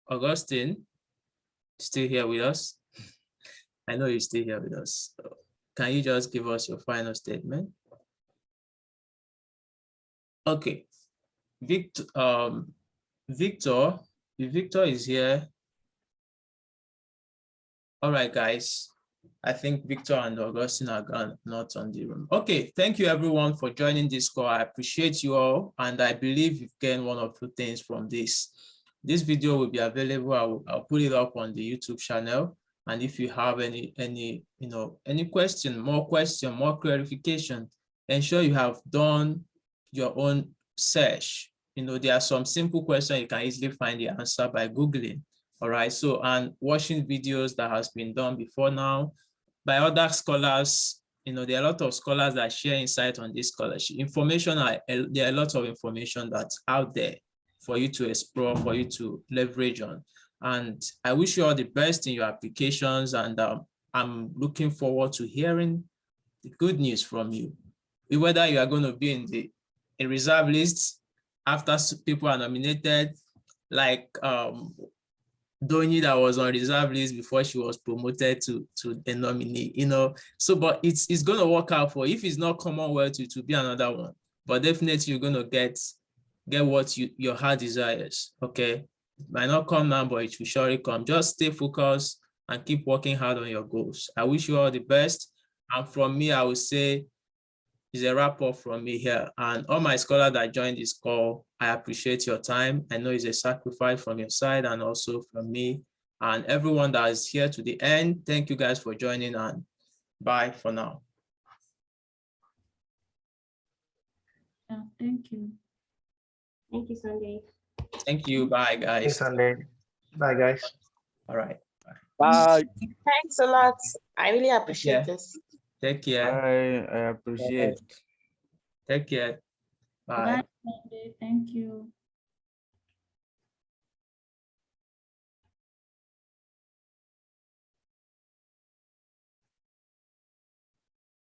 Augustine still here with us. I know you're still here with us. So can you just give us your final statement? Okay, Victor. Victor, if Victor is here. All right, guys. I think Victor and Augustine are gone, not on the room. Okay, thank you everyone for joining this call. I appreciate you all, and I believe you've gained one or two things from this. This video will be available. I'll put it up on the YouTube channel. And if you have any question, more clarification, ensure you have done your own search. There are some simple questions you can easily find the answer by Googling. All right, so, and watching videos that has been done before now by other scholars. There are a lot of scholars that share insight on this scholarship. There are a lot of information that's out there for you to explore, for you to leverage on. And I wish you all the best in your applications, and I'm looking forward to hearing the good news from you. Whether you are going to be in the reserve list after people are nominated, like Doni that was on reserve list before she was promoted to the nominee, So, but it's going to work out for you. If it's not Commonwealth, it will be another one. But definitely you're going to get what your heart desires, okay? It might not come now, but it will surely come. Just stay focused and keep working hard on your goals. I wish you all the best. And from me, I would say, it's a wrap up from me here. And all my scholars that joined this call, I appreciate your time. I know it's a sacrifice from your side and also from me. And everyone that is here to the end, thank you guys for joining, and bye for now. Yeah, thank you. Thank you, Sunday. Thank you. Bye, guys. Thanks, Sunday. Bye, guys. All right. Bye. Thanks a lot. I really appreciate this. Take care. I appreciate. Take care. Bye. Bye, Sunday. Thank you.